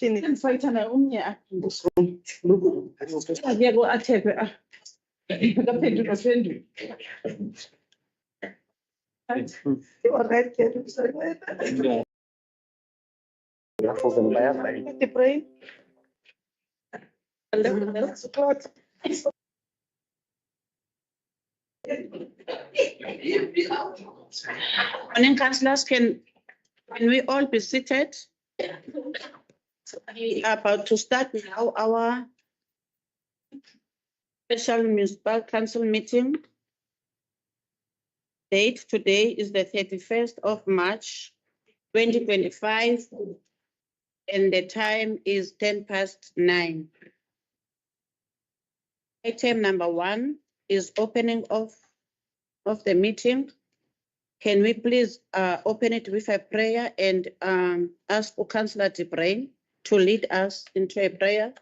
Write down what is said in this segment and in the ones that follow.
Ngizoyithanda umnye akuye ku-athekwe akaphendula phendula. The brain. Morning, councillors. Can we all be seated? We are about to start now our special municipal council meeting. Date today is the 31st of March, 2025, and the time is 9:10. Item number 1 is opening of the meeting. Can we please open it with a prayer and ask Councillor De Bruin to lead us into a prayer?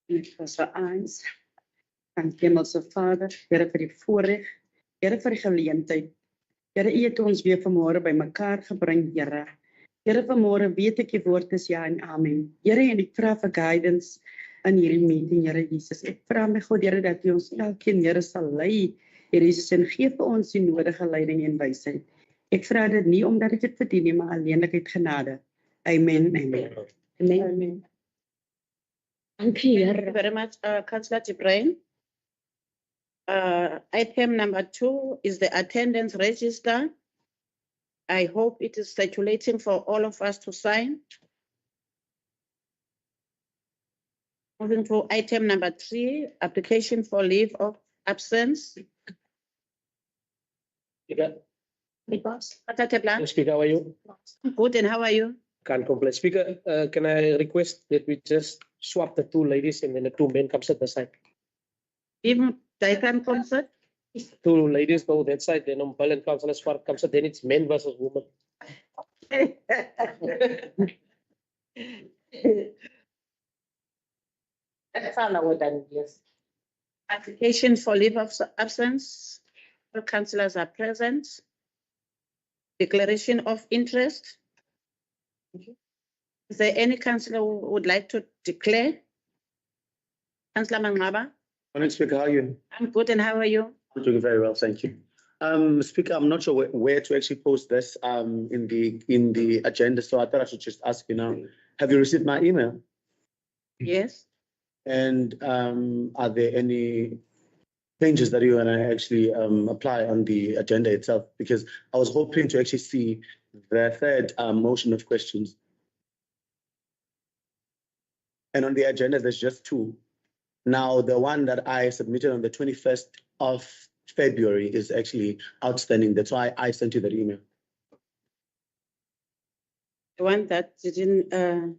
Close our eyes. Thank you, Most Father. Here vir die voorreg, Here vir die geleentheid. Here, U het ons weer vanmôre by mekaar gebring, Here. Here, vanmôre weet ek die woord is ja en amen. Here, en ek vra vir guidance in hierdie meeting, Here Jesus. Ek vra my God, Here, dat U ons elkeen, Here, sal lei, Here Jesus, en gee vir ons die nodige leiding en wysheid. Ek vra dit nie omdat ek dit verdien nie, maar alleenlik uit genade. Amen. Amen. Amen. Amen. Thank you very much, Councillor De Bruin. Item number 2 is the attendance register. I hope it is circulating for all of us to sign. Moving to item number 3, application for leave of absence. Speaker, Speaker, how are you? good, and how are you? Can't complain. Speaker, can I request that we just swap the 2 ladies and then the 2 men come sit the side? Even Titan concert? 2 ladies go that side, then Bill and Councillor Swart comes sit, then it's men versus women. That's all our done, yes. Application for leave of absence. All councillors are present. Declaration of interest. Is there any councillor who would like to declare? Councillor Mangaba? Morning, Speaker, how are you? I'm good, and how are you? I'm doing very well, thank you. Speaker, I'm not sure where to actually post this in the agenda, so I thought I should just ask you now. Have you received my email? Yes. And are there any changes that you want to actually apply on the agenda itself? Because I was hoping to actually see the third motion of questions. And on the agenda, there's just 2. Now, the one that I submitted on the 21st of February is actually outstanding. That's why I sent you that email. The one that didn't.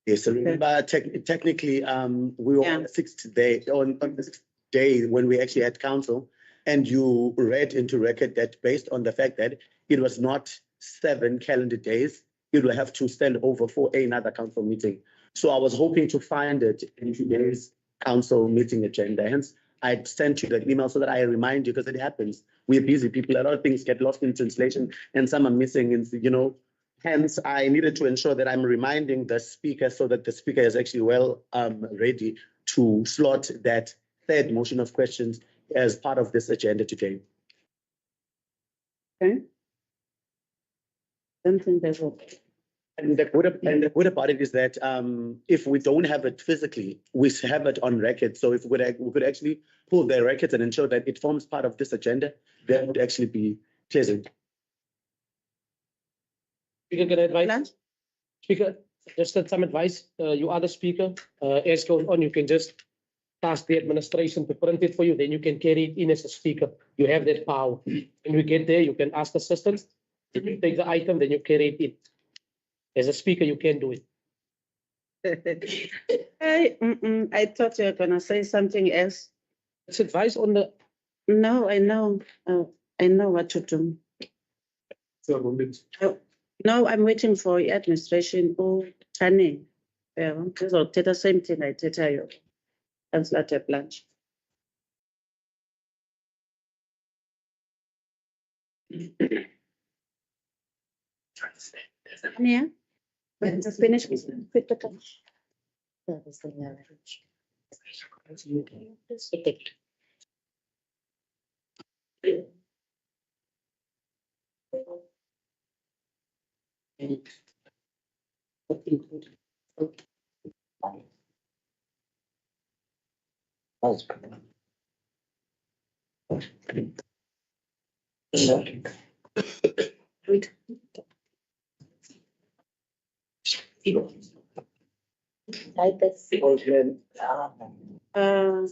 Yes, so remember, technically, we were on the 6th day, on the 6th day when we actually had council, and you read into record that based on the fact that it was not 7 calendar days, it will have to stand over for another council meeting. So I was hoping to find it in today's council meeting agenda. Hence, I sent you that email so that I remind you, because it happens. We're busy people. A lot of things get lost in translation and some are missing, and hence I needed to ensure that I'm reminding the speaker so that the speaker is actually well ready to slot that third motion of questions as part of this agenda today. Okay. Don't think there's a. And the good about it is that if we don't have it physically, we have it on record. So if we could actually pull the records and ensure that it forms part of this agenda, that would actually be pleasant. Speaker, can I advise? Speaker, just some advice. You are the speaker. As goes on, you can just task the administration to print it for you, then you can carry it in as a speaker. You have that power. When we get there, you can ask assistants. If you take the item, then you carry it in. As a speaker, you can do it. I thought you were gonna say something else. It's advice on the. No, I know. I know what to do. No, I'm waiting for administration. Oh, Tani. Yeah, this will take the same thing I tell you. And start a blanche. Yeah. Just finish with the touch. That is the marriage.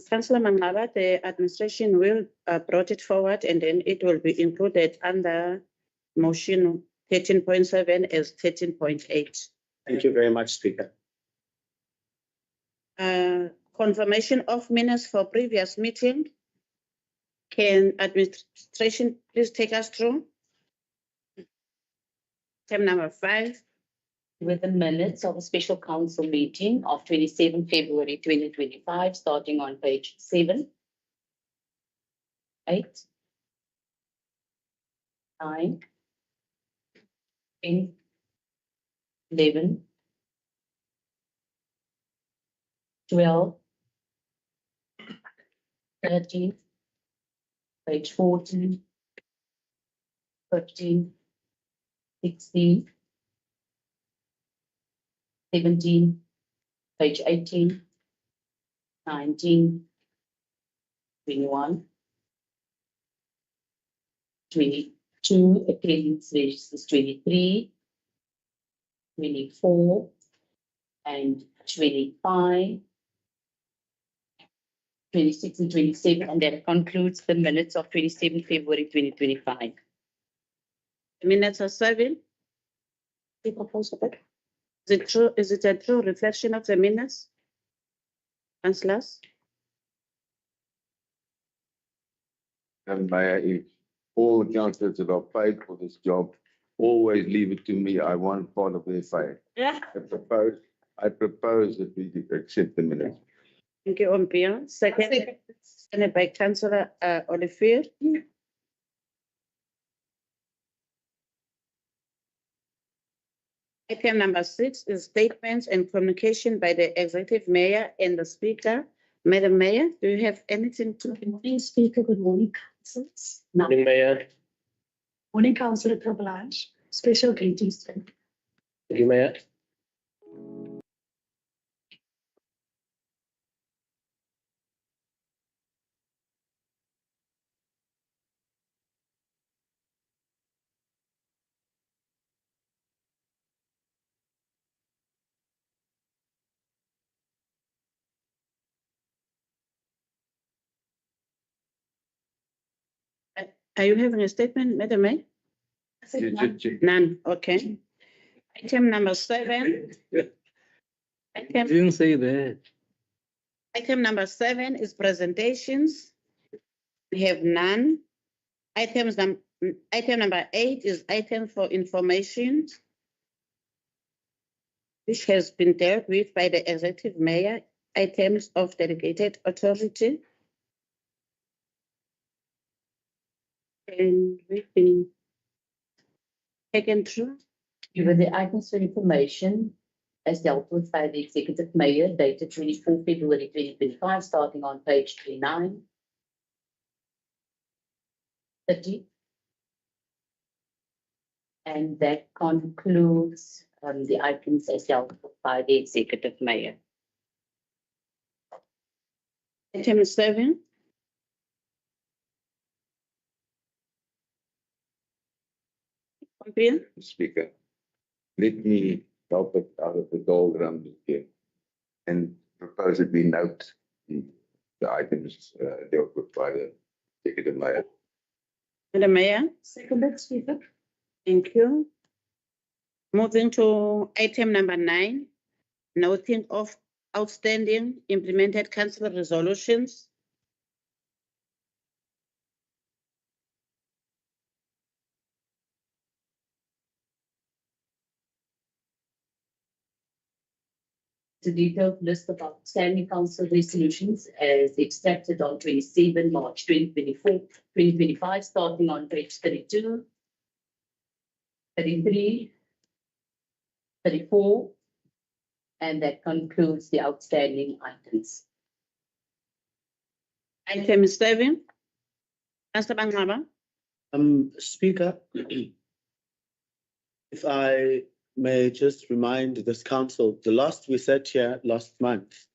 Councillor Mangaba, the administration will brought it forward and then it will be included under motion 13.7 as 13.8. Thank you very much, Speaker. Confirmation of minutes for previous meeting. Can administration please take us through? Item number 5. With the minutes of a special council meeting of 27 February 2025, starting on page 7, 8, 9, 10, 11, 12, 13, page 14, 15, 16, 17, page 18, 19, 21, 22, attendance registers 23, 24, and 25, 26 and 27, and that concludes the minutes of 27 February 2025. The minutes are 7. Is it true? Is it a true reflection of the minutes? Councillors? And if all the councillors that are paid for this job always leave it to me, I want part of their pay. Yeah. I propose that we accept the minutes. Thank you, Ompia. Second by Councillor Olivier. Item number 6 is statements and communication by the executive mayor and the speaker. Madam Mayor, do you have anything to? Good morning, Speaker. Good morning, councillors. Morning, Mayor. Morning, Councillor Blanche. Special greetings to you. Thank you, Mayor. Are you having a statement, Madam Mayor? None. Okay. Item number 7. Didn't say that. Item number 7 is presentations. We have none. Item number 8 is item for information, which has been dealt with by the executive mayor. Items of delegated authority. And we've been taken through. With the items for information as dealt with by the executive mayor dated 24 February 2025, starting on page 29, 30. And that concludes the items as dealt with by the executive mayor. Item 7. Speaker, let me help it out of the doldrums here and propose that we note the the items dealt with by the executive mayor. Madam Mayor, Seconded, Speaker. thank you. Moving to item number 9, noting of outstanding implemented council resolutions. The detailed list of outstanding council resolutions as extracted on 27 March 2025, starting on page 32, 33, 34, and that concludes the outstanding items. Item 7. Councillor Bangaba. Speaker, if I may just remind this council, the last we sat here last month,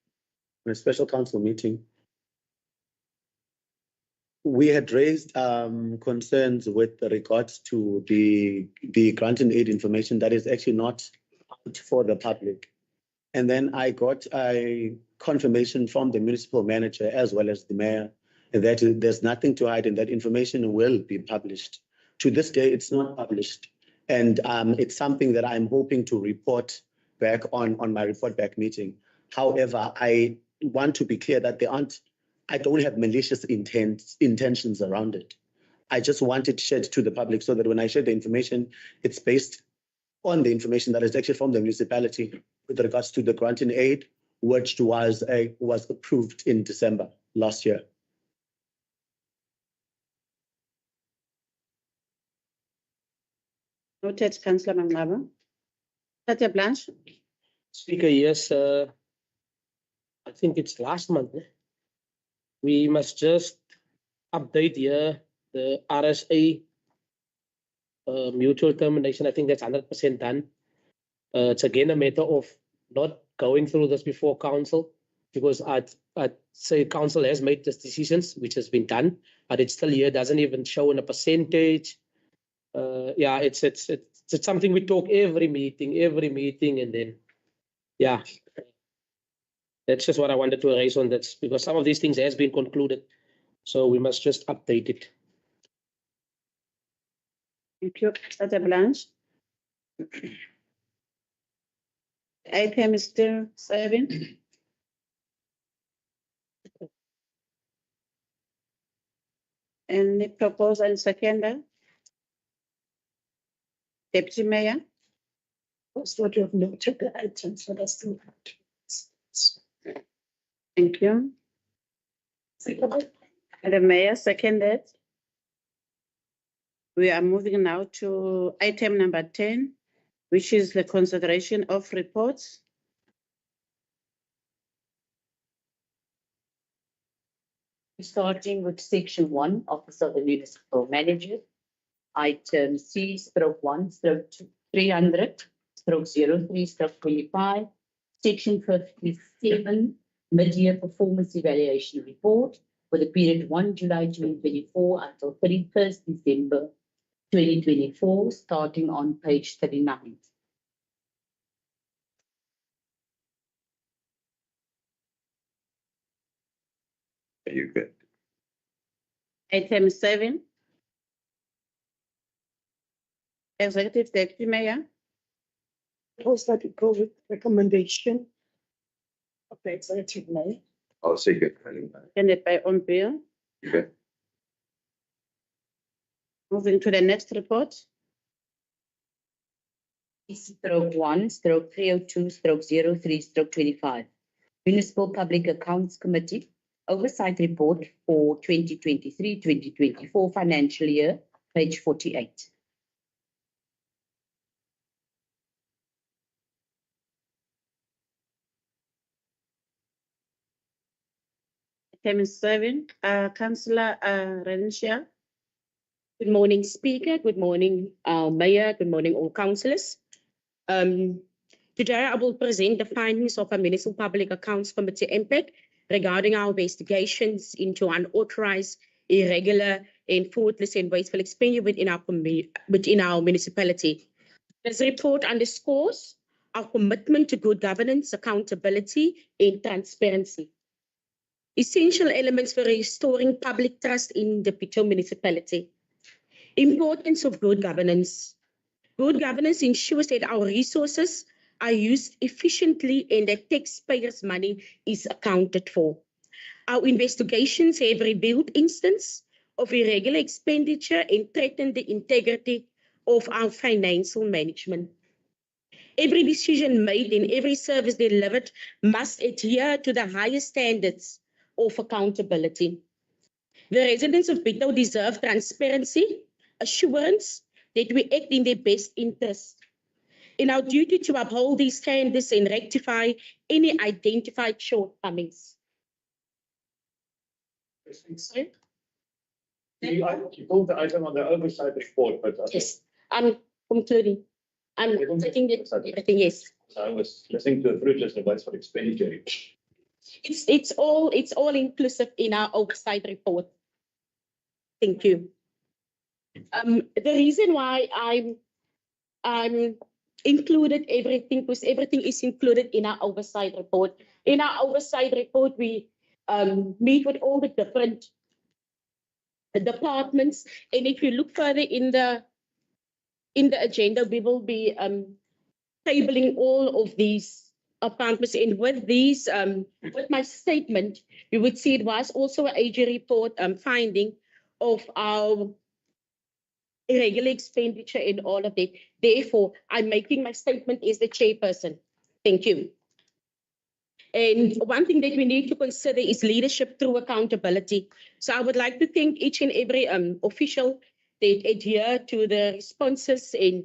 in a special council meeting, we had raised concerns with regards to the grant and aid information that is actually not out for the public. And then I got a confirmation from the municipal manager as well as the mayor that there's nothing to hide and that information will be published. To this day, it's not published. And it's something that I'm hoping to report back on my report back meeting. However, I want to be clear that I don't have malicious intentions around it. I just want it shared to the public so that when I share the information, it's based on the information that is actually from the municipality with regards to the grant and aid, which was approved in December last year. Noted, Councillor Bangaba. Tata Blanche. Speaker, yes, I think it's last month. We must just update here the RSA mutual termination. I think that's 100% done. It's again a matter of not going through this before council, because I'd say council has made these decisions, which has been done, but it's still here, doesn't even show in a percentage. Yeah, it's something we talk every meeting, and then, yeah. That's just what I wanted to raise on that, because some of these things has been concluded. So we must just update it. Thank you, Tata Blanche. Item is still 7. Any proposal and seconder? Deputy Mayor. That's what you have noted the items for us to. Thank you. Seconded. Madam Mayor, seconded. We are moving now to item number 10, which is the consideration of reports. Starting with section 1, Office of the Municipal Manager, item C/1/300/03/25, section 57, mid-year performance evaluation report for the period 1 July 2024 until 31st December 2024, starting on page 39. You good? Item 7. Executive Deputy Mayor. Propose that we go with recommendation of the executive mayor. I'll second. Seconded by Ompio. Okay. Moving to the next report. C/1/302/03/25, Municipal Public Accounts Committee, Oversight Report for 2023-2024 financial year, page 48. Item 7. Councillor Renisha. Good morning, Speaker. Good morning, Mayor. Good morning, all councillors. Today, I will present the findings of a Municipal Public Accounts Committee impact regarding our investigations into unauthorized, irregular, and fruitless and wasteful expenditure within our municipality. This report underscores our commitment to good governance, accountability, and transparency. essential elements for restoring public trust in the Bitou municipality. Importance of good governance. Good governance ensures that our resources are used efficiently and that taxpayers' money is accounted for. Our investigations have revealed instances of irregular expenditure and threatened the integrity of our financial management. Every decision made and every service delivered must adhere to the highest standards of accountability. The residents of Bitou deserve transparency, assurance that we act in their best interest. In our duty to uphold these standards and rectify any identified shortcomings. Sorry? You pulled the item on the oversight report, but Yes, I'm concluding. I'm taking it, everything, yes. I was listening to the fruitless advice for expenditure. It's all inclusive in our oversight report. Thank you. The reason why I'm included everything because everything is included in our oversight report. In our oversight report, we meet with all the different departments, and if you look further in the agenda, we will be tabling all of these appointments. And with these, with my statement, you would see it was also an AG report finding of our irregular expenditure and all of that. Therefore, I'm making my statement as the chairperson. Thank you. And one thing that we need to consider is leadership through accountability. So I would like to thank each and every official that adhere to the responses and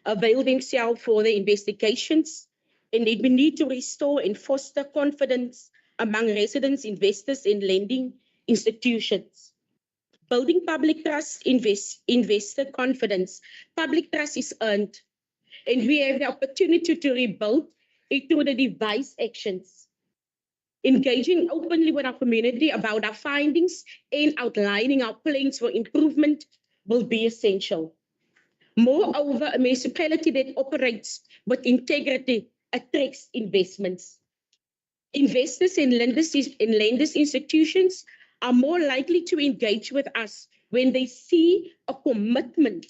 avail themselves for the investigations. And that we need to restore and foster confidence among residents, investors, and lending institutions. Building public trust, investor confidence. Public trust is earned, and we have the opportunity to rebuild it through the device actions. Engaging openly with our community about our findings and outlining our plans for improvement will be essential. Moreover, a municipality that operates with integrity attracts investments. Investors and lenders institutions are more likely to engage with us when they see a commitment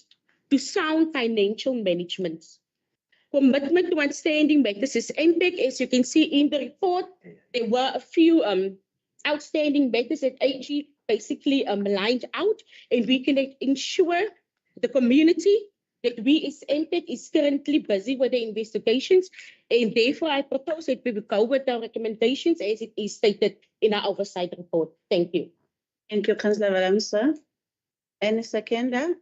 to sound financial management. Commitment to outstanding matters is impact. As you can see in the report, there were a few outstanding matters that AG basically lined out, and we can ensure the community that we as MPEC is currently busy with the investigations, and therefore I propose that we will go with the recommendations as it is stated in our oversight report. Thank you. Thank you, Councillor Valamsa. Any seconder?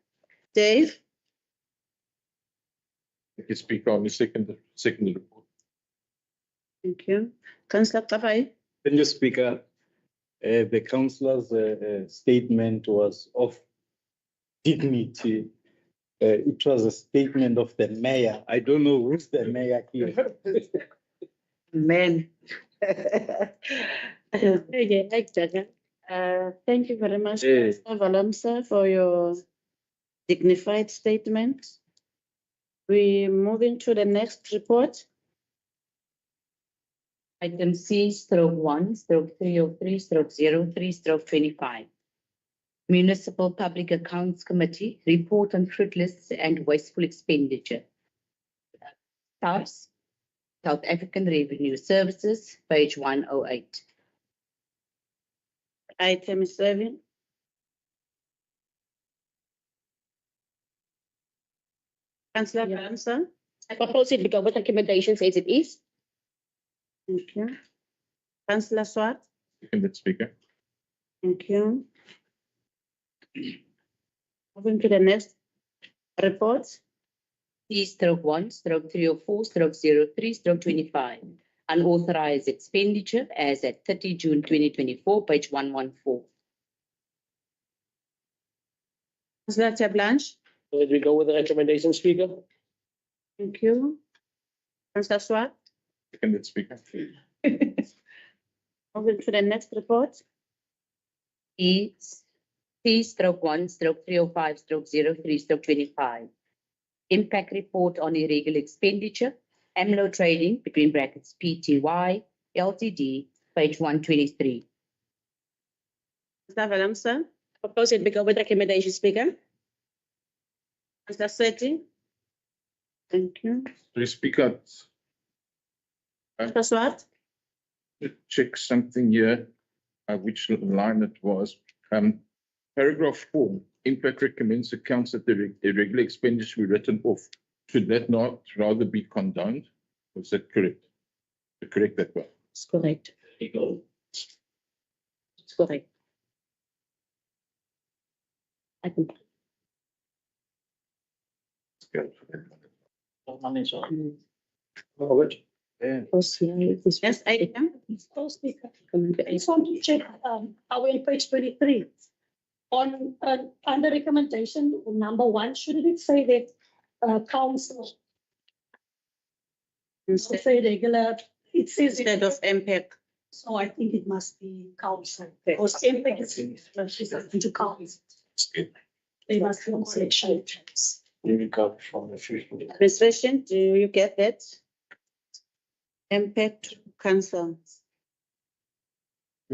Dave? Thank you, Speaker, on the second report. Thank you. Councillor Kafai? Thank you, Speaker. The councillor's statement was of dignity. It was a statement of the mayor. I don't know who's the mayor here. Man. Okay, thank you. Thank you very much, Yes. Councillor Valamsa, for your dignified statement. We move into the next report. Item C/1/303/03/25. Municipal Public Accounts Committee report on fruitless and wasteful expenditure. SARS, South African Revenue Services, page 108. Item 7. Councillor Valamsa? I propose that we go with recommendations as it is. Thank you. Councillor Swart? Seconded, Speaker. Thank you. Moving to the next report. C/1/304/03/25. Unauthorized expenditure as at 30 June 2024, page 114. Councillor Blanche? Did we go with the recommendation, Speaker? Thank you. Councillor Swart? Seconded, Speaker. Moving to the next report. C/1/305/03/25. Impact report on irregular expenditure, AMLO trading, between brackets PTY, Ltd, page 123. Councillor Willemse, Propose that we go with recommendation, Speaker. Councillor Sethi. Thank you. Please speak up. Councillor Swart. To check something here, which line it was. Paragraph 4, impact recommends the council that the irregular expenditure be written off. Should that not rather be condoned? Was that correct? To correct that one. It's correct. It's correct. I think. Next item. So, Speaker, I just want to check, are we on page 23? On, under recommendation, number 1, shouldn't it say that, council? Instead say regular, it says. Instead of impact. So I think it must be council, because impact is into council. They must be on selection. Administration, do you get that? Impact council.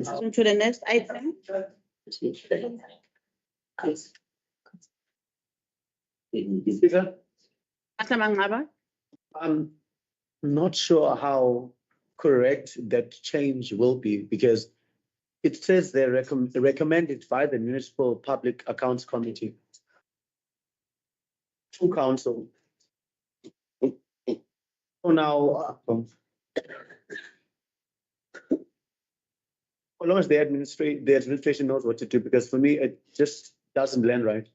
On to the next item. Councillor Mangaba. I'm not sure how correct that change will be because it says they're recommended by the Municipal Public Accounts Committee to council. So now, as long as the administration knows what to do, because for me, it just doesn't land right.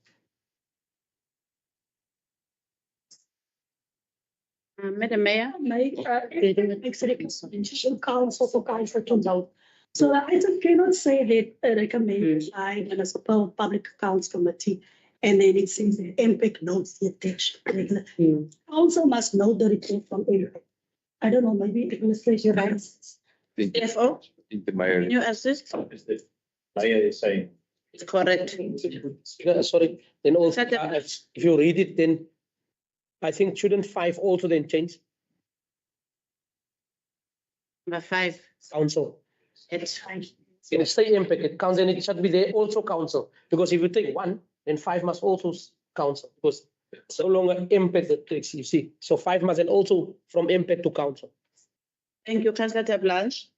Madam Mayor. Makes a recommendation council for council to note. So the item cannot say that recommended by the Municipal Public Accounts Committee, and then it says that impact notes the attention. Council must note the report from impact. I don't know, maybe administration rights. CFO, The mayor. can you assist? Mayor is saying. It's correct. Sorry, then also, Set up. if you read it, then I think shouldn't 5 also then change Number 5. council? It's Can it say impact, it counts, and it should be there also council, because if you take 1, then 5 must also council, because it's no longer impact that takes, you see, so 5 must then also from impact to council. Thank you, Councillor Blanche.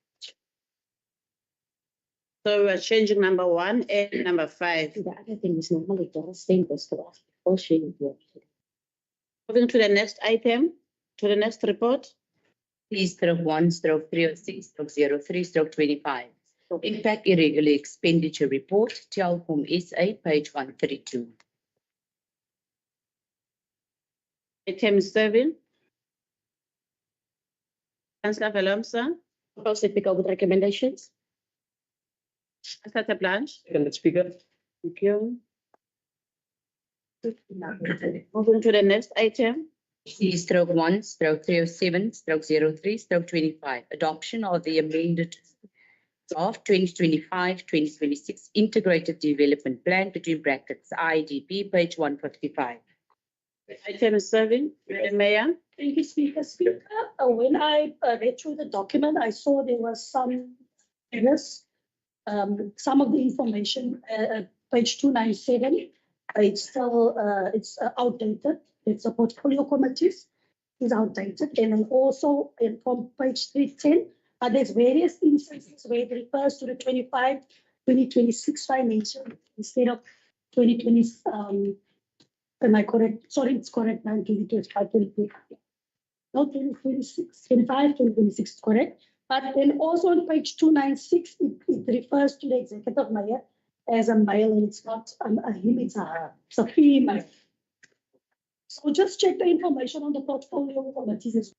So we're changing number 1 and number 5. The other thing is normally the same as the last. Moving to the next item, to the next report. Please stroke 1, stroke 306, stroke 03, stroke 25. Impact irregular expenditure report, Telkom SA, page 132. Item 7. Councillor Willemse. Propose that we go with recommendations. Councillor Blanche. Second, speaker. Thank you. Moving to the next item. Please stroke 1, stroke 307, stroke 03, stroke 25. Adoption of the amended draft 2025-2026 integrated development plan between brackets IDP, page 155. Item 7, Madam Mayor. Thank you, Speaker. Speaker, when I read through the document, I saw there was some errors. Some of the information, page 297, it's still outdated. It's a portfolio committees is outdated. And then also from page 310, there's various instances where it refers to the 2026 financial instead of 2020. Am I correct? Sorry, it's correct now, 2025, 2026. No, 2026, 25, 2026, correct. But then also on page 296, it refers to the executive mayor as a male, and it's not a him, it's a her. It's a female. So just check the information on the portfolio committees as well.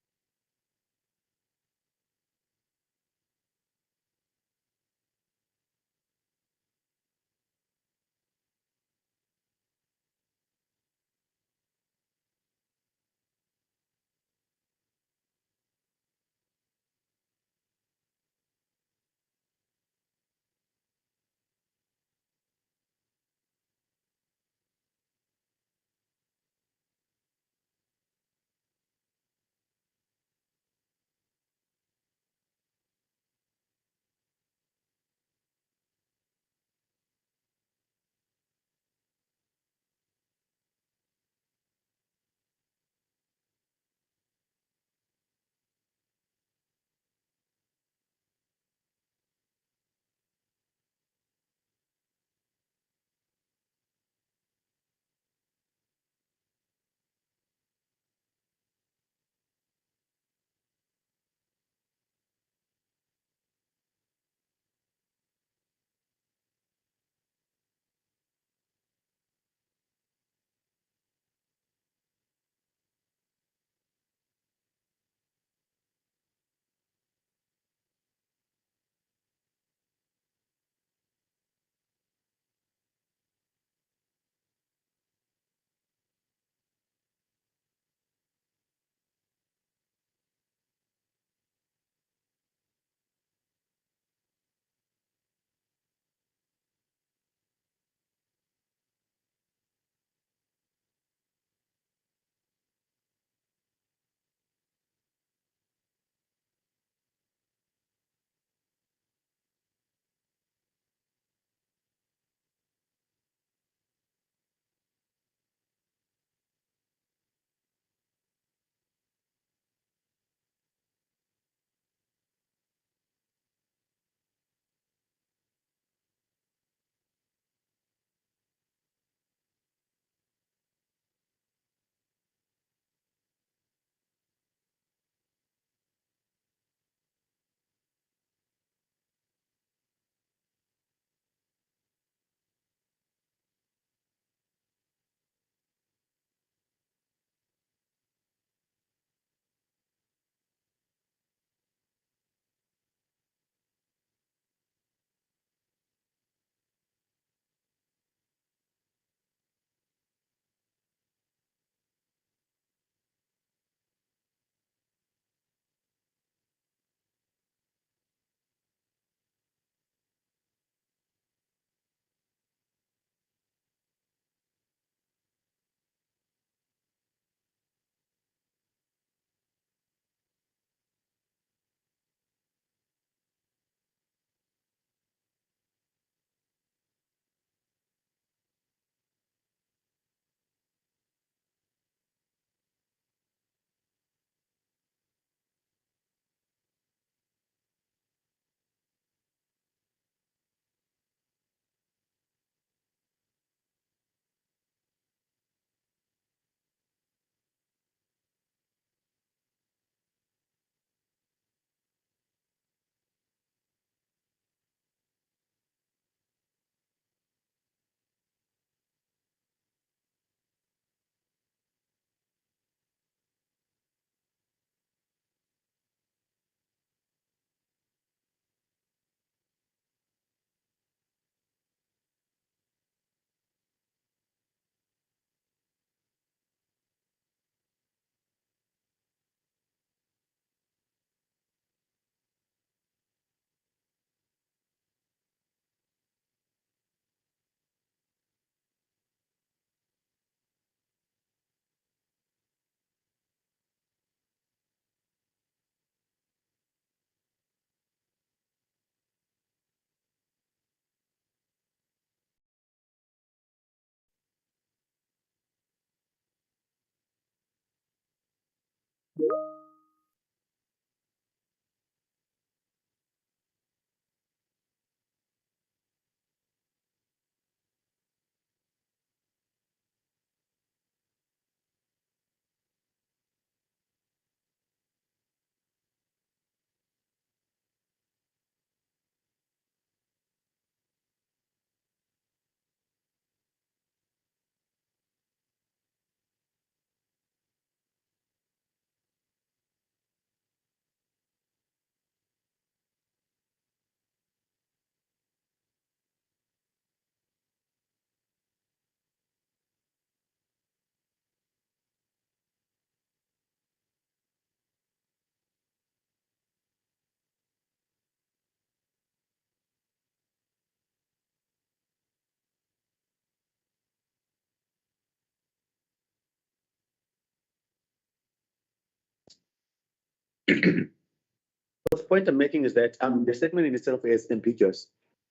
The point I'm making is that the statement in itself is ambiguous.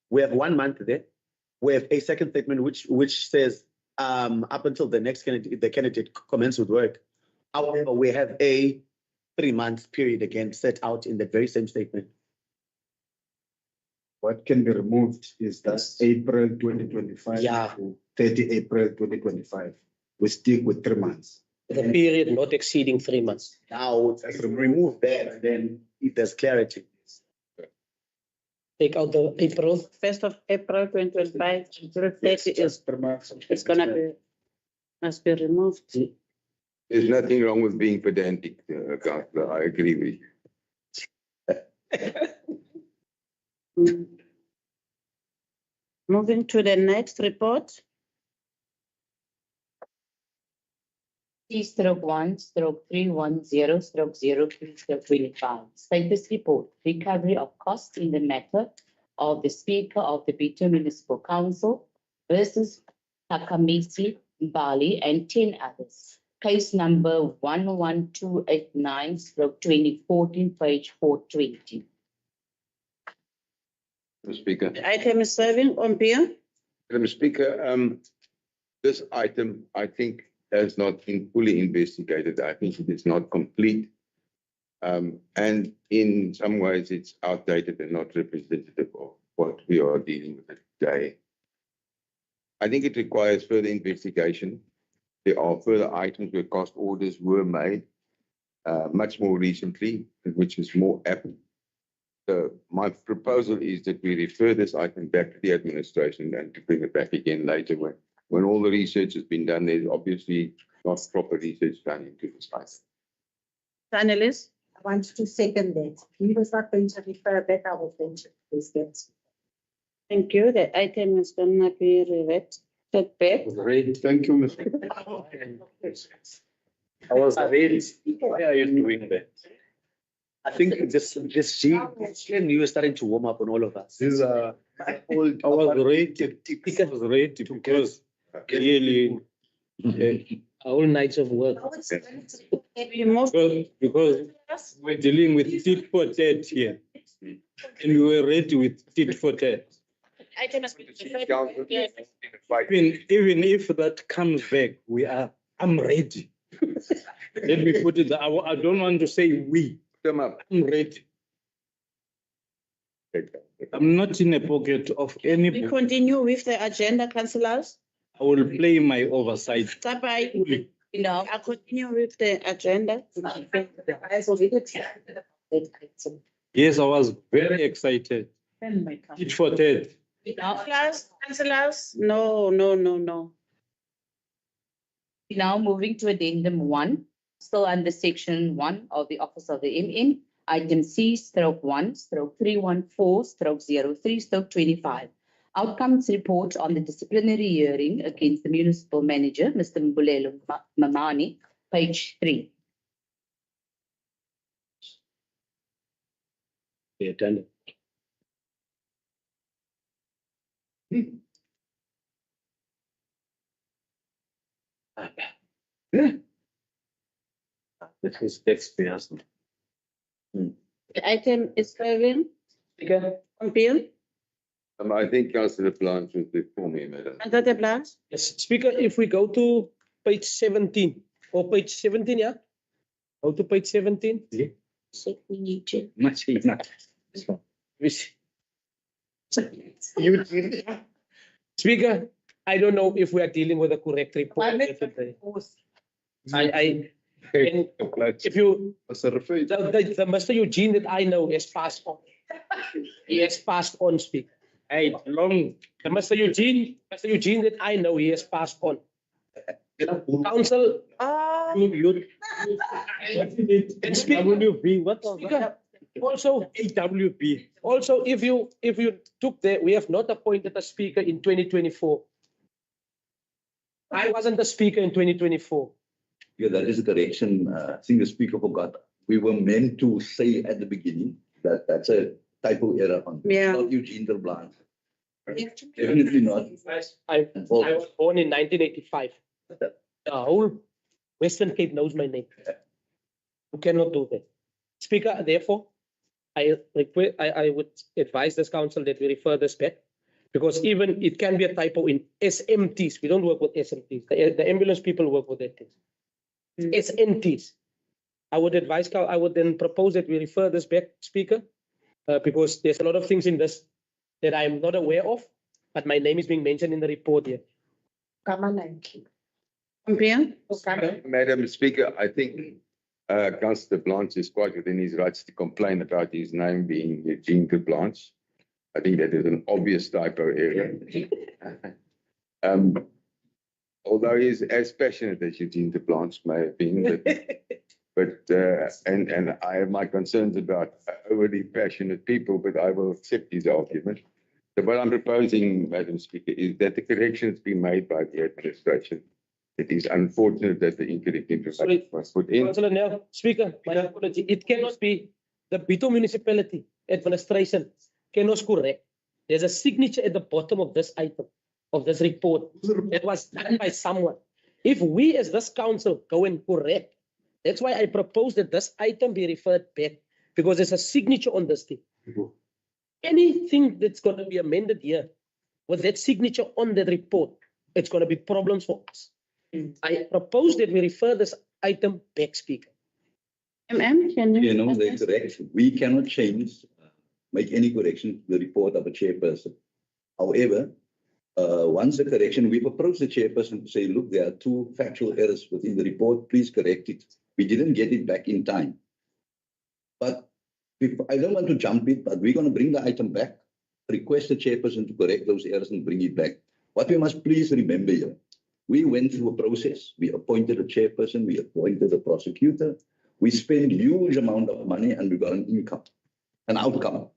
We have 1 month there. We have a second statement which says up until the next candidate, the candidate commences with work. However, we have a 3 month period again set out in the very same statement. What can be removed is that April 2025 Yeah. to 30 April 2025. We stick with 3 months. The period not exceeding 3 months. Now, if we remove that, then there's clarity. Take out the April. 1st of April 2025 until 30 is, it's gonna be, must be removed. There's nothing wrong with being pedantic, Councillor. I agree with you. Moving to the next report. C/1/310/03/25. Status report, recovery of costs in the matter of the Speaker of the Bitou Municipal Council versus Takamisi Bali and 10 others. Case number 11289/2014, page 420. Mr. Speaker. The item is serving on beer. Madam Speaker, this item, I think, has not been fully investigated. I think it is not complete. And in some ways, it's outdated and not representative of what we are dealing with today. I think it requires further investigation. There are further items where cost orders were made much more recently, which is more apt. So my proposal is that we refer this item back to the administration and to bring it back again later when all the research has been done. There's obviously not proper research done into this item. Panelists, I want to second that. He was not going to refer back, I was going to please get. thank you. The item is gonna be read back. Great, thank you, Mr. I was ready. Why are you doing that? I think this you are starting to warm up on all of us. These are, I was rated because clearly, All nights of work. We move because we're dealing with tit for tat here. And we were ready with tit for tat. item has been referred. Even if that comes back, I'm ready. Let me put it, I don't want to say we, Come up. I'm ready. I'm not in a pocket of any, We continue with the agenda, councillors. I will play my oversight. Tapai, fully. I continue with the agenda. Yes, I was very excited. Tit for tat. Councillors, no. Now moving to addendum 1, still under section 1 of the Office of the MN, item C/1/314/03/25. Outcomes report on the disciplinary hearing against the municipal manager, Mr. Mbulelo Mamani, page 3. The attendant. This is taxpayers. The item is serving on bill. I think Councillor Plant was before me, Madam. Under the plans. Yes, Speaker, if we go to page 17 or page 17, yeah, Go to page 17. Much enough. Which- Speaker, I don't know if we are dealing with a correct report. Today. I and if you, the Mr. Eugene that I know has passed on. He has passed on, Speaker. Hey, long. The Mr. Eugene that I know, he has passed on. Council, You. and Speaker, WB, what was Speaker, that? also, AWB. also, if you took there, we have not appointed a speaker in 2024. I wasn't the speaker in 2024. Yeah, that is a correction. I think the speaker forgot. We were meant to say at the beginning that that's a typo error on not Eugene Terblanche. Definitely not. I was born in 1985. The whole Western Cape knows my name. You cannot do that. Speaker, therefore, I would advise this council that we refer this back, because even it can be a typo in SMTs. We don't work with SMTs. The ambulance people work with that things. SNTs. I would advise, I would then propose that we refer this back, Speaker, because there's a lot of things in this that I'm not aware of, but my name is being mentioned in the report here. Madam Speaker, I think Councillor Blanche is quite within his rights to complain about his name being Eugene Blanche. I think that is an obvious typo error. Although he's as passionate as Eugene Blanche may have been, but and I have my concerns about overly passionate people, but I will accept his argument. So what I'm proposing, Madam Speaker, is that the corrections be made by the administration. It is unfortunate that the incorrect information was put in. Councillor Nel, Speaker, my apology. It cannot be the Bitou Municipality Administration cannot correct. There's a signature at the bottom of this item, of this report, that was done by someone. If we as this council go and correct, that's why I propose that this item be referred back, because there's a signature on this thing. Anything that's going to be amended here with that signature on the report, it's going to be problems for us. I propose that we refer this item back, Speaker. Can you? You know, they're correct. We cannot change, make any correction to the report of a chairperson. However, once the correction, we've approached the chairperson to say, look, there are two factual errors within the report, please correct it. We didn't get it back in time. But I don't want to jump it, but we're going to bring the item back, request the chairperson to correct those errors and bring it back. What we must please remember here, we went through a process. We appointed a chairperson, we appointed a prosecutor. We spent huge amount of money and we got an income, an outcome.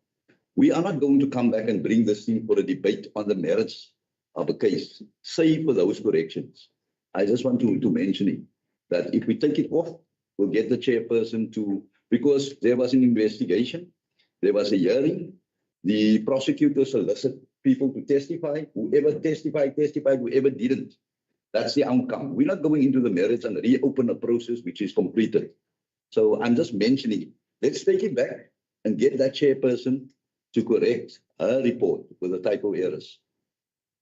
We are not going to come back and bring this thing for a debate on the merits of a case, save for those corrections. I just want to mention it, that if we take it off, we'll get the chairperson to, because there was an investigation, there was a hearing, the prosecutor solicited people to testify, whoever testified, whoever didn't. That's the outcome. We're not going into the merits and reopen a process which is completed. So I'm just mentioning it. Let's take it back and get that chairperson to correct her report with the typo errors.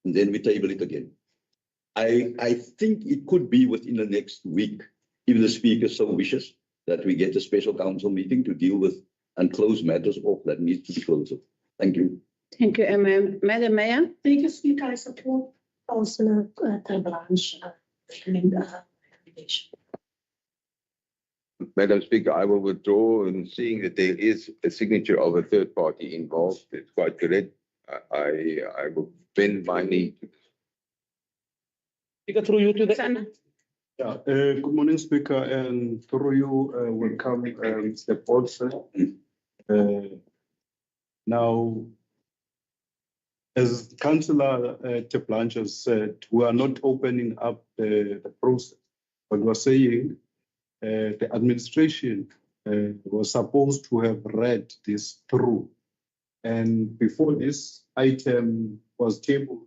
And then we table it again. I think it could be within the next week, if the speaker so wishes, that we get a special council meeting to deal with and close matters off that needs to be closed. Thank you. Thank you, Madam Mayor. Thank you, Speaker. I support Councillor Terblanche recommendation. Madam Speaker, I will withdraw, and seeing that there is a signature of a third party involved, it's quite correct. I will bend my knee. Speaker, through you to the. Yeah, good morning, Speaker, and through you, welcome, Mr. Paulson. Now, as Councillor Terblanche has said, we are not opening up the process, but we're saying the administration was supposed to have read this through. And before this item was tabled,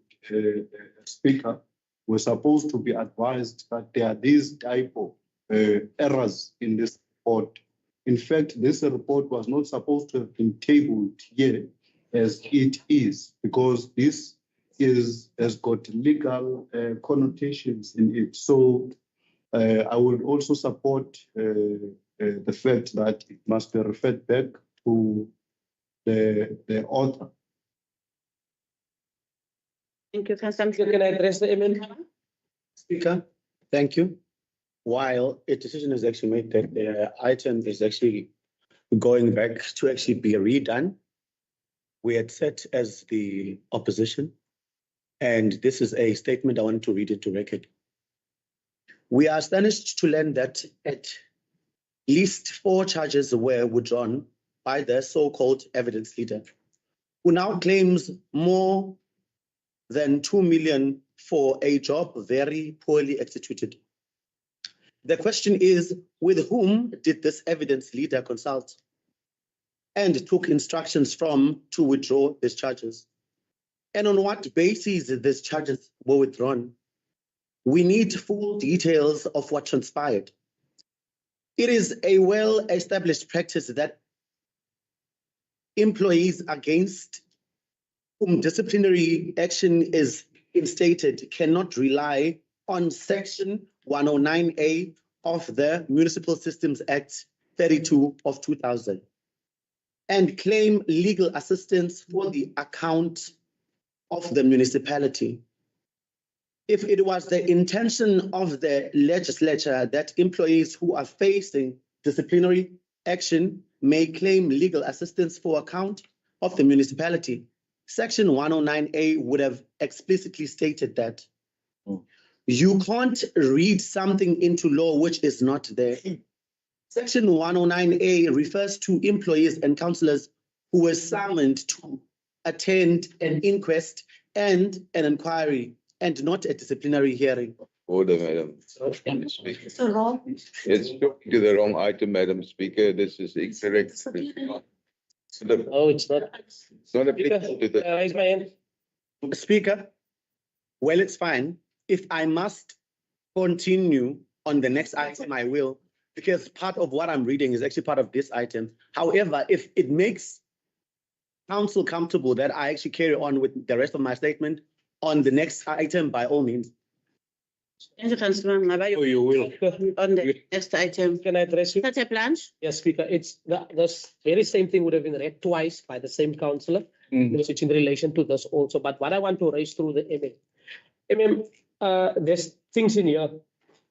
Speaker, we're supposed to be advised that there are these typo errors in this report. In fact, this report was not supposed to have been tabled here as it is, because this has got legal connotations in it. So I would also support the fact that it must be referred back to the author. Thank you, Councillor. Can I address the amendment? Speaker, thank you. While a decision is actually made that the item is actually going back to actually be redone, we had set as the opposition, and this is a statement I want to read into record. We are astonished to learn that at least 4 charges were withdrawn by the so-called evidence leader, who now claims more than 2 million for a job very poorly executed. The question is, with whom did this evidence leader consult and took instructions from to withdraw these charges? And on what basis these charges were withdrawn? We need full details of what transpired. It is a well-established practice that employees against whom disciplinary action is instated cannot rely on Section 109A of the Municipal Systems Act 32 of 2000 and claim legal assistance for the account of the municipality. If it was the intention of the legislature that employees who are facing disciplinary action may claim legal assistance for account of the municipality, Section 109A would have explicitly stated that. You can't read something into law which is not there. Section 109A refers to employees and councillors who were summoned to attend an inquest and an inquiry, and not a disciplinary hearing. Order, Madam. So wrong. It's talking to the wrong item, Madam Speaker. This is incorrect. Oh, it's not. It's not applicable to the. Raise my hand. Speaker, well, it's fine. If I must continue on the next item, I will, because part of what I'm reading is actually part of this item. However, if it makes council comfortable that I actually carry on with the rest of my statement on the next item, by all means. Thank you, Councillor. Oh, you will. On the next item. Can I address you? Councillor Blanche? Yes, Speaker. It's the very same thing would have been read twice by the same councillor, which is in relation to this also. But what I want to raise through the there's things in here.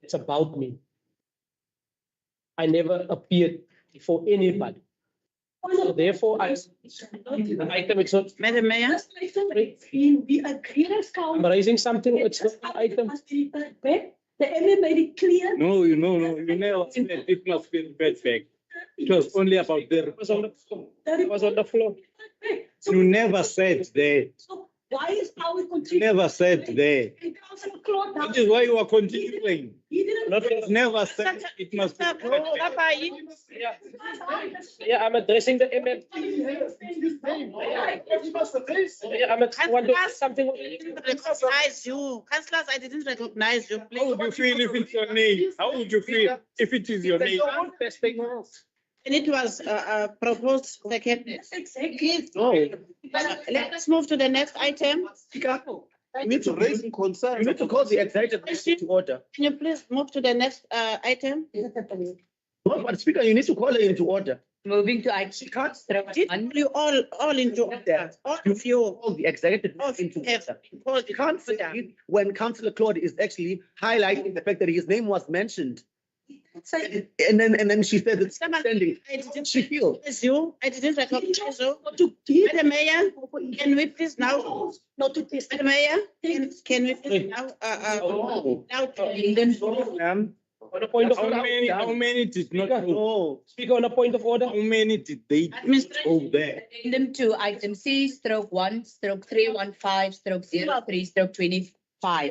It's about me. I never appeared before anybody. So therefore, the item it's not. Madam Mayor? We agree as council. I'm raising something. It's not the item. The MA made it clear. No, you never said it must be read back. It was only about the. It was on the floor. You never said that. So why is now we You continue? never said that. And Councillor Claude now. That is why you are continuing. He didn't. Not It never said it must be. Yeah, I'm addressing the ML. Yeah, I want to ask something. I didn't recognize you. Councillors, I didn't recognize you. How would you feel if it's your name? How would you feel if it is your name? And it was proposed second. Exactly. Let us move to the next item. You need to raise concerns. You need to call the executive to order. Can you please move to the next item? No, but Speaker, you need to call her into order. Moving to item. She can't. You all into order. All of you. Call the executive into order. You can't say it when Councillor Claude is actually highlighting the fact that his name was mentioned. And then she said it's standing. She feels. I didn't recognize you. Madam Mayor, can we please now? Not to this. Madam Mayor, can we please now? On a point of order. How many did not go? No. Speaker, on a point of order. How many did they go there? Addendum to item C/1/315/03/25.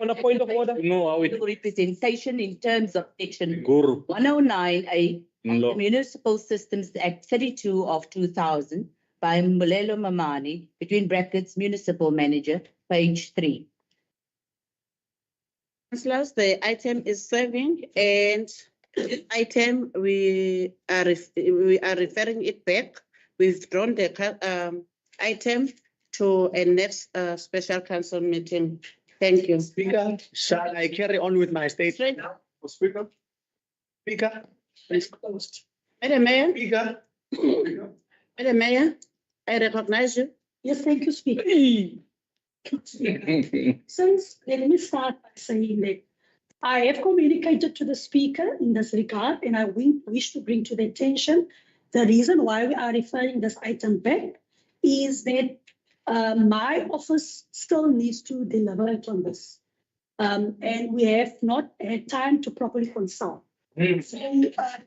On a point of order. No, how it. Representation in terms of section Guru. 109A of No. the Municipal Systems Act 32 of 2000 by Mbulelo Mamani, between brackets, municipal manager, page 3. Councillors, the item is serving, and this item we are referring it back. We've drawn the item to a next special council meeting. Thank you. Speaker, shall I carry on with my statement? Speaker? Speaker, please closed. Madam Mayor, Speaker. Madam Mayor, I recognize you. Yes, thank you, Speaker. Since, let me start by saying that I have communicated to the Speaker in this regard, and I wish to bring to the attention the reason why we are referring this item back is that my office still needs to deliberate on this. And we have not had time to properly consult. So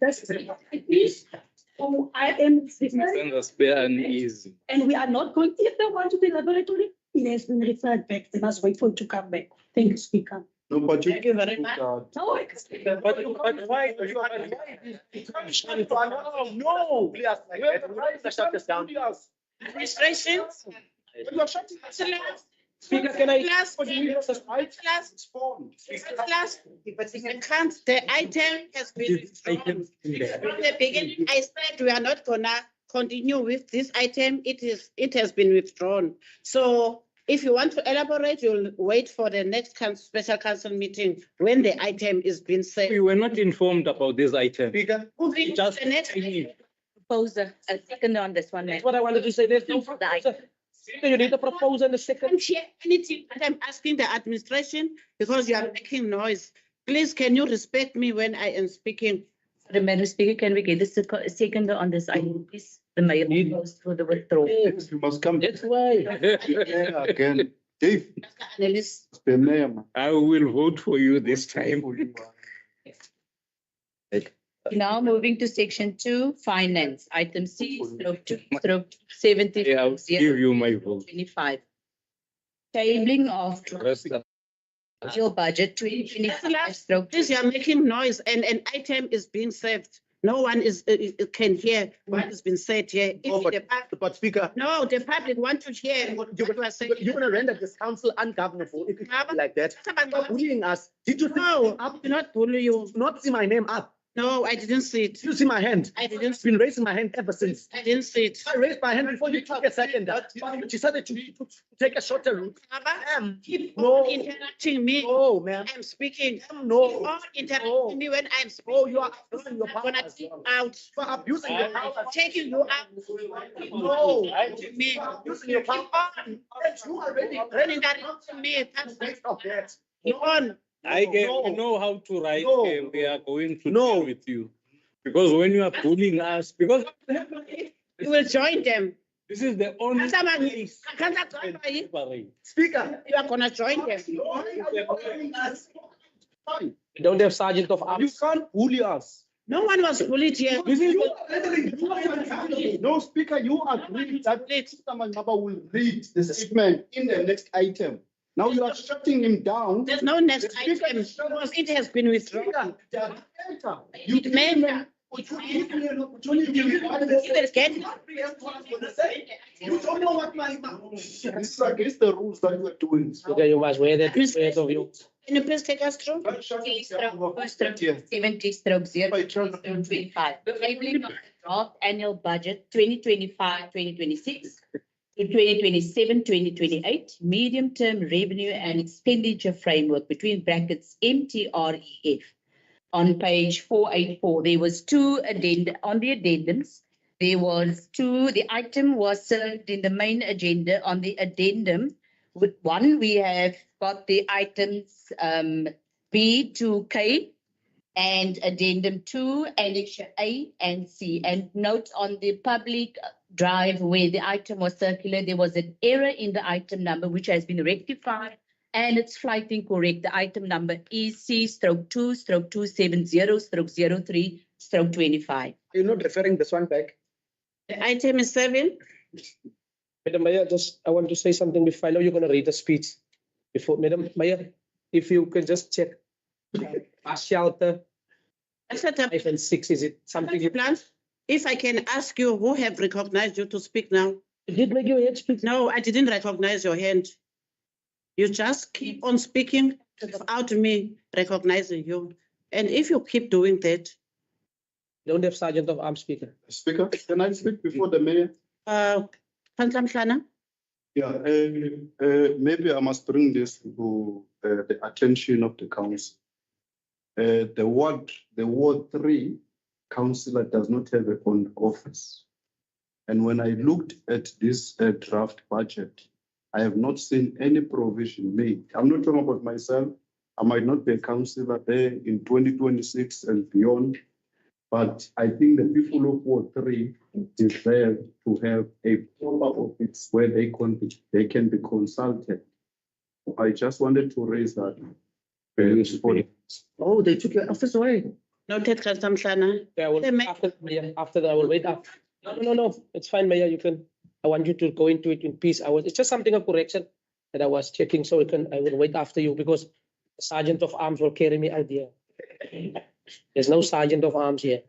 this is, so I am referring, and we are not going, if they want to deliberate on it, it has been referred back. They must wait for it to come back. Thank you, Speaker. No, but Thank you very much. No, I can. But why? No, please. We have the right to shut this down. Administrations. Speaker, can I? Last, What do you mean, Mr. White? The item has been withdrawn. From the beginning, I said we are not gonna continue with this item. It has been withdrawn. So if you want to elaborate, you'll wait for the next special council meeting when the item is being said. We were not informed about this item. Speaker. Moving Just to the next. Proposer, a second on this one. That's what I wanted to say. There's no proposer. Speaker, you need a proposer and a I second. can't hear anything that I'm asking the administration because you are making noise. Please, can you respect me when I am speaking? The Madam Speaker, can we get a second on this item, please? The mayor goes through the withdrawal. yes, you must come. That's why. Mayor again. Dave, Analyst. the mayor, man. I will vote for you this time. Now moving to section 2, finance, item C, stroke 2, stroke 70. Yeah, I'll give you my vote. 25. Tabling of Rest of- your budget 2025 stroke. Please, you are making noise and an item is being served. No one can hear what has been said here. Oh, but Speaker, No, the public want to hear what you are saying. you're going to render this council ungovernable if you keep like that. Somebody- Stop bullying us. Did you No, I do not bully you. not see my name up? No, I didn't see it. Did you see my hand? I didn't I've been raising my hand ever since. I didn't see it. I raised my hand before you took a second. You decided to take a shorter route. Baba, keep No. on interrupting me. No, ma'am. I'm speaking. No. Keep on interrupting No. me when I'm speaking. Oh, you are abusing your I'm power. gonna take out. You are abusing your power. I'm taking you out. No. Me. Abusing your power. You already Running that to me. Stop that. You on. I can No. know how to write. No. We are going to No. deal with you. Because when you are bullying us, because You will join them. this is the only Somebody- place. Can't I join by you? Separate. Speaker. You are gonna join them. We don't have sergeant of You arms. can't bully us. No one was bullied here. No, Speaker, you agreed that Mr. Mangaba will read the statement in the next item. Now you are shutting him down. There's no next The Speaker item is shut- because it has been withdrawn. You It may not. You will get You don't know what my. This is against the rules that you are doing. Okay, you must wear that. Wear of you. Can you please take us through? C stroke 70 stroke 0 stroke 25. Tabling of the draft annual budget 2025-2026 to 2027-2028, medium-term revenue and expenditure framework between brackets MTREF. On page 484, there was two on the addendums. There was two, the item was served in the main agenda. On the addendum, with one, we have got the items B to K and addendum 2, annexure A and C. And note on the public drive where the item was circular, there was an error in the item number which has been rectified and it's flighting correct. The item number is C stroke 2 stroke 270 stroke 03 stroke 25. You're not referring this one back. The item is 7. Madam Mayor, I want to say something before. I know you're going to read the speech. Before, Madam Mayor, if you can just check. Shelter, 5 and 6, is it something you plan? If I can ask you who have recognized you to speak now? You did make your hand speak. No, I didn't recognize your hand. You just keep on speaking without me recognizing you. And if you keep doing that. Don't have sergeant of arms speaker. Speaker, can I speak before the mayor? Yeah, maybe I must bring this to the attention of the council. The ward 3 councillor does not have a own office. And when I looked at this draft budget, I have not seen any provision made. I'm not talking about myself. I might not be a councillor there in 2026 and beyond, but I think the people of Ward 3 deserve to have a proper office where they can be consulted. I just wanted to raise that. Oh, they took your office away. Noted, Councillor Mhlana. Yeah, I will, after that, I will wait up. No, it's fine, Mayor, you can, I want you to go into it in peace. It's just something of correction that I was checking, so I will wait after you because Sergeant of Arms will carry me out here. There's no Sergeant of Arms here.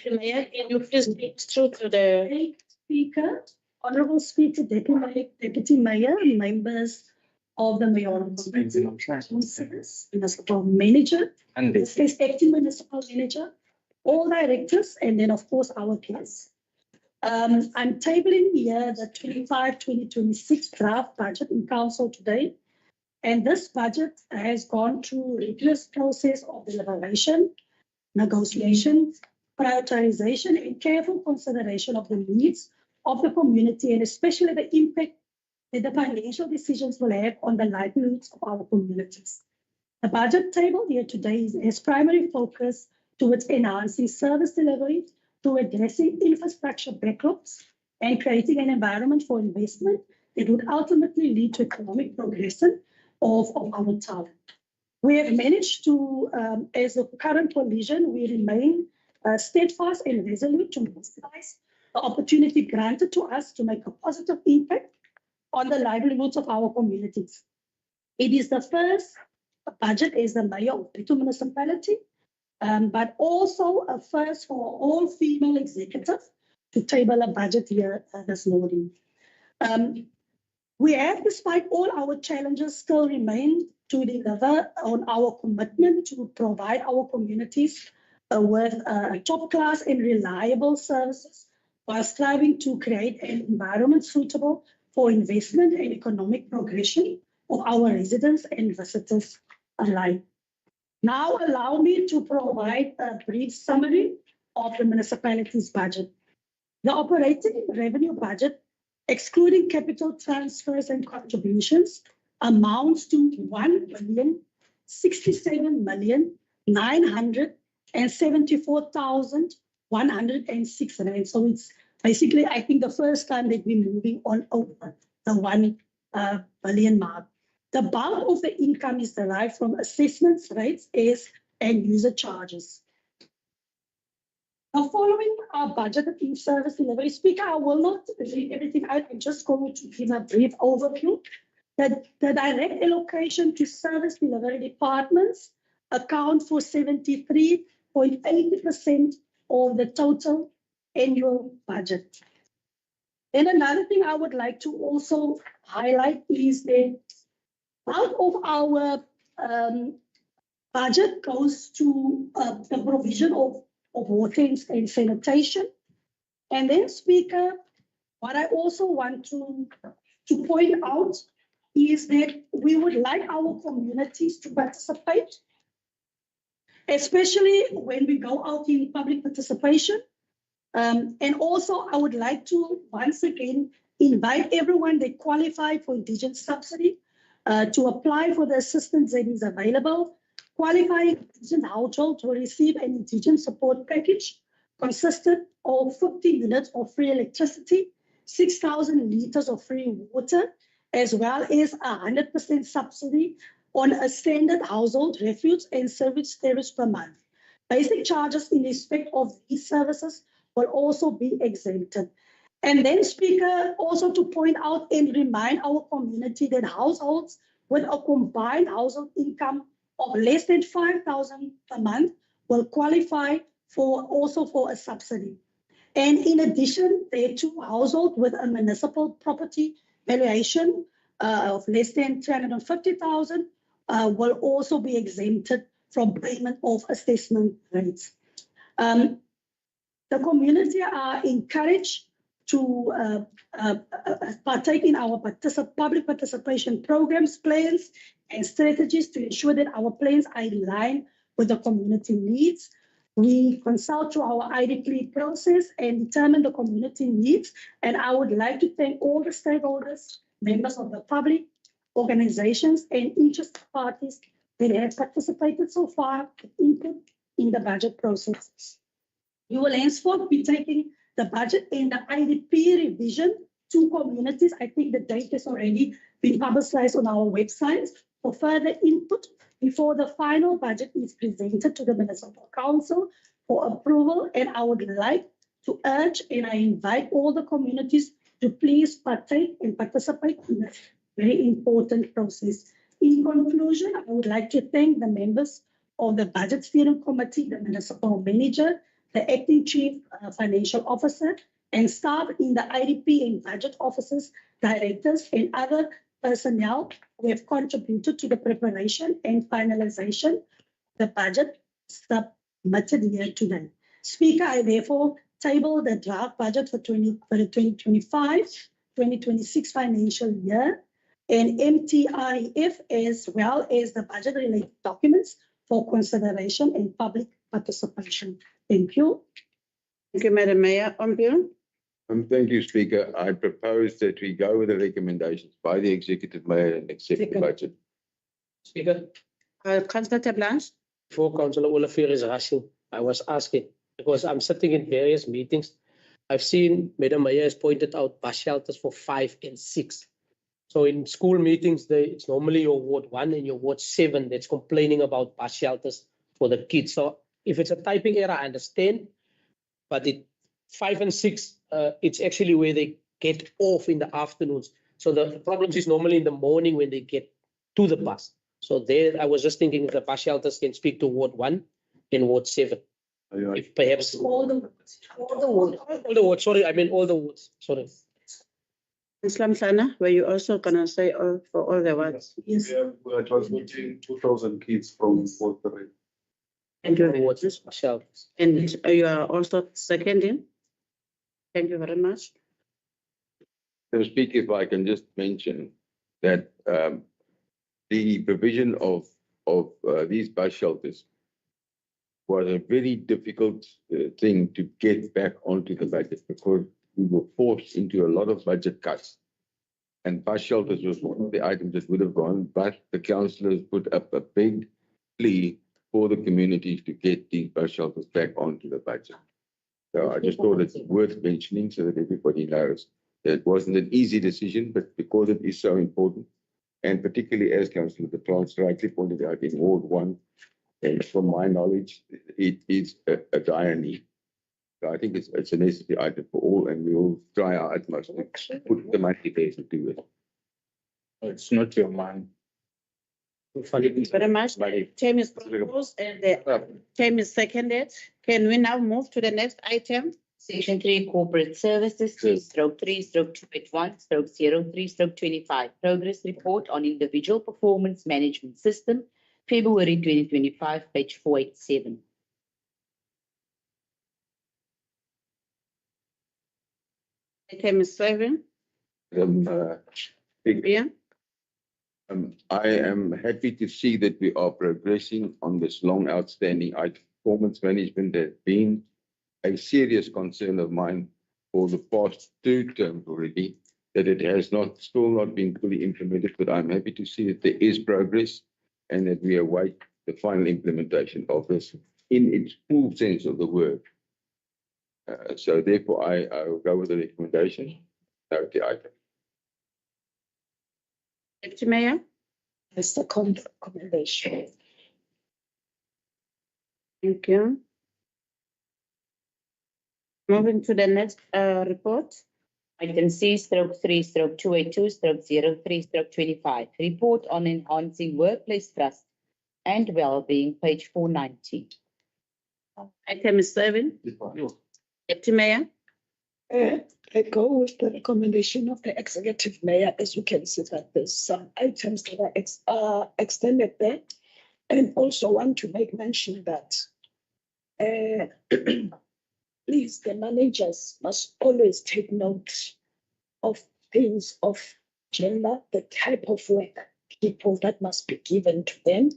Mayor, can you please speak through to the Speaker, Honorable Speaker, Deputy Mayor, members of the Mayoral Committee, councillors, Municipal Manager, this is Acting Municipal Manager, all directors, and then of course our guests. I'm tabling here the 25-2026 draft budget in council today. And this budget has gone through rigorous process of deliberation, negotiation, prioritization, and careful consideration of the needs of the community, and especially the impact that the financial decisions will have on the livelihoods of our communities. The budget table here today has primary focus towards enhancing service delivery, to addressing infrastructure backlogs, and creating an environment for investment that would ultimately lead to economic progression of our town. We have managed to, as a current coalition, we remain steadfast and resolute to maximize the opportunity granted to us to make a positive impact on the livelihoods of our communities. It is the first budget as the mayor of Bitou municipality, but also a first for all female executives to table a budget here this morning. We have, despite all our challenges, still remained to deliver on our commitment to provide our communities with top-class and reliable services while striving to create an environment suitable for investment and economic progression of our residents and visitors alike. Now allow me to provide a brief summary of the municipality's budget. The operating revenue budget, excluding capital transfers and contributions, amounts to 1,067,974,106 rand. So it's basically, I think, the first time that we're moving on over the 1 billion mark. The bulk of the income is derived from assessments, rates, and user charges. Now, following our budgeted in-service delivery, Speaker, I will not read everything out. I'm just going to give a brief overview. The direct allocation to service delivery departments account for 73.80% of the total annual budget. And another thing I would like to also highlight is that out of our budget goes to the provision of water and sanitation. And then, Speaker, what I also want to point out is that we would like our communities to participate, especially when we go out in public participation. And also, I would like to once again invite everyone that qualify for Indigenous subsidy to apply for the assistance that is available. Qualifying Indigenous households will receive an Indigenous support package consistent of 50 units of free electricity, 6,000 liters of free water, as well as 100% subsidy on a standard household refuse and service tariffs per month. Basic charges in respect of these services will also be exempted. And then, Speaker, also to point out and remind our community that households with a combined household income of less than 5,000 per month will qualify for a subsidy. And in addition, there are two households with a municipal property valuation of less than 350,000 will also be exempted from payment of assessment rates. The community are encouraged to partake in our public participation programs, plans, and strategies to ensure that our plans are in line with the community needs. We consult to our IDP process and determine the community needs. And I would like to thank all the stakeholders, members of the public, organizations, and interested parties that have participated so far with input in the budget processes. You will henceforth be taking the budget and the IDP revision to communities. I think the date has already been publicized on our website for further input before the final budget is presented to the Municipal Council for approval. And I would like to urge and I invite all the communities to please partake and participate in this very important process. In conclusion, I would like to thank the members of the Budget Steering Committee, the Municipal Manager, the Acting Chief Financial Officer, and staff in the IDP and budget offices, directors, and other personnel who have contributed to the preparation and finalization of the budget submitted here today. Speaker, I therefore table the draft budget for the 2025-2026 financial year and MTIF as well as the budget related documents for consideration and public participation. Thank you. Thank you, Madam Mayor. On bill. Thank you, Speaker. I propose that we go with the recommendations by the Executive Mayor and accept the budget. Speaker, Councillor Tablanche. before Councillor Olivier is rushing, I was asking, because I'm sitting in various meetings. I've seen Madam Mayor has pointed out bus shelters for 5 and 6. So in school meetings, it's normally your Ward 1 and your Ward 7 that's complaining about bus shelters for the kids. So if it's a typing error, I understand, but 5 and 6, it's actually where they get off in the afternoons. So the problem is normally in the morning when they get to the bus. So there, I was just thinking if the bus shelters can speak to Ward 1 and Ward 7. If perhaps All the wards, sorry, I mean all the wards, sorry. Islam Sana, were you also gonna say all for all the words? Yes. We are transmitting 2,000 kids from Ward 3. Thank you. Wards, bus shelters. And you are also seconding? Thank you very much. So, Speaker, if I can just mention that the provision of these bus shelters was a very difficult thing to get back onto the budget because we were forced into a lot of budget cuts. And bus shelters was one of the items that would have gone, but the councillors put up a big plea for the communities to get these bus shelters back onto the budget. So I just thought it's worth mentioning so that everybody knows that it wasn't an easy decision, but because it is so important, and particularly as Councillor de Plants rightly pointed out in Ward 1, and from my knowledge, it is a dire need. So I think it's a necessary item for all, and we will try our utmost to put the money there to do it. It's not your mind. Thank you very much. Term is proposed and the term is seconded. Can we now move to the next item? Section 3, Corporate Services, 3/3/281/03/25. Progress Report on Individual Performance Management System, February 2025, page 487. Item is 7. Yeah. I am happy to see that we are progressing on this long outstanding item. Performance management has been a serious concern of mine for the past 2 terms already, that it has still not been fully implemented, but I'm happy to see that there is progress and that we await the final implementation of this in its full sense of the word. So therefore, I will go with the recommendation. Note the item. Deputy Mayor. Mr. Recommendation. Thank you. Moving to the next report. Item C/3/282/03/25. Report on enhancing workplace trust and well-being, page 490. Item is 7. Deputy Mayor. I go with the recommendation of the Executive Mayor. As you can see that there's some items that are extended there. And also want to make mention that please, the managers must always take note of things of gender, the type of work, people that must be given to them.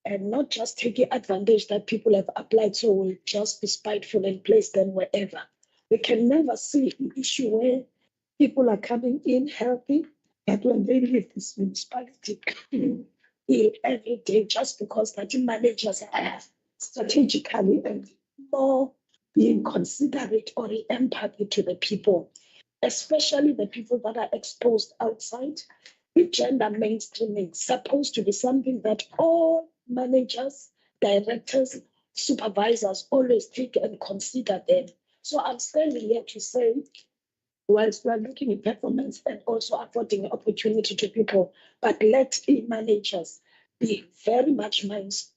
and not just taking advantage that people have applied, so we'll just be spiteful and place them wherever. We can never see an issue where people are coming in healthy, but when they leave this municipality ill every day just because that managers are strategically and more being considerate or empathy to the people, especially the people that are exposed outside. The gender mainstreaming supposed to be something that all managers, directors, supervisors always take and consider them. So I'm standing here to say, whilst we are looking at performance and also affording opportunity to people, but let managers be very much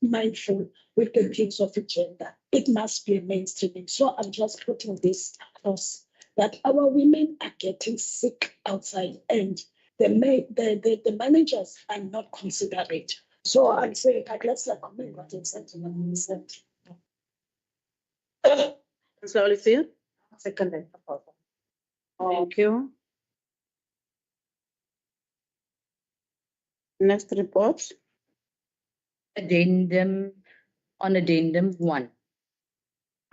mindful with the things of the gender. It must be mainstreaming. So I'm just putting this across that our women are getting sick outside and the managers are not considerate. So I'm saying that let's recommend what it's said. Councillor Olivier. Second proposal. Thank you. Next report. Addendum on addendum 1.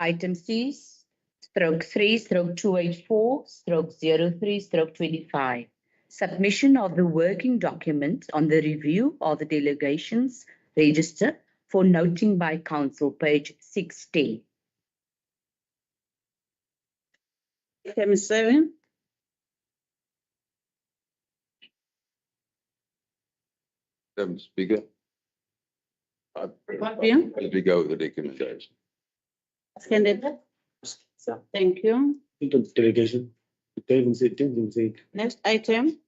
Item C, /3/284/03/25. Submission of the working document on the review of the delegations register for noting by council, page 610. Item 7. Madam Speaker. Yeah. As we go with the recommendation. Seconded. Thank you. Delegation. Didn't say. Next item.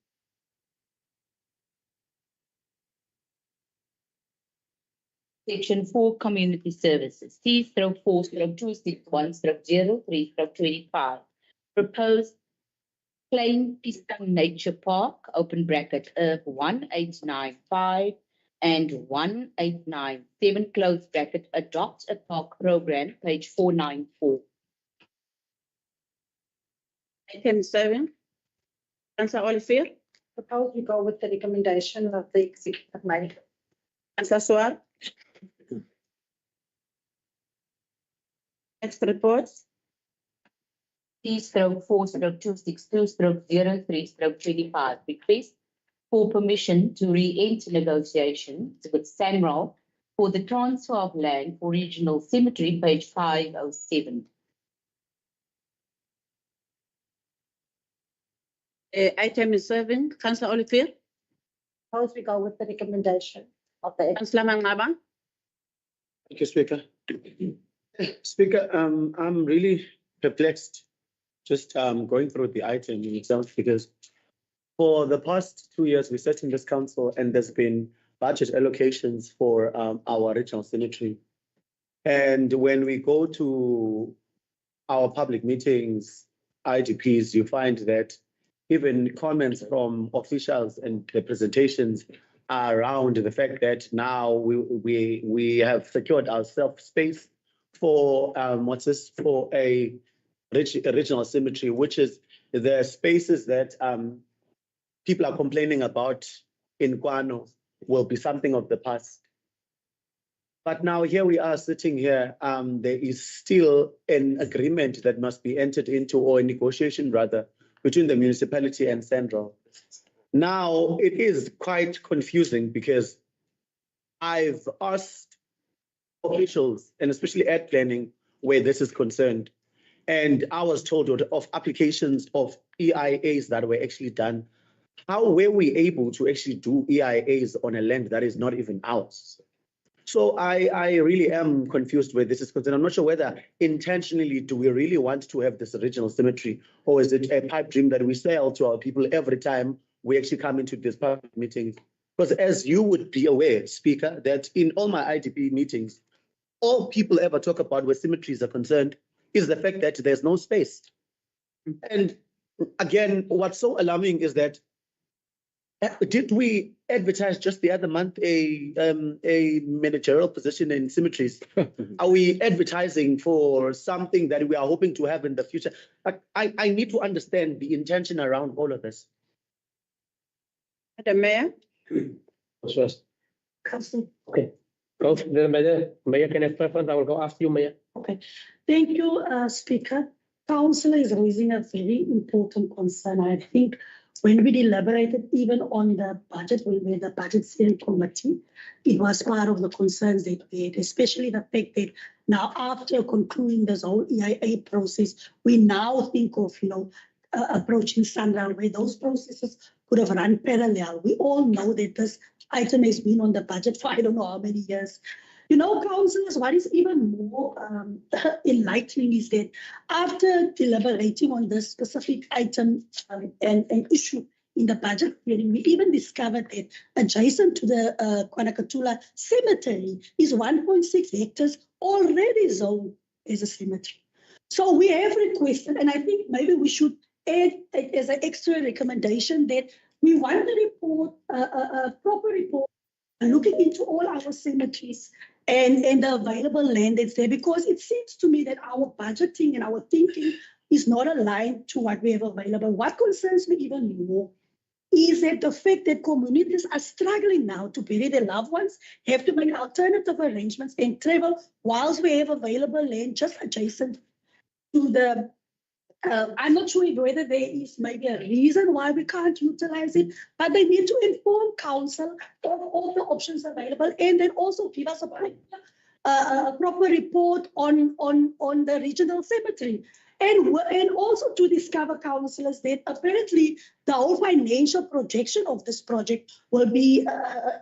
Section 4, Community Services, C/4/261/03/25. Proposed Plain Peacetown Nature Park, open bracket, 1895 and 1897, close bracket, adopt a park program, page 494. Item 7. Councillor Olivier. Suppose we go with the recommendation of the executive manager. Councillor Suar. Next report. C/4/262/03/25. Request for permission to re-enter negotiations with SANRAL for the transfer of land for regional cemetery, page 507. Item 7. Councillor Olivier. Suppose we go with the recommendation of the. Councillor Mangaba. Thank you, Speaker. Speaker, I'm really perplexed just going through the item in itself because for the past 2 years, we sat in this council and there's been budget allocations for our regional cemetery. And when we go to our public meetings, IDPs, you find that even comments from officials and the presentations are around the fact that now we have secured ourselves space for for a regional cemetery, which is the spaces that people are complaining about in Kwano will be something of the past. But now here we are sitting here, there is still an agreement that must be entered into, or a negotiation rather, between the municipality and Central. Now it is quite confusing because I've asked officials, and especially at planning, where this is concerned, and I was told of applications of EIAs that were actually done. How were we able to actually do EIAs on a land that is not even ours? So I really am confused where this is concerned. I'm not sure whether intentionally do we really want to have this regional cemetery, or is it a pipe dream that we sell to our people every time we actually come into these public meetings? Because as you would be aware, Speaker, that in all my IDP meetings, all people ever talk about where cemeteries are concerned is the fact that there's no space. And again, what's so alarming is that did we advertise just the other month a managerial position in cemeteries? Are we advertising for something that we are hoping to have in the future? I need to understand the intention around all of this. Madam Mayor. First. Council. Okay. Go, the Mayor can have preference. I will go after you, Mayor. Okay, thank you, Speaker. Councillor is raising a very important concern. I think when we deliberated even on the budget, when we had the budget steering committee, it was part of the concerns that we had, especially the fact that now after concluding this whole EIA process, we now think of, approaching sundown where those processes could have run parallel. We all know that this item has been on the budget for I don't know how many years. Councillors, what is even more enlightening is that after deliberating on this specific item and issue in the budget hearing, we even discovered that adjacent to the Kwanakatula cemetery is 1.6 hectares already zoned as a cemetery. So we have requested, and I think maybe we should add as an extra recommendation that we want a report, a proper report, looking into all our cemeteries and the available land that's there, because it seems to me that our budgeting and our thinking is not aligned to what we have available. What concerns me even more is that the fact that communities are struggling now to bury their loved ones, have to make alternative arrangements and travel whilst we have available land just adjacent to the I'm not sure whether there is maybe a reason why we can't utilize it, but they need to inform council of all the options available and then also give us a proper report on the regional cemetery. And also to discover, councillors, that apparently the whole financial projection of this project will be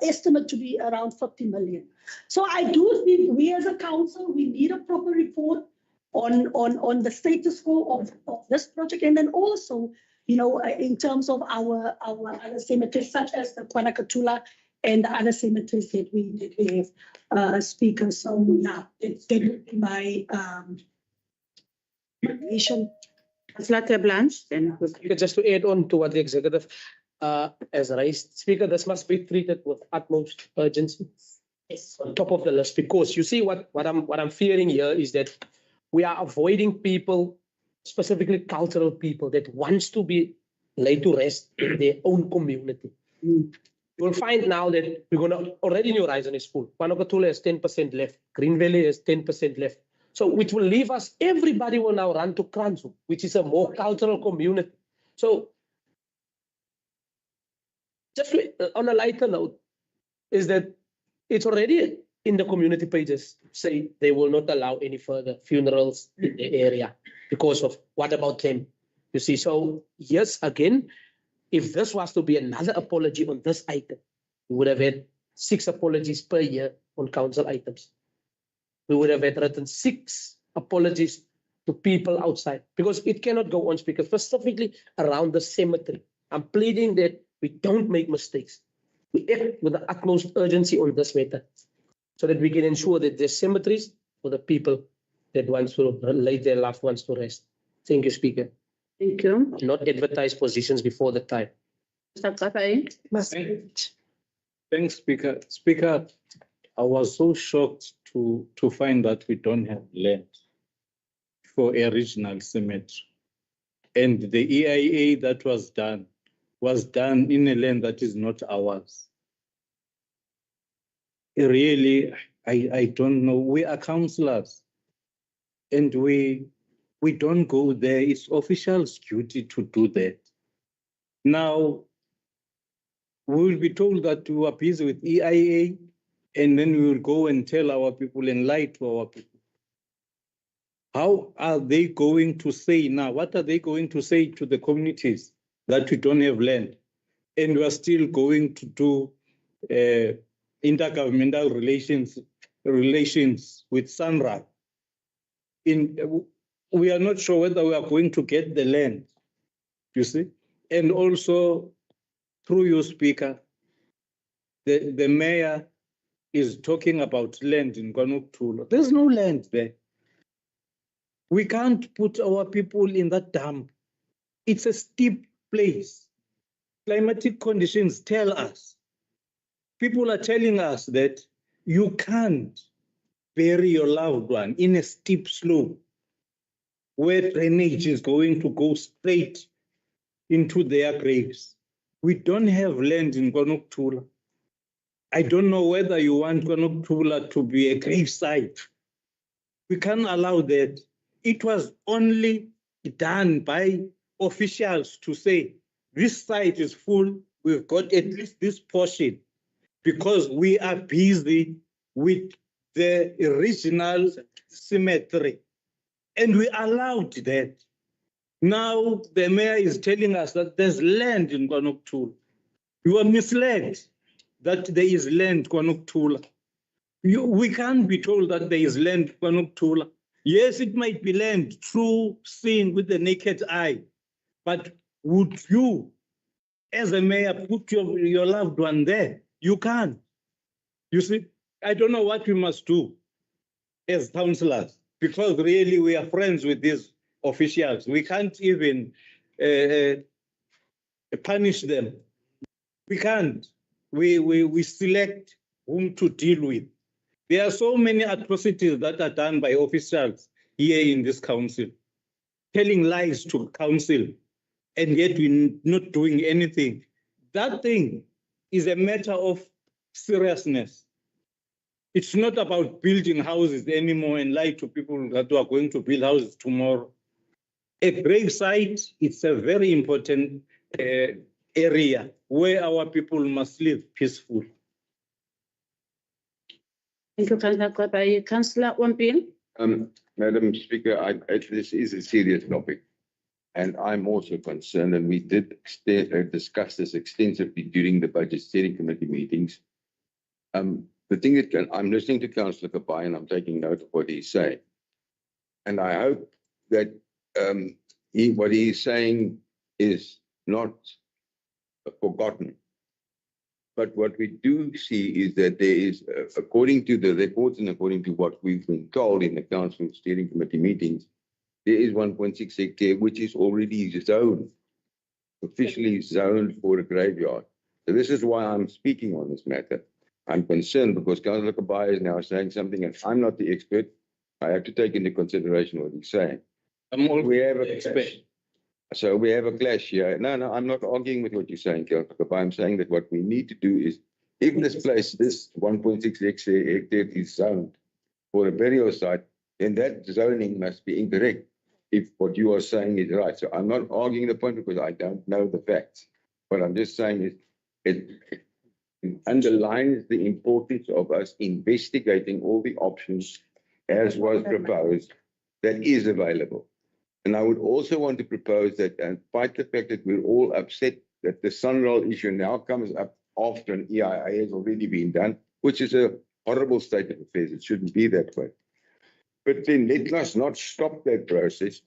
estimated to be around 50 million. So I do think we as a council, we need a proper report on the status quo of this project, and then also, in terms of our other cemeteries, such as the Kwanakatula and the other cemeteries that we have, Speaker. So yeah, that would be my recommendation. Councillor Blanche, then. Speaker, just to add on to what the executive has raised, Speaker, this must be treated with utmost urgency. Yes. On top of the list, because you see what I'm fearing here is that we are avoiding people, specifically cultural people, that wants to be laid to rest in their own community. You'll find now that we're going to, already New Horizon is full. Kwanakatula has 10% left. Green Valley has 10% left. So which will leave us, everybody will now run to Kranzu, which is a more cultural community. So just on a lighter note, is that it's already in the community pages say they will not allow any further funerals in the area because of what about them? You see, so yes, again, if this was to be another apology on this item, we would have had 6 apologies per year on council items. We would have had written 6 apologies to people outside, because it cannot go on, Speaker, specifically around the cemetery. I'm pleading that we don't make mistakes. We act with the utmost urgency on this matter, so that we can ensure that there's cemeteries for the people that want to lay their loved ones to rest. Thank you, Speaker. Thank you. Not advertise positions before the time. Thanks, Speaker. Speaker, I was so shocked to find that we don't have land for a regional cemetery. And the EIA that was done in a land that is not ours. Really, I don't know. We are councillors and we don't go there. It's officials' duty to do that. Now, we will be told that we are busy with EIA, and then we will go and tell our people and lie to our people. How are they going to say now? What are they going to say to the communities that we don't have land and we are still going to do intergovernmental relations with Sunrise? We are not sure whether we are going to get the land, you see? And also, through you, Speaker, the mayor is talking about land in Kwanakatula. There's no land there. We can't put our people in that dump. It's a steep place. Climatic conditions tell us. People are telling us that you can't bury your loved one in a steep slope where drainage is going to go straight into their graves. We don't have land in Kwanakatula. I don't know whether you want Kwanokutula to be a grave site. We can't allow that. It was only done by officials to say, this site is full, we've got at least this portion, because we are busy with the original cemetery. And we allowed that. Now the mayor is telling us that there's land in Kwanokutula. You are misled that there is land Kwanokutula. We can't be told that there is land Kwanokutula. Yes, it might be land, true, seen with the naked eye. But would you, as a mayor, put your loved one there? You can't. You see, I don't know what we must do as councillors, because really we are friends with these officials. We can't even punish them. We can't. We select whom to deal with. There are so many atrocities that are done by officials here in this council, telling lies to council, and yet we're not doing anything. That thing is a matter of seriousness. It's not about building houses anymore and lie to people that are going to build houses tomorrow. A grave site, it's a very important area where our people must live peacefully. Thank you, Councillor Kwabai. Councillor Wampin. Madam Speaker, this is a serious topic, and I'm also concerned, and we did discuss this extensively during the Budget Steering Committee meetings. The thing that I'm listening to Councillor Kwabai, and I'm taking note of what he's saying, and I hope that what he's saying is not forgotten. But what we do see is that there is, according to the reports and according to what we've been told in the Council Steering Committee meetings, there is 1.6 hectare which is already zoned, officially zoned for a graveyard. So this is why I'm speaking on this matter. I'm concerned because Councillor Kwabai is now saying something, and I'm not the expert. I have to take into consideration what he's saying. We have a clash. So we have a clash here. No, I'm not arguing with what you're saying, Councillor Kwabai. I'm saying that what we need to do is, if this place, this 1.6 hectare is zoned for a burial site, then that zoning must be incorrect if what you are saying is right. So I'm not arguing the point because I don't know the facts. What I'm just saying is it underlines the importance of us investigating all the options as was proposed that is available. And I would also want to propose that, despite the fact that we're all upset that the Sunroll issue now comes up after an EIA has already been done, which is a horrible state of affairs. It shouldn't be that way. But then let us not stop that process.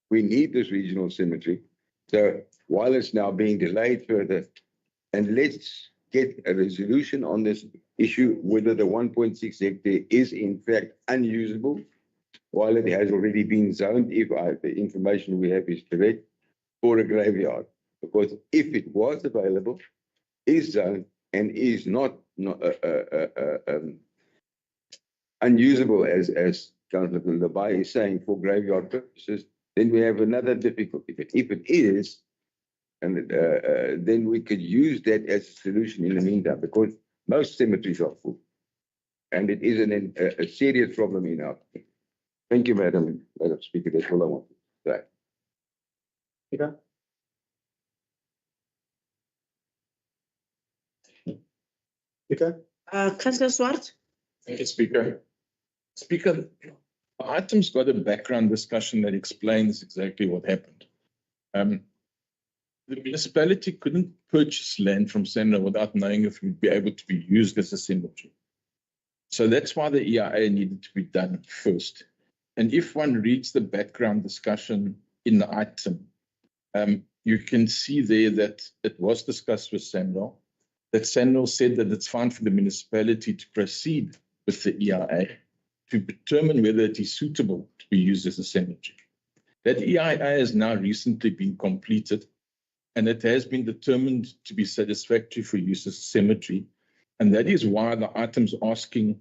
We need this regional cemetery. So while it's now being delayed further, and let's get a resolution on this issue, whether the 1.6 hectare is in fact unusable, while it has already been zoned, if the information we have is correct, for a graveyard. Because if it was available, is zoned, and is not unusable, as Councillor Labai is saying, for graveyard purposes, then we have another difficulty. But if it is, and then we could use that as a solution in the meantime, because most cemeteries are full, and it is a serious problem in our country. Thank you, Madam Speaker. That's all I want to say. Peter? Peter? Councillor Swart. Thank you, Speaker. Speaker, the item's got a background discussion that explains exactly what happened. The municipality couldn't purchase land from Senra without knowing if it would be able to be used as a cemetery. So that's why the EIA needed to be done first. And if one reads the background discussion in the item, you can see there that it was discussed with Senra, that Senra said that it's fine for the municipality to proceed with the EIA to determine whether it is suitable to be used as a cemetery. That EIA has now recently been completed, and it has been determined to be satisfactory for use as a cemetery. And that is why the item's asking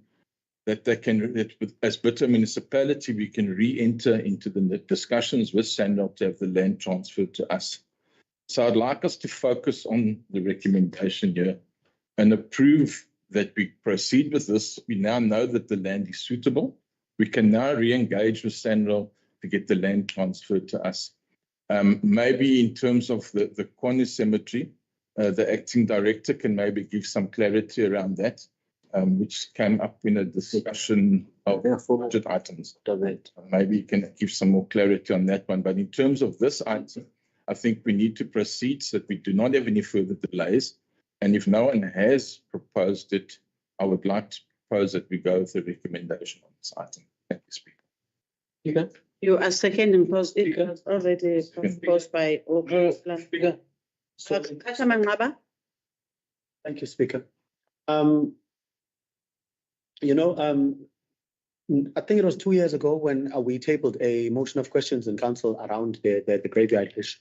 that they can, that as Bitou municipality, we can re-enter into the discussions with Sandal to have the land transferred to us. So I'd like us to focus on the recommendation here and approve that we proceed with this. We now know that the land is suitable. We can now re-engage with Sanral to get the land transferred to us. Maybe in terms of the corner cemetery, the acting director can maybe give some clarity around that, which came up in a discussion of budget items. Maybe you can give some more clarity on that one. But in terms of this item, I think we need to proceed so that we do not have any further delays. And if no one has proposed it, I would like to propose that we go with the recommendation on this item. Thank you, Speaker. Speaker. You are second imposed, it was already proposed by. Speaker. Councillor Mangaba. Thank you, Speaker. I think it was 2 years ago when we tabled a motion of questions in council around the graveyard issue.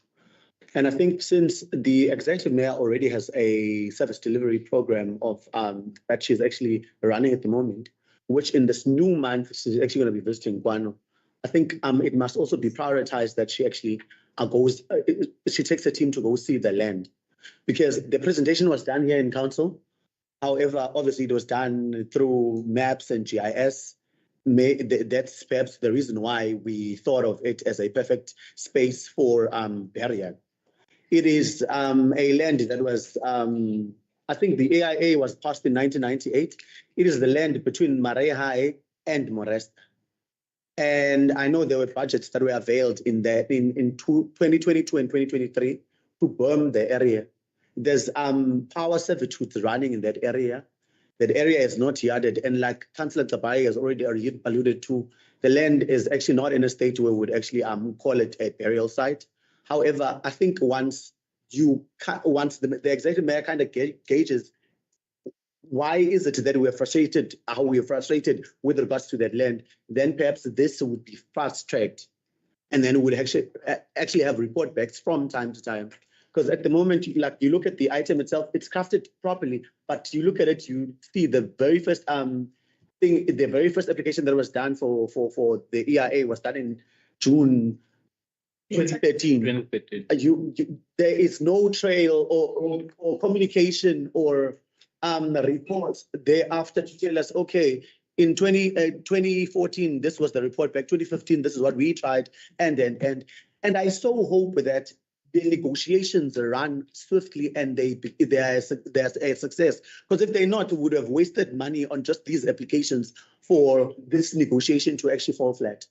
And I think since the executive mayor already has a service delivery program of that she's actually running at the moment, which in this new month she's actually going to be visiting Guano. I think it must also be prioritized that she actually she takes a team to go see the land, because the presentation was done here in council. However, obviously it was done through maps and GIS. That's perhaps the reason why we thought of it as a perfect space for burial. It is a land that was, I think the AIA was passed in 1998. It is the land between Marehae and Moresta. And I know there were budgets that were availed in 2022 and 2023 to burn the area. There's power servitudes running in that area. That area is not yarded, and like Councillor Tabai has already alluded to, the land is actually not in a state where we would actually call it a burial site. However, I think once the executive mayor kind of gauges why is it that we're frustrated, how we're frustrated with regards to that land, then perhaps this would be fast-tracked, and then we would actually have report backs from time to time. Because at the moment, you look at the item itself, it's crafted properly, but you look at it, you see the very first the very first application that was done for the EIA was done in June 2013. There is no trail or communication or reports thereafter to tell us, okay, in 2014, this was the report back, 2015, this is what we tried, and I so hope that the negotiations run swiftly and there's a success. Because if they're not, we would have wasted money on just these applications for this negotiation to actually fall flat.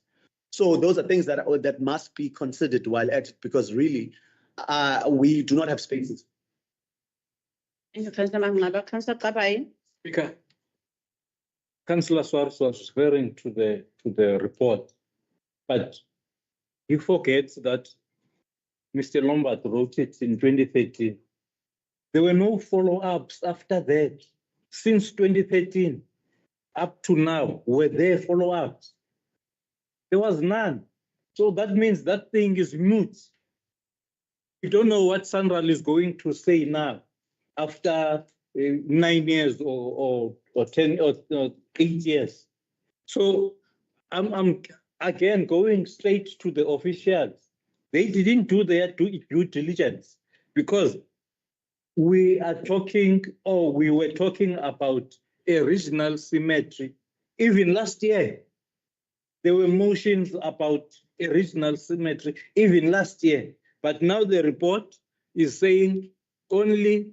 So those are things that must be considered while at it, because really we do not have spaces. Thank you, Councillor Mangaba. Councillor Tabai. Speaker, Councillor Swartz was referring to the report, but he forgets that Mr. Lombard wrote it in 2013. There were no follow-ups after that. Since 2013 up to now, were there follow-ups? There was none. So that means that thing is moot. We don't know what Sanral is going to say now after 9 years or 10 or 8 years. So I'm again going straight to the officials. They didn't do their due diligence, because we were talking about a regional cemetery. Even last year, there were motions about a regional cemetery, even last year. But now the report is saying only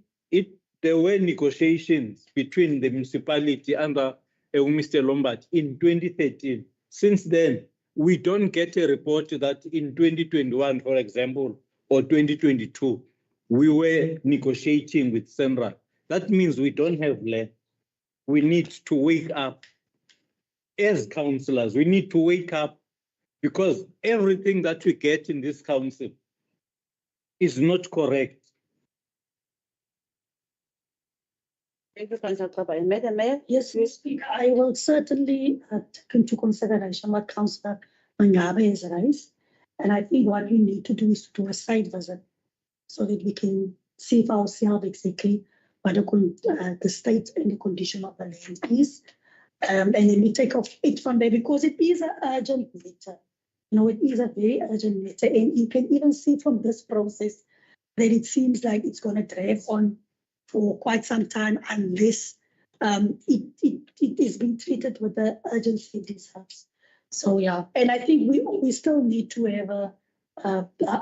there were negotiations between the municipality under Mr. Lombard in 2013. Since then, we don't get a report that in 2021, for example, or 2022, we were negotiating with Sanral. That means we don't have land. We need to wake up. As councillors, we need to wake up, because everything that we get in this council is not correct. Thank you, Councillor Tabai. Madam Mayor? Yes, Mr. Speaker, I will certainly take into consideration what Councillor Mangaba has raised. And I think what we need to do is to do a site visit so that we can see for ourselves exactly what the state and the condition of the land is. And then we take off it from there, because it is an urgent matter. It is a very urgent matter. And you can even see from this process that it seems like it's going to drag on for quite some time unless it is being treated with the urgency it deserves. So, yeah, and I think we still need to have a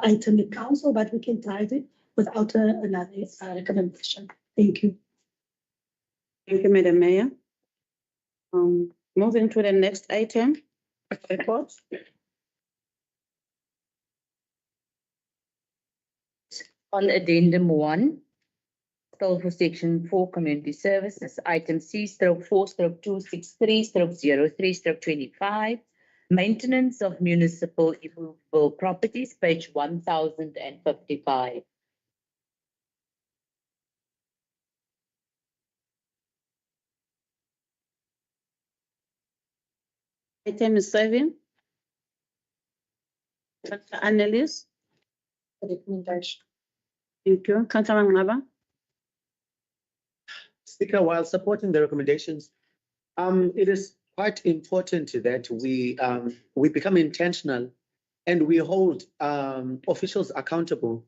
item in council, but we can drive it without another recommendation. Thank you. Thank you, Madam Mayor. Moving to the next item, report. On addendum 1, still for section 4 community services, item C/4/263/03/25, maintenance of municipal immovable properties, page 1055. Item is 7. Annalise. Recommendation. Thank you. Councillor Mangaba. Speaker, while supporting the recommendations, it is quite important that we become intentional and we hold officials accountable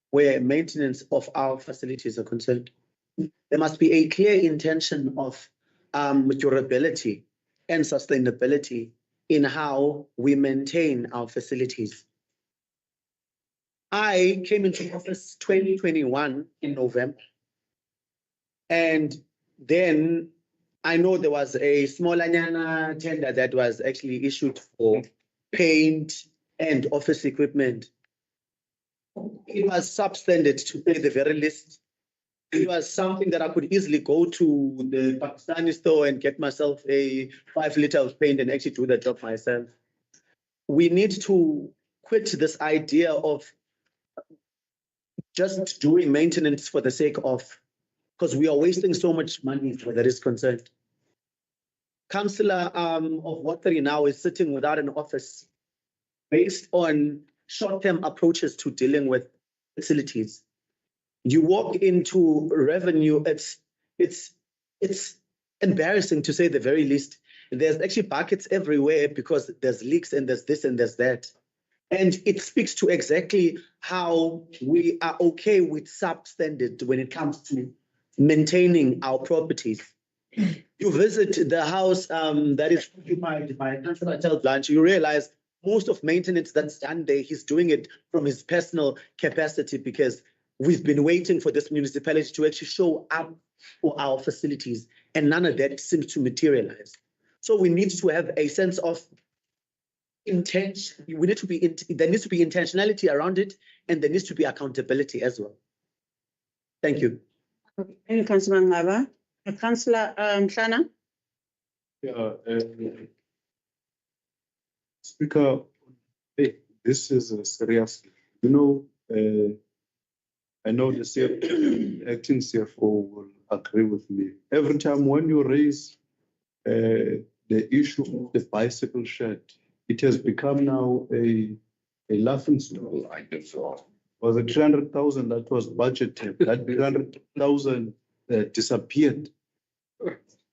where maintenance of our facilities are concerned. There must be a clear intention of durability and sustainability in how we maintain our facilities. I came into office 2021 in November. And then I know there was a small tender that was actually issued for paint and office equipment. It was substandard, to say the very least. It was something that I could easily go to the Pakistani store and get myself a 5 liter of paint and actually do the job myself. We need to quit this idea of just doing maintenance for the sake of, because we are wasting so much money where that is concerned. Councillor of Wateri now is sitting without an office based on short-term approaches to dealing with facilities. You walk into revenue, it's embarrassing to say the very least. There's actually buckets everywhere because there's leaks and there's this and there's that. And it speaks to exactly how we are okay with substandard when it comes to maintaining our properties. You visit the house that is occupied by Councillor Tel Blanche, you realize most of maintenance that's done there, he's doing it from his personal capacity because we've been waiting for this municipality to actually show up for our facilities, and none of that seems to materialize. So we need to have a sense of intention. We need to be there needs to be intentionality around it, and there needs to be accountability as well. Thank you. Thank you, Councillor Ngaba. Councillor Mhlana. Yeah, Speaker, this is serious. You know, I know the acting CFO will agree with me. Every time when you raise the issue of the bicycle shed, it has become now a laughing stock. Was it 300,000 that was budgeted? That 300,000 disappeared.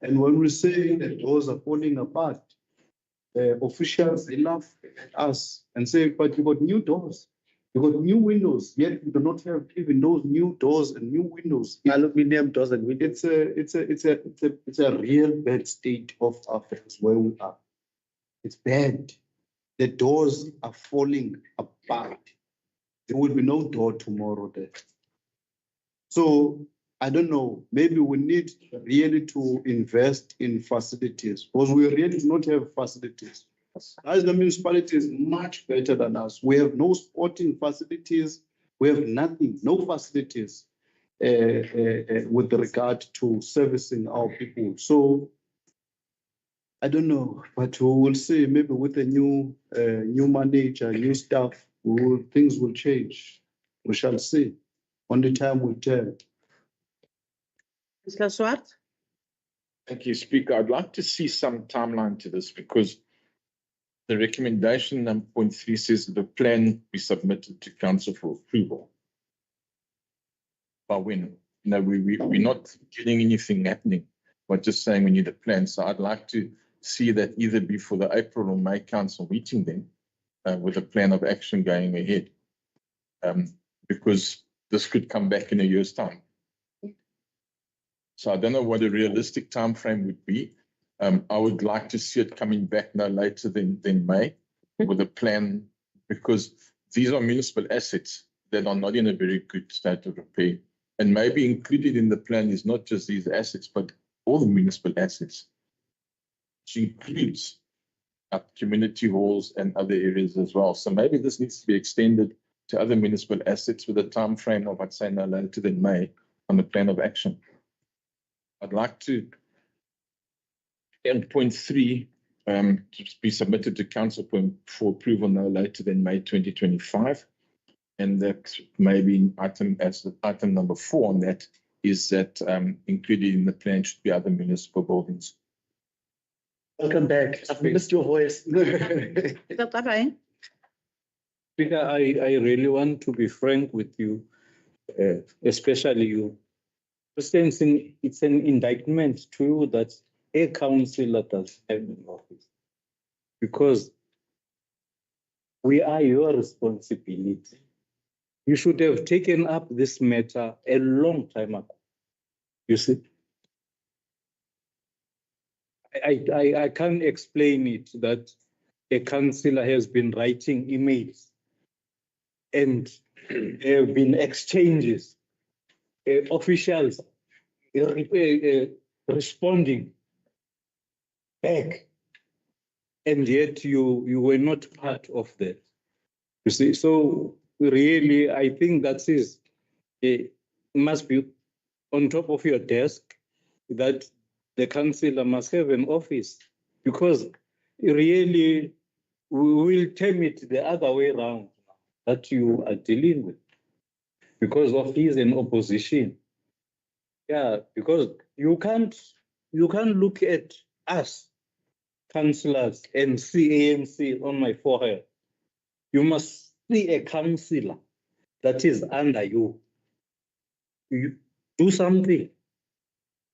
And when we say the doors are falling apart, officials, they laugh at us and say, but you got new doors, you got new windows, yet you do not have even those new doors and new windows. Aluminium doors and windows. It's a real bad state of affairs where we are. It's bad. The doors are falling apart. There will be no door tomorrow there. So I don't know, maybe we need really to invest in facilities because we really do not have facilities. As the municipality is much better than us. We have no sporting facilities. We have nothing, no facilities with regard to servicing our people. So I don't know, but we will see. Maybe with a new manager, new staff, things will change. We shall see. Only time will tell. Mr. Swart. Thank you, Speaker. I'd like to see some timeline to this because the recommendation number 0.3 says that the plan be submitted to council for approval. But when? No, we're not getting anything happening. We're just saying we need a plan. So I'd like to see that either be for the April or May council meeting then with a plan of action going ahead. Because this could come back in a year's time. So I don't know what a realistic time frame would be. I would like to see it coming back no later than May with a plan, because these are municipal assets that are not in a very good state of repair. And maybe included in the plan is not just these assets, but all the municipal assets, which includes community halls and other areas as well. So maybe this needs to be extended to other municipal assets with a time frame of, I'd say, no later than May on the plan of action. I'd like to, point 3, to be submitted to council for approval no later than May 2025. And that maybe item number 4 on that is that included in the plan should be other municipal buildings. Welcome back. I've missed your voice. Speaker, I really want to be frank with you, especially you. It's an indictment to you that a councillor does have an office, because we are your responsibility. You should have taken up this matter a long time ago. You see, I can't explain it that a councillor has been writing emails and there have been exchanges, officials responding back, and yet you were not part of that. You see, so really, I think that is must be on top of your desk, that the councillor must have an office, because really we will term it the other way around that you are dealing with, because of he's in opposition. Yeah, because you can't look at us councillors and see ANC on my forehead. You must see a councillor that is under you. You do something.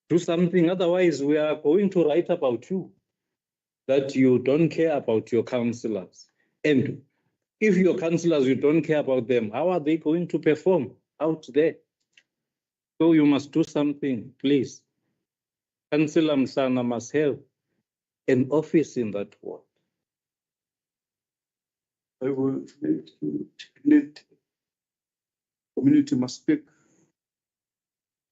Do something. Otherwise, we are going to write about you that you don't care about your councillors. And if your councillors, you don't care about them, how are they going to perform out there? So you must do something, please. Councillor Msana must have an office in that ward. I will community must speak.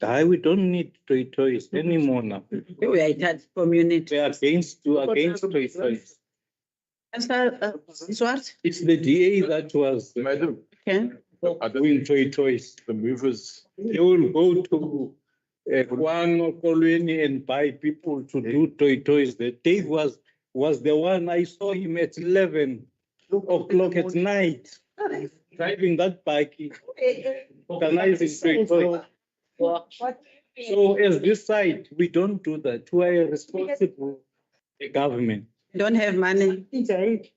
We don't need toys anymore now. We are that community. We are against toys. Swart? It's the DA that was Madam, doing toys. The movers. They will go to Kwan or Kolweni and buy people to do toys. The Dave was the one I saw him at 11 o'clock at night, driving that bike, organizing toys. So as this side, we don't do that. We are a responsible government. Don't have money. The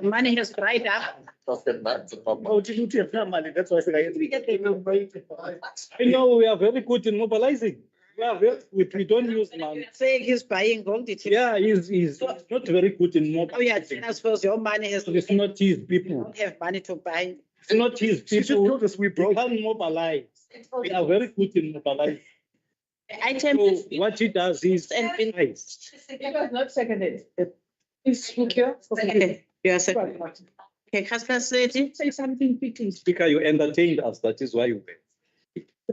money has dried up. That's why I know we are very good in mobilizing. We are very good. We don't use money. Saying he's buying gold. Yeah, he's not very good in mobilizing. Oh yeah, I suppose your money is. It's not his people. Don't have money to buy. It's not his people. We can't mobilize. We are very good in mobilizing. Item. So what he does is Not seconded. Please, thank you. Seconded. You are seconded. Okay, Councillor Sweti. Say something quickly. Speaker, you entertained us. That is why you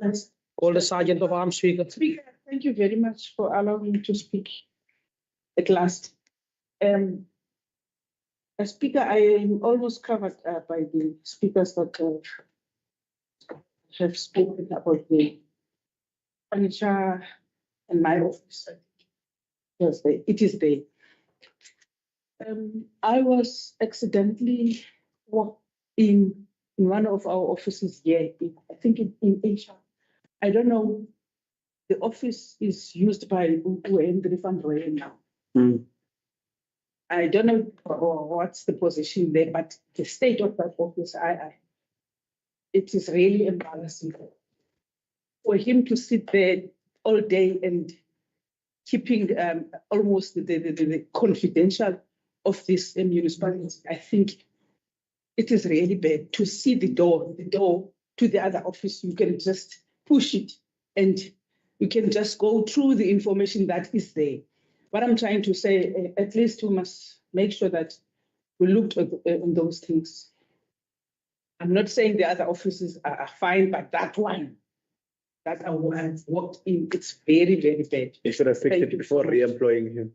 went. Call the Sergeant of Arms, Speaker. Speaker, thank you very much for allowing me to speak at last. Speaker, I am almost covered by the speakers that have spoken about the furniture and my office. Yes, it is there. I was accidentally walked in one of our offices here, I think in Asia. I don't know, the office is used by Bitou and Van Rooyen now. I don't know what's the position there, but the state of that office, it is really embarrassing for him to sit there all day and keeping almost the confidential of this municipality. I think it is really bad to see the door to the other office. You can just push it and we can just go through the information that is there. What I'm trying to say, at least we must make sure that we looked at on those things. I'm not saying the other offices are fine, but that one that I have worked in, it's very, very bad. You should have fixed it before re-employing him.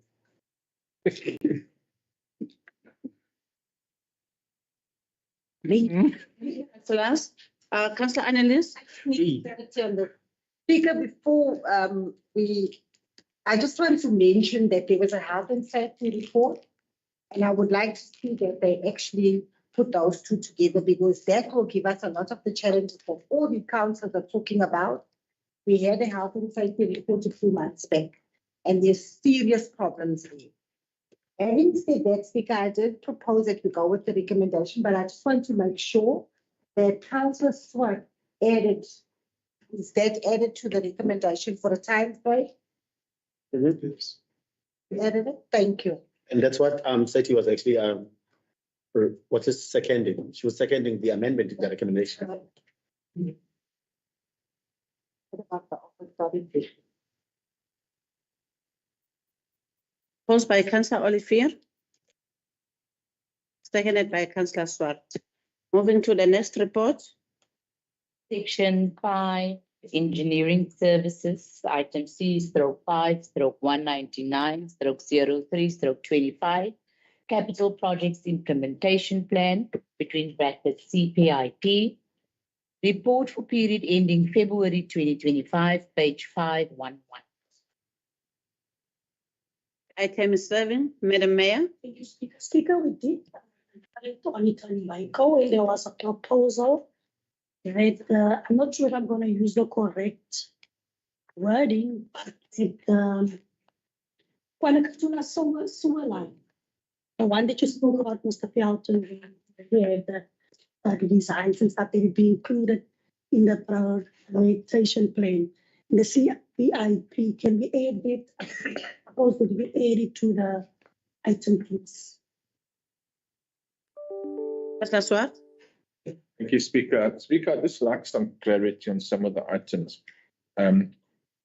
Councillors, Councillor Annelies. Speaker, before I just want to mention that there was a health and safety report, and I would like to see that they actually put those two together, because that will give us a lot of the challenges that all the councils are talking about. We had a health and safety report a few months back, and there's serious problems there. Having said that, Speaker, I did propose that we go with the recommendation, but I just want to make sure that Councillor Swart added, is that added to the recommendation for a time frame? Yes. You added it? Thank you. And that's what Seti was actually what is seconding. She was seconding the amendment to the recommendation. Proposed by Councillor Olivier. Seconded by Councillor Swart. Moving to the next report. Section 5, Engineering Services, item C/5/199/03/25, Capital Projects Implementation Plan, between brackets CPIP. Report for period ending February 2025, page 511. Item is 7, Madam Mayor. Thank you, Speaker. Speaker, we did monitoring Michael, and there was a proposal that I'm not sure if I'm going to use the correct wording, but it Kwanakatuna sewer line, the one that you spoke about, Mr. Felton, the designs and stuff that would be included in the prioritization plan. In the CPIP, can we add it? Suppose that we add it to the item, please. Councillor Swart. Thank you, Speaker. Speaker, I'd just like some clarity on some of the items. One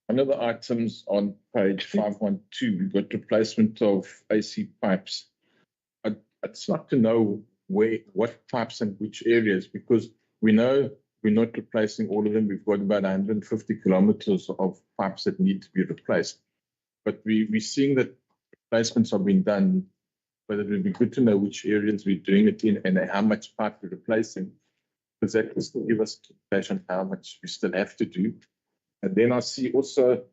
of the items on page 512, we've got replacement of AC pipes. I'd just like to know what pipes and which areas, because we know we're not replacing all of them. We've got about 150 kilometers of pipes that need to be replaced. But we're seeing that replacements are being done, but it would be good to know which areas we're doing it in and how much pipe we're replacing, because that will still give us information how much we still have to do. And then I see also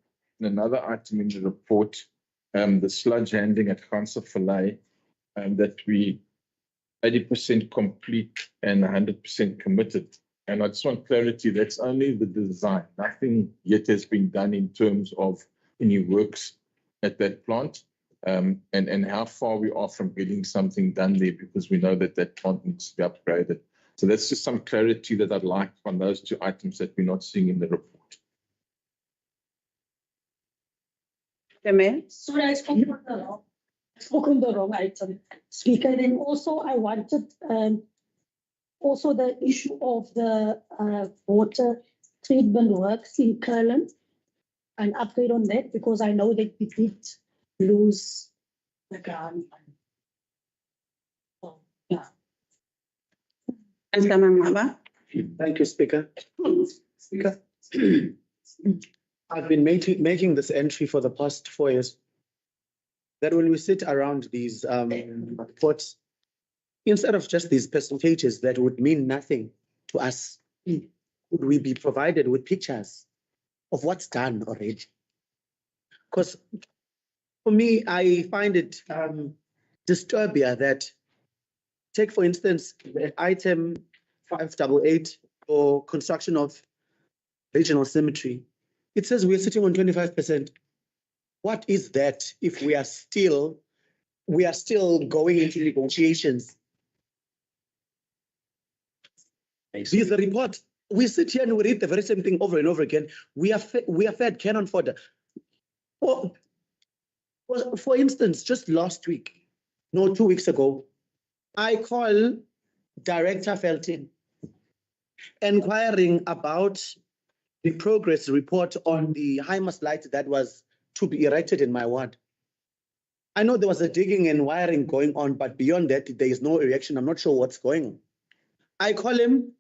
another item in the report, the sludge handling at Council Fillet, that we 80% complete and 100% committed. And I just want clarity, that's only the design. Nothing yet has been done in terms of any works at that plant, and how far we are from getting something done there, because we know that that plant needs to be upgraded. So that's just some clarity that I'd like on those two items that we're not seeing in the report. Mayor. Sorry, I spoke on the wrong item. Speaker, then also I wanted also the issue of the water treatment works in Kirtland, an update on that, because I know that we did lose the ground. So, yeah. Thank you, Speaker. Speaker, I've been making this entry for the past 4 years, that when we sit around these reports, instead of just these percentages that would mean nothing to us, would we be provided with pictures of what's done already? Because for me, I find it disturbing that, take for instance, the item 588 for construction of regional cemetery. It says we're sitting on 25%. What is that if we are still going into negotiations? This is the report. We sit here and we read the very same thing over and over again. We are fed cannon fodder. For instance, just last week, no, 2 weeks ago, I call Director Felton inquiring about the progress report on the Hymas light that was to be erected in my ward. I know there was a digging and wiring going on, but beyond that, there is no erection. I'm not sure what's going on. I call him.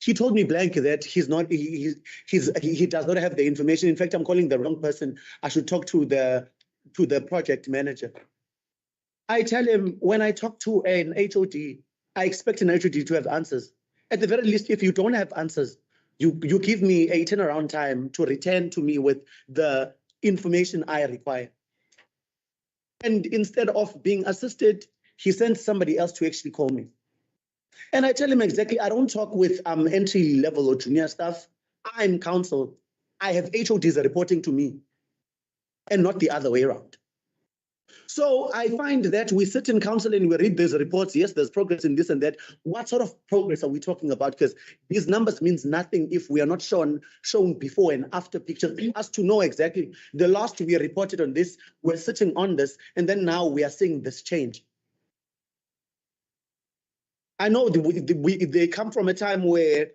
He told me blank that he does not have the information. In fact, I'm calling the wrong person. I should talk to the project manager. I tell him when I talk to an HOD, I expect an HOD to have answers. At the very least, if you don't have answers, you give me a turnaround time to return to me with the information I require. And instead of being assisted, he sends somebody else to actually call me. And I tell him exactly, I don't talk with entry level or junior staff. I'm council. I have HODs reporting to me and not the other way around. So I find that we sit in council and we read these reports. Yes, there's progress in this and that. What sort of progress are we talking about? Because these numbers means nothing if we are not shown before and after pictures. For us to know exactly the last we reported on this, we're sitting on this, and then now we are seeing this change. I know they come from a time where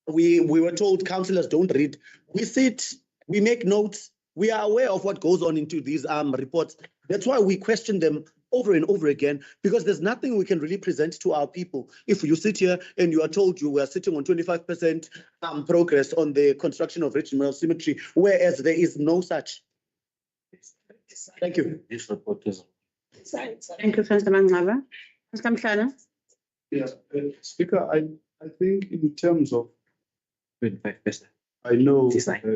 we were told councillors don't read. We sit, we make notes, we are aware of what goes on into these reports. That's why we question them over and over again, because there's nothing we can really present to our people. If you sit here and you are told you were sitting on 25% progress on the construction of regional cemetery, whereas there is no such. Thank you. Thank you, Mr. Mangaba. Mr. Mhlana? Yes, Speaker, I think in terms of 25%. I know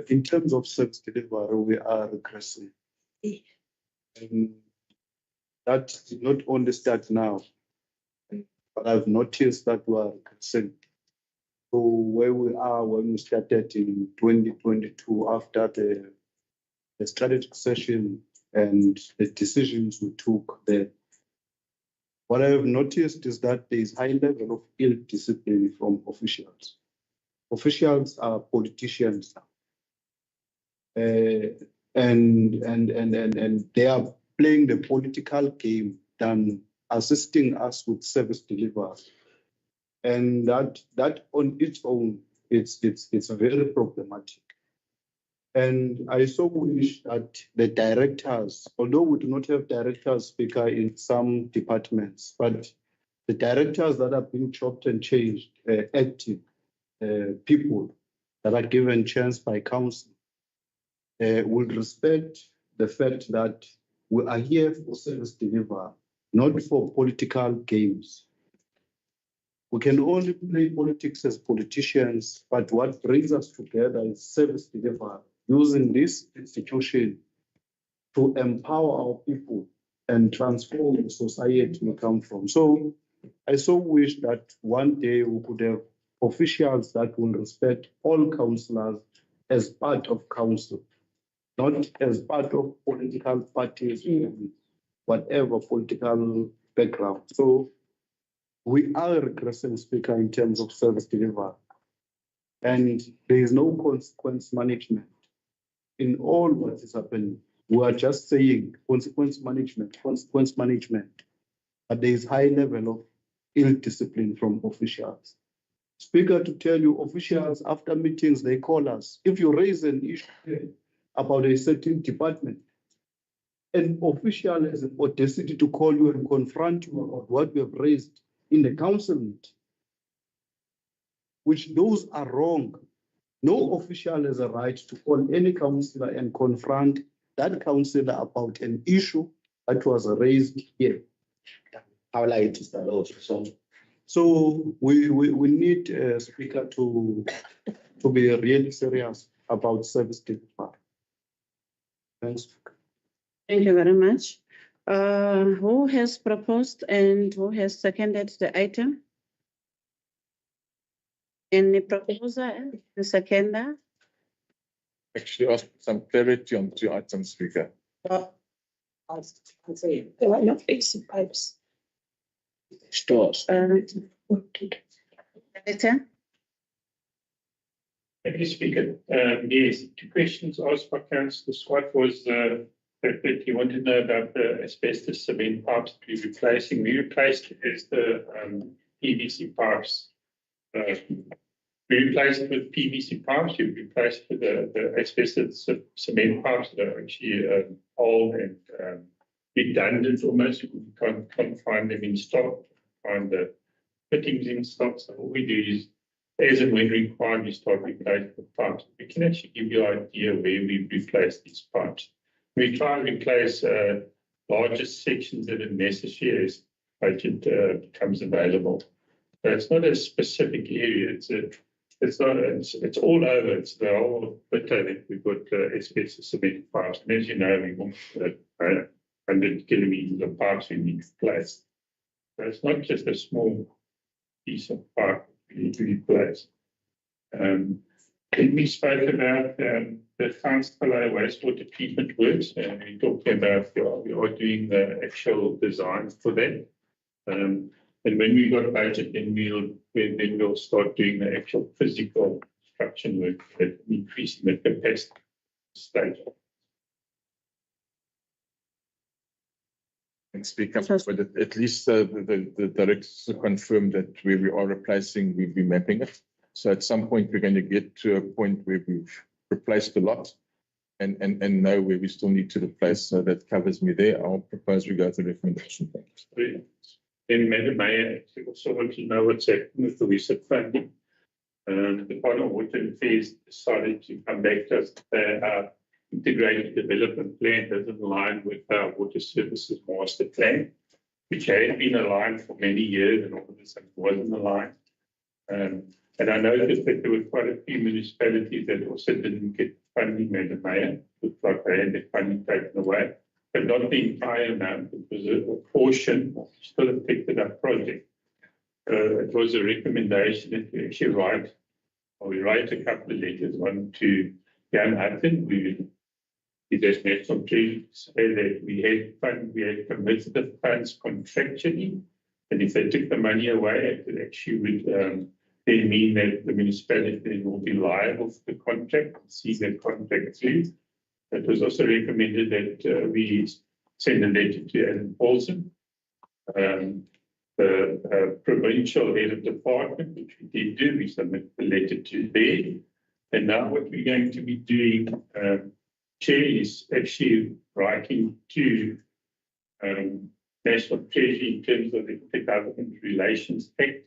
in terms of service delivery, we are regressing. And that did not only start now, but I've noticed that we are regressing. So where we are when we started in 2022 after the strategic session and the decisions we took there, what I have noticed is that there is high level of ill discipline from officials. Officials are politicians now. And they are playing the political game than assisting us with service delivery. And that on its own, it's very problematic. And I so wish that the directors, although we do not have directors, Speaker, in some departments, but the directors that have been chopped and changed, active people that are given chance by council, would respect the fact that we are here for service delivery, not for political games. We can only play politics as politicians, but what brings us together is service delivery, using this institution to empower our people and transform the society we come from. So I so wish that one day we could have officials that will respect all councillors as part of council, not as part of political parties, whatever political background. So we are regressing, Speaker, in terms of service delivery. And there is no consequence management in all what is happening. We are just saying consequence management, but there is high level of ill discipline from officials. Speaker, to tell you, officials after meetings, they call us. If you raise an issue about a certain department, an official has an audacity to call you and confront you about what we have raised in the council meeting, which those are wrong. No official has a right to call any councillor and confront that councillor about an issue that was raised here. How light is that also? So we need Speaker to be really serious about service delivery. Thanks. Thank you very much. Who has proposed and who has seconded the item? Any proposer, the seconder? Actually, ask some clarity on 2 items, Speaker. I'll say there were no AC pipes. Stores. Editor? Thank you, Speaker. Yes, 2 questions asked by Councillor Swart was the fact that you want to know about the asbestos cement pipes to be replacing. We replaced as the PVC pipes We replaced it with PVC pipes. We replaced with the asbestos cement pipes that are actually old and redundant almost. We can't find them in stock, find the fittings in stock. So all we do is, as and when required, we start replacing the pipes. We can actually give you an idea where we replace these pipes. We try and replace larger sections that are necessary as budget becomes available. So it's not a specific area. It's all over. It's the whole bit that we've got asbestos cement pipes. And as you know, we want 100 kilometers of pipes we need to replace. So it's not just a small piece of pipe we need to replace. Then we spoke about the Ganskalai wastewater treatment works, and we talked about we are doing the actual design for that. And when we got a budget, then we'll start doing the actual physical construction work, increasing the capacity stage. And speak up, but at least the directors confirmed that where we are replacing, we'll be mapping it. So at some point, we're going to get to a point where we've replaced a lot and know where we still need to replace. So that covers me there. I'll propose we go to recommendation. Then, Madam Mayor, I also want to know what's happening with the research funding. The Department of Water and Affairs decided to come back to us. Our integrated development plan doesn't align with our water services master plan, which had been aligned for many years, and all of a sudden wasn't aligned. And I noticed that there were quite a few municipalities that also didn't get funding, Madam Mayor. Looked like they had their funding taken away, but not the entire amount. It was a portion still affected our project. It was a recommendation that we actually write a couple of letters, one to Jan Hutton, who is as National Treasury, to say that we had committed the funds contractually, and if they took the money away, it actually would then mean that the municipality will be liable for the contract and see their contract through. It was also recommended that we send a letter to Alan Paulson, the provincial head of department, which we did do. We submitted the letter to there. And now what we're going to be doing, Chair, is actually writing to National Treasury in terms of the Government Relations Act,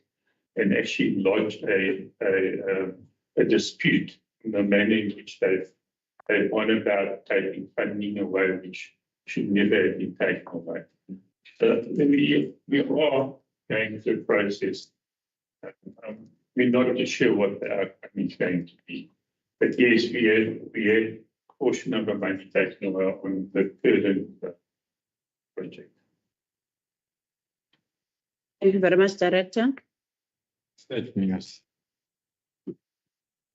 and actually lodged a dispute in the manner in which they've gone about taking funding away, which should never have been taken away. So we are going through a process. We're not too sure what the outcome is going to be. But yes, we had a portion of the money taken away on the current project. Thank you very much, Director. Yes.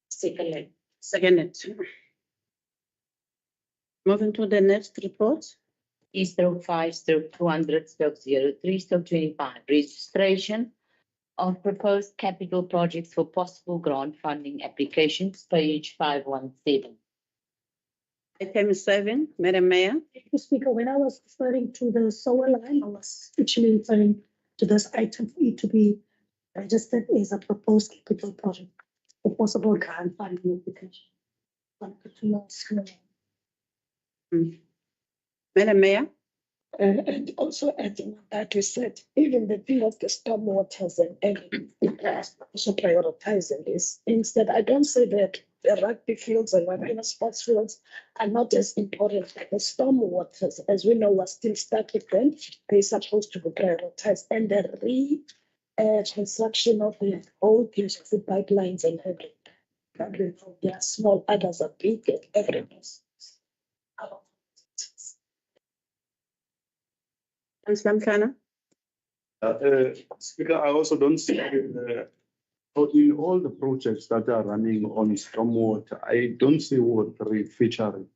Second. Moving to the next report. E/5/200/03/25, registration of proposed capital projects for possible grant funding applications, page 517. Item 7, Madam Mayor. Mr. Speaker, when I was referring to the solar line, I was actually referring to this item for it to be registered as a proposed capital project for possible grant funding application. Madam Mayor. And also adding on that, we said even the thing of the storm waters and everything, also prioritizing this. Instead, I don't say that the rugby fields and whatever sports fields are not as important, but the storm waters, as we know, we're still stuck with them. They're supposed to be prioritized, and the construction of the whole things of the pipelines and everything. They are small, others are big, and everything. Speaker, I also don't see in all the projects that are running on stormwater, I don't see water featuring.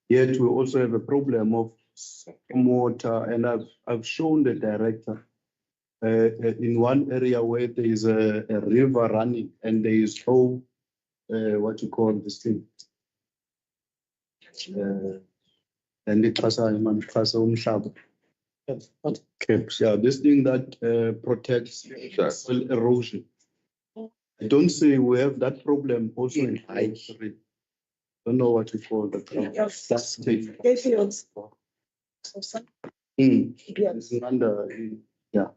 Yet we also have a problem of stormwater, and I've shown the director in one area where there is a river running and there is no what you call this thing. And it has caps, yeah, this thing that protects soil erosion. I don't say we have that problem also in I3. Don't know what you call the ground. That's state. It's under, yeah.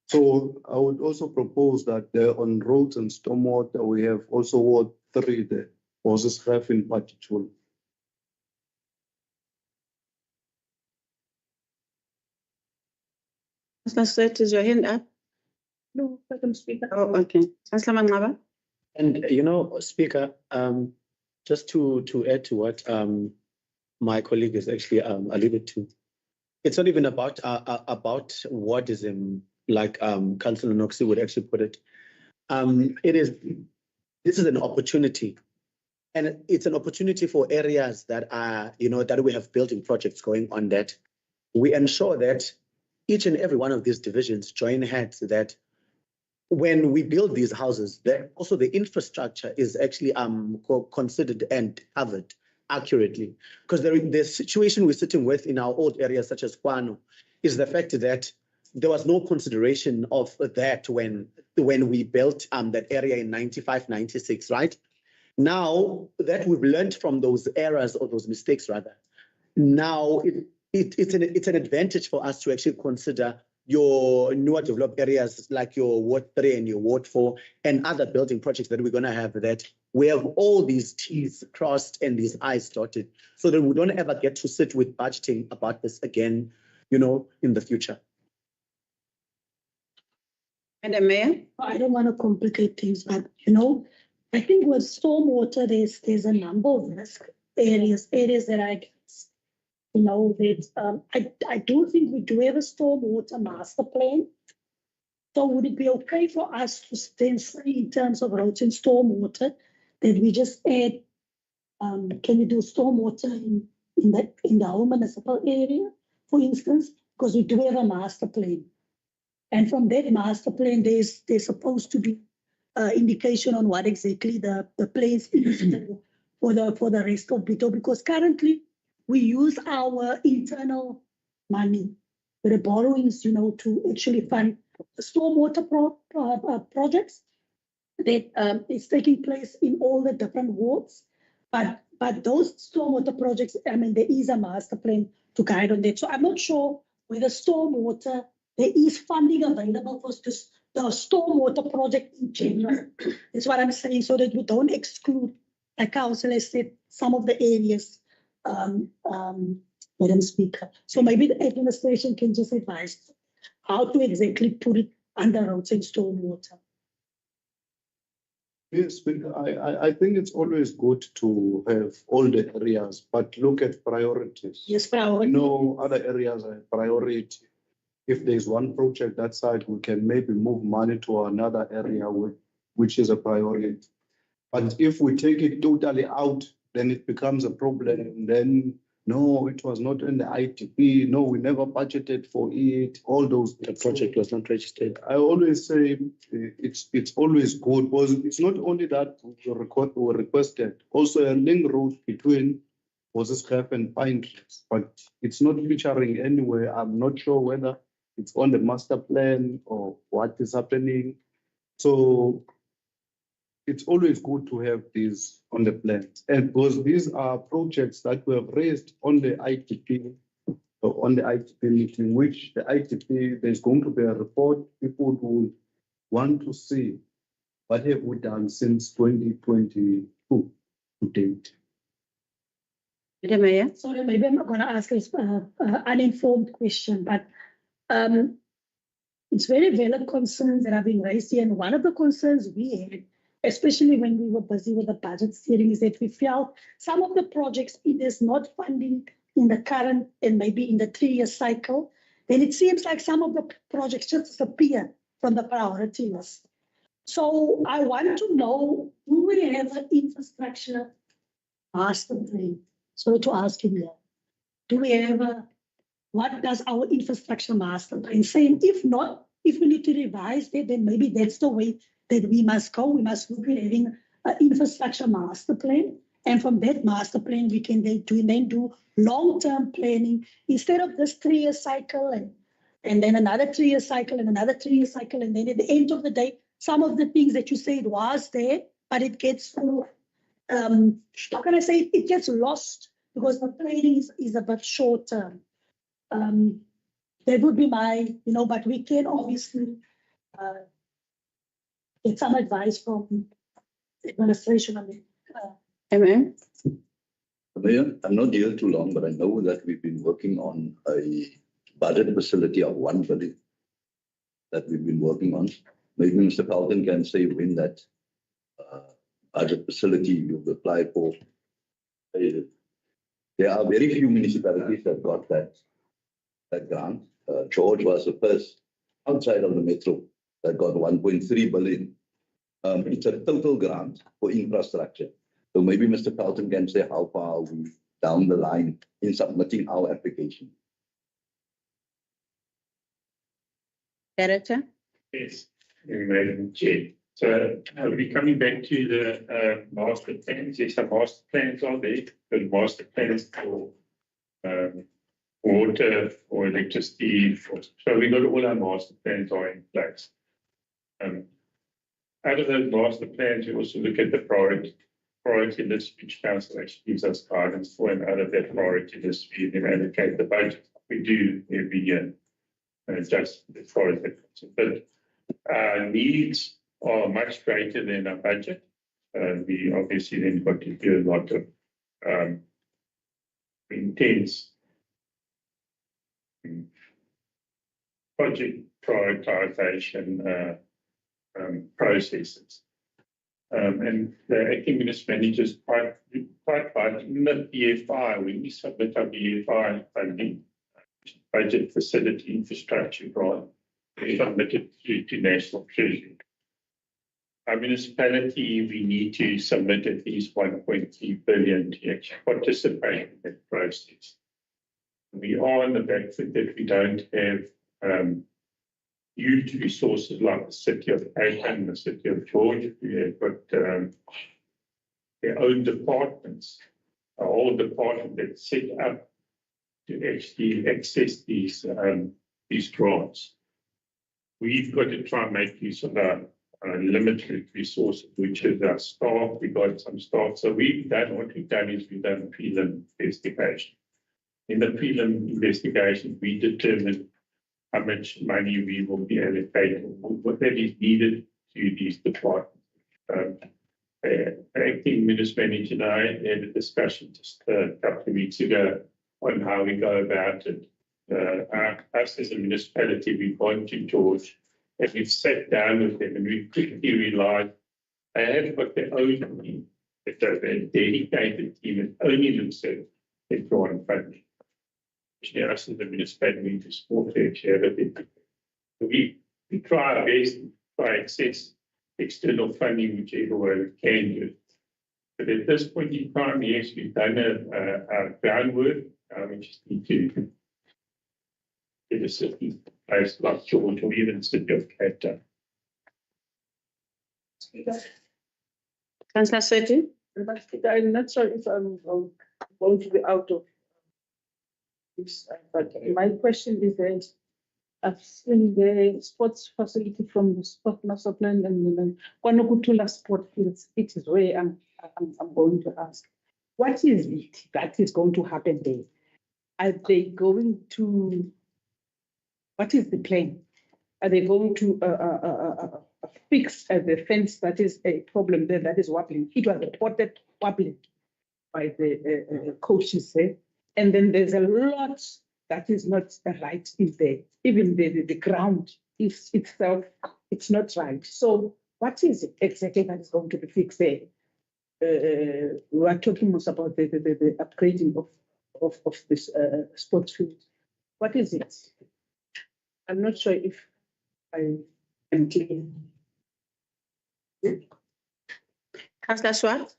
So I would also propose that on roads and stormwater, we have also Ward 3 there, Moses Ref in particular. Councillor Sweat, is your hand up? No, Madam Speaker. Oh, okay. Councillor Mangaba? And Speaker, just to add to what my colleague has actually alluded to, it's not even about wardism, like Councillor Noxie would actually put it. This is an opportunity, and it's an opportunity for areas that are that we have building projects going on, that we ensure that each and every one of these divisions join hands, that when we build these houses, that also the infrastructure is actually considered and covered accurately. Because the situation we're sitting with in our old areas such as Kwano is the fact that there was no consideration of that when we built that area in 95, 96, right? Now that we've learned from those errors or those mistakes rather, now it's an advantage for us to actually consider your newer developed areas like your Ward 3 and your Ward 4 and other building projects that we're going to have, that we have all these T's crossed and these I's dotted, so that we don't ever get to sit with budgeting about this again, in the future. Madam Mayor? I don't want to complicate things, but I think with stormwater, there's a number of risk areas that I guess, that I do think we do have a stormwater master plan. So would it be okay for us to then say in terms of roads and stormwater that we just add, can we do stormwater in the whole municipal area, for instance, because we do have a master plan. And from that master plan, there's supposed to be indication on what exactly the place is for the rest of Bitou, because currently we use our internal money, the borrowings, to actually fund stormwater projects that is taking place in all the different wards. But those stormwater projects, there is a master plan to guide on that. So I'm not sure whether stormwater, there is funding available for the stormwater project in general. That's what I'm saying, so that we don't exclude, like Council has said, some of the areas, Madam Speaker. So maybe the administration can just advise how to exactly put it under roads and stormwater. Yes, I think it's always good to have all the areas, but look at priorities. Yes, priority. No other areas are priority. If there's one project that side, we can maybe move money to another area which is a priority. But if we take it totally out, then it becomes a problem. And then, no, it was not in the ITP. No, we never budgeted for it. All those. The project was not registered. I always say it's always good, because it's not only that we requested, also a link road between Moses Ref and Pine Trees, but it's not featuring anywhere. I'm not sure whether it's on the master plan or what is happening. So it's always good to have these on the plans. And because these are projects that we have raised on the ITP, meeting, which the ITP, there's going to be a report. People will want to see what have we done since 2022 to date. Madam Mayor? Sorry, maybe I'm going to ask an uninformed question, but it's very valid concerns that have been raised here. And one of the concerns we had, especially when we were busy with the budget steering, is that we felt some of the projects, it is not funding in the current and maybe in the 3-year cycle, then it seems like some of the projects just disappear from the priority list. So I want to know, do we have an infrastructure master plan? So to ask him that, do we have what does our infrastructure master plan say? If not, if we need to revise that, then maybe that's the way that we must go. We must look at having an infrastructure master plan. And from that master plan, we can then do long-term planning instead of this 3-year cycle and then another 3-year cycle and another 3-year cycle. And then at the end of the day, some of the things that you said was there, but it gets, how can I say, it gets lost because the planning is a bit short term. That would be my, but we can obviously get some advice from the administration on it. Amen. Mayor, I'm not here too long, but I know that we've been working on a budget facility of 1 billion that we've been working on. Maybe Mr. Carlton can say when that budget facility you've applied for. There are very few municipalities that got that grant. George was the first outside of the metro that got 1.3 billion. It's a total grant for infrastructure. So maybe Mr. Carlton can say how far are we down the line in submitting our application. Director? Yes, Madam Chair. So we're coming back to the master plans. Yes, the master plans are there. The master plans for water, for electricity. So we got all our master plans are in place. Out of those master plans, we also look at the priority list, which council actually gives us guidance for, and out of that priority list, we then allocate the budget. We do every year, just as far as that. But our needs are much greater than our budget. We obviously then got to do a lot of intense project prioritization processes. And the acting minister manager is quite right. In the BFI, when we submit our BFI funding, budget facility infrastructure grant, we submit it to National Treasury. Our municipality, we need to submit at least 1.3 billion to actually participate in that process. We are on the back foot that we don't have huge resources like the city of Cape and the city of George. We have got their own departments, a whole department that's set up to actually access these grants. We've got to try and make use of our limited resources, which is our staff. We got some staff. So what we've done is we've done a prelim investigation. In the prelim investigation, we determined how much money we will be allocating, what that is needed to these departments. The acting minister manager and I had a discussion just a couple of weeks ago on how we go about it. Us as a municipality, we've gone to George and we've sat down with them and we quickly realized they have got their own team, that they're a dedicated team and only looks at their grant funding. Us as a municipality to support their share of it. We try our best to try access external funding whichever way we can do it. But at this point in time, yes, we've done our groundwork. We just need to get a certain place like George or even the city of Cape Town. Councillor Sethi? I'm not sure if I'm going to be out of this, but my question is that I've seen the sports facility from the sport master plan and then Kwanokutula sport fields. It is where I'm going to ask. What is it that is going to happen there? Are they going to, what is the plan? Are they going to fix the fence that is a problem there that is wobbling? It was reported wobbling by the coaches there. And then there's a lot that is not right in there. Even the ground is itself, it's not right. So what is it exactly that is going to be fixed there? We are talking most about the upgrading of this sports field. What is it? I'm not sure if I am clear. Councillor Swart?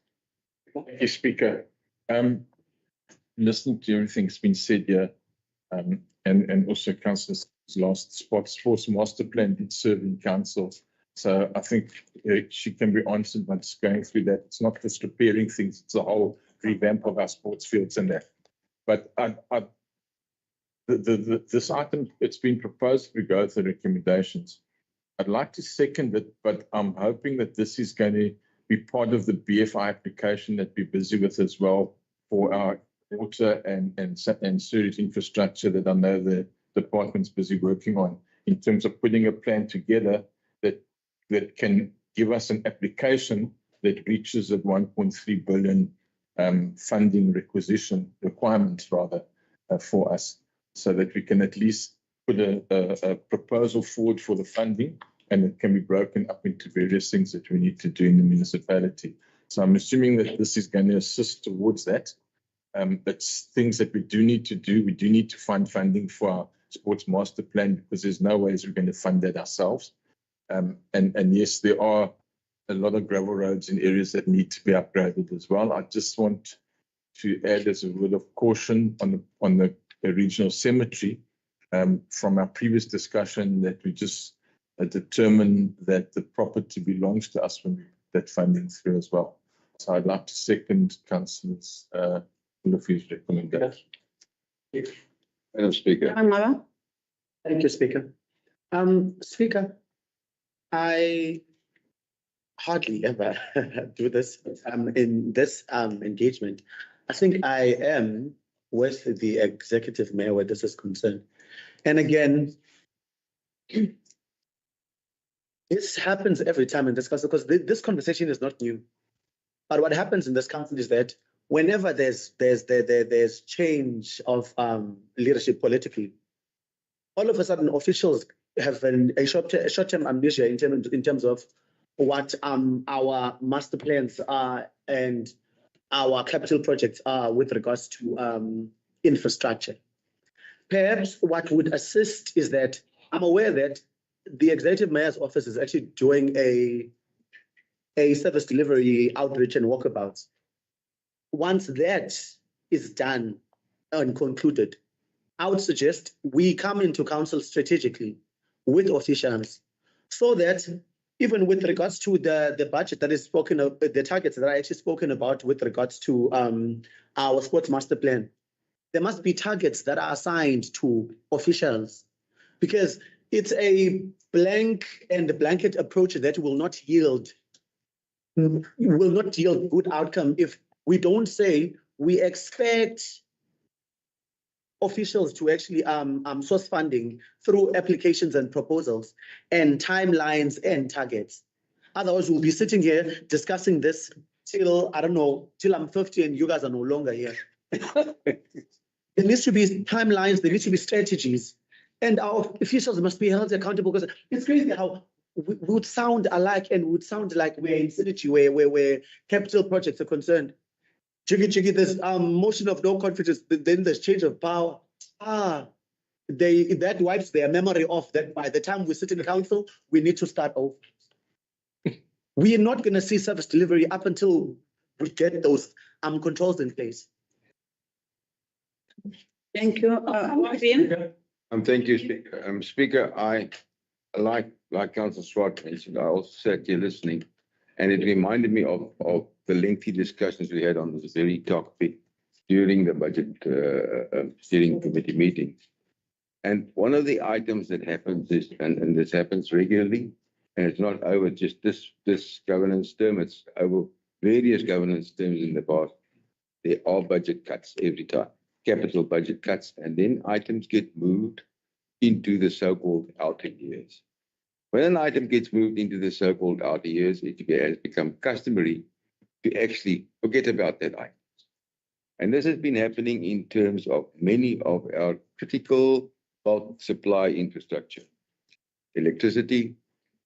Thank you, Speaker. Listening to everything that's been said here, and also Councillor's last sports master plan did serve in council. So I think she can be answered by just going through that. It's not just repairing things, it's a whole revamp of our sports fields and that. But this item, it's been proposed, we go through recommendations. I'd like to second it, but I'm hoping that this is going to be part of the BFI application that we're busy with as well for our water and sewage infrastructure that I know the department's busy working on in terms of putting a plan together that can give us an application that reaches at 1.3 billion funding requirements rather for us, so that we can at least put a proposal forward for the funding, and it can be broken up into various things that we need to do in the municipality. So I'm assuming that this is going to assist towards that. It's things that we do need to do. We do need to find funding for our sports master plan, because there's no ways we're going to fund that ourselves. And yes, there are a lot of gravel roads in areas that need to be upgraded as well. I just want to add as a word of caution on the regional cemetery, from our previous discussion, that we just determine that the property belongs to us when we put that funding through as well. So I'd like to second Councillor's Ulufi's recommendation. Madam Speaker. Thank you, Speaker. Speaker, I hardly ever do this in this engagement. I think I am with the executive mayor where this is concerned. And again, this happens every time in this council, because this conversation is not new. But what happens in this council is that whenever there's change of leadership politically, all of a sudden officials have a short-term amnesia in terms of what our master plans are and our capital projects are with regards to infrastructure. Perhaps what would assist is that I'm aware that the executive mayor's office is actually doing a service delivery outreach and walkabouts. Once that is done and concluded, I would suggest we come into council strategically with officials, so that even with regards to the budget that is spoken of, the targets that are actually spoken about with regards to our sports master plan, there must be targets that are assigned to officials, because it's a blanket approach that will not yield good outcome if we don't say we expect officials to actually source funding through applications and proposals and timelines and targets. Otherwise, we'll be sitting here discussing this till, I don't know, till I'm 50 and you guys are no longer here. There needs to be timelines, there needs to be strategies, and our officials must be held accountable, because it's crazy how we would sound alike and would sound like we're in synergy where capital projects are concerned. Jiggy, there's motion of no confidence, then there's change of power. That wipes their memory off that by the time we sit in council, we need to start over. We are not going to see service delivery up until we get those controls in place. Thank you. Thank you, Speaker. Speaker, I like Councillor Swart mentioned, I also sat here listening, and it reminded me of the lengthy discussions we had on this very topic during the budget steering committee meetings. And one of the items that happens is, and this happens regularly, and it's not over just this governance term, it's over various governance terms in the past, there are budget cuts every time, capital budget cuts, and then items get moved into the so-called outer years. When an item gets moved into the so-called outer years, it has become customary to actually forget about that item. And this has been happening in terms of many of our critical bulk supply infrastructure, electricity,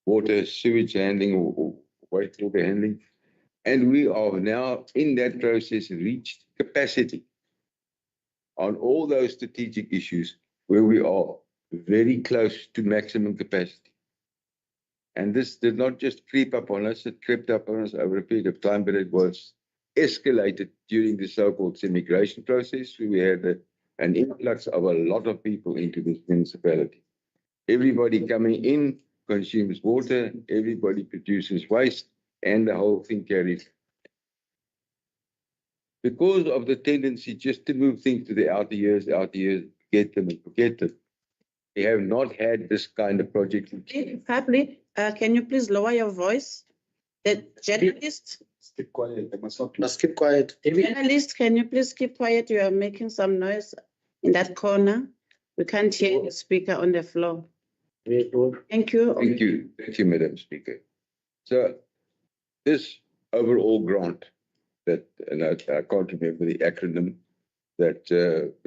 water, sewage handling, or wastewater handling. And we are now in that process reached capacity on all those strategic issues where we are very close to maximum capacity. And this did not just creep up on us, it crept up on us over a period of time, but it was escalated during the so-called immigration process, where we had an influx of a lot of people into this municipality. Everybody coming in consumes water, everybody produces waste, and the whole thing carries. Because of the tendency just to move things to the outer years, get them and forget them, We have not had this kind of project. Public, can you please lower your voice? The journalist, Keep quiet. They must not. Must keep quiet. journalist, can you please keep quiet? You are making some noise in that corner. We can't hear the speaker on the floor. Thank you. Thank you, Madam Speaker. So this overall grant that, and I can't remember the acronym that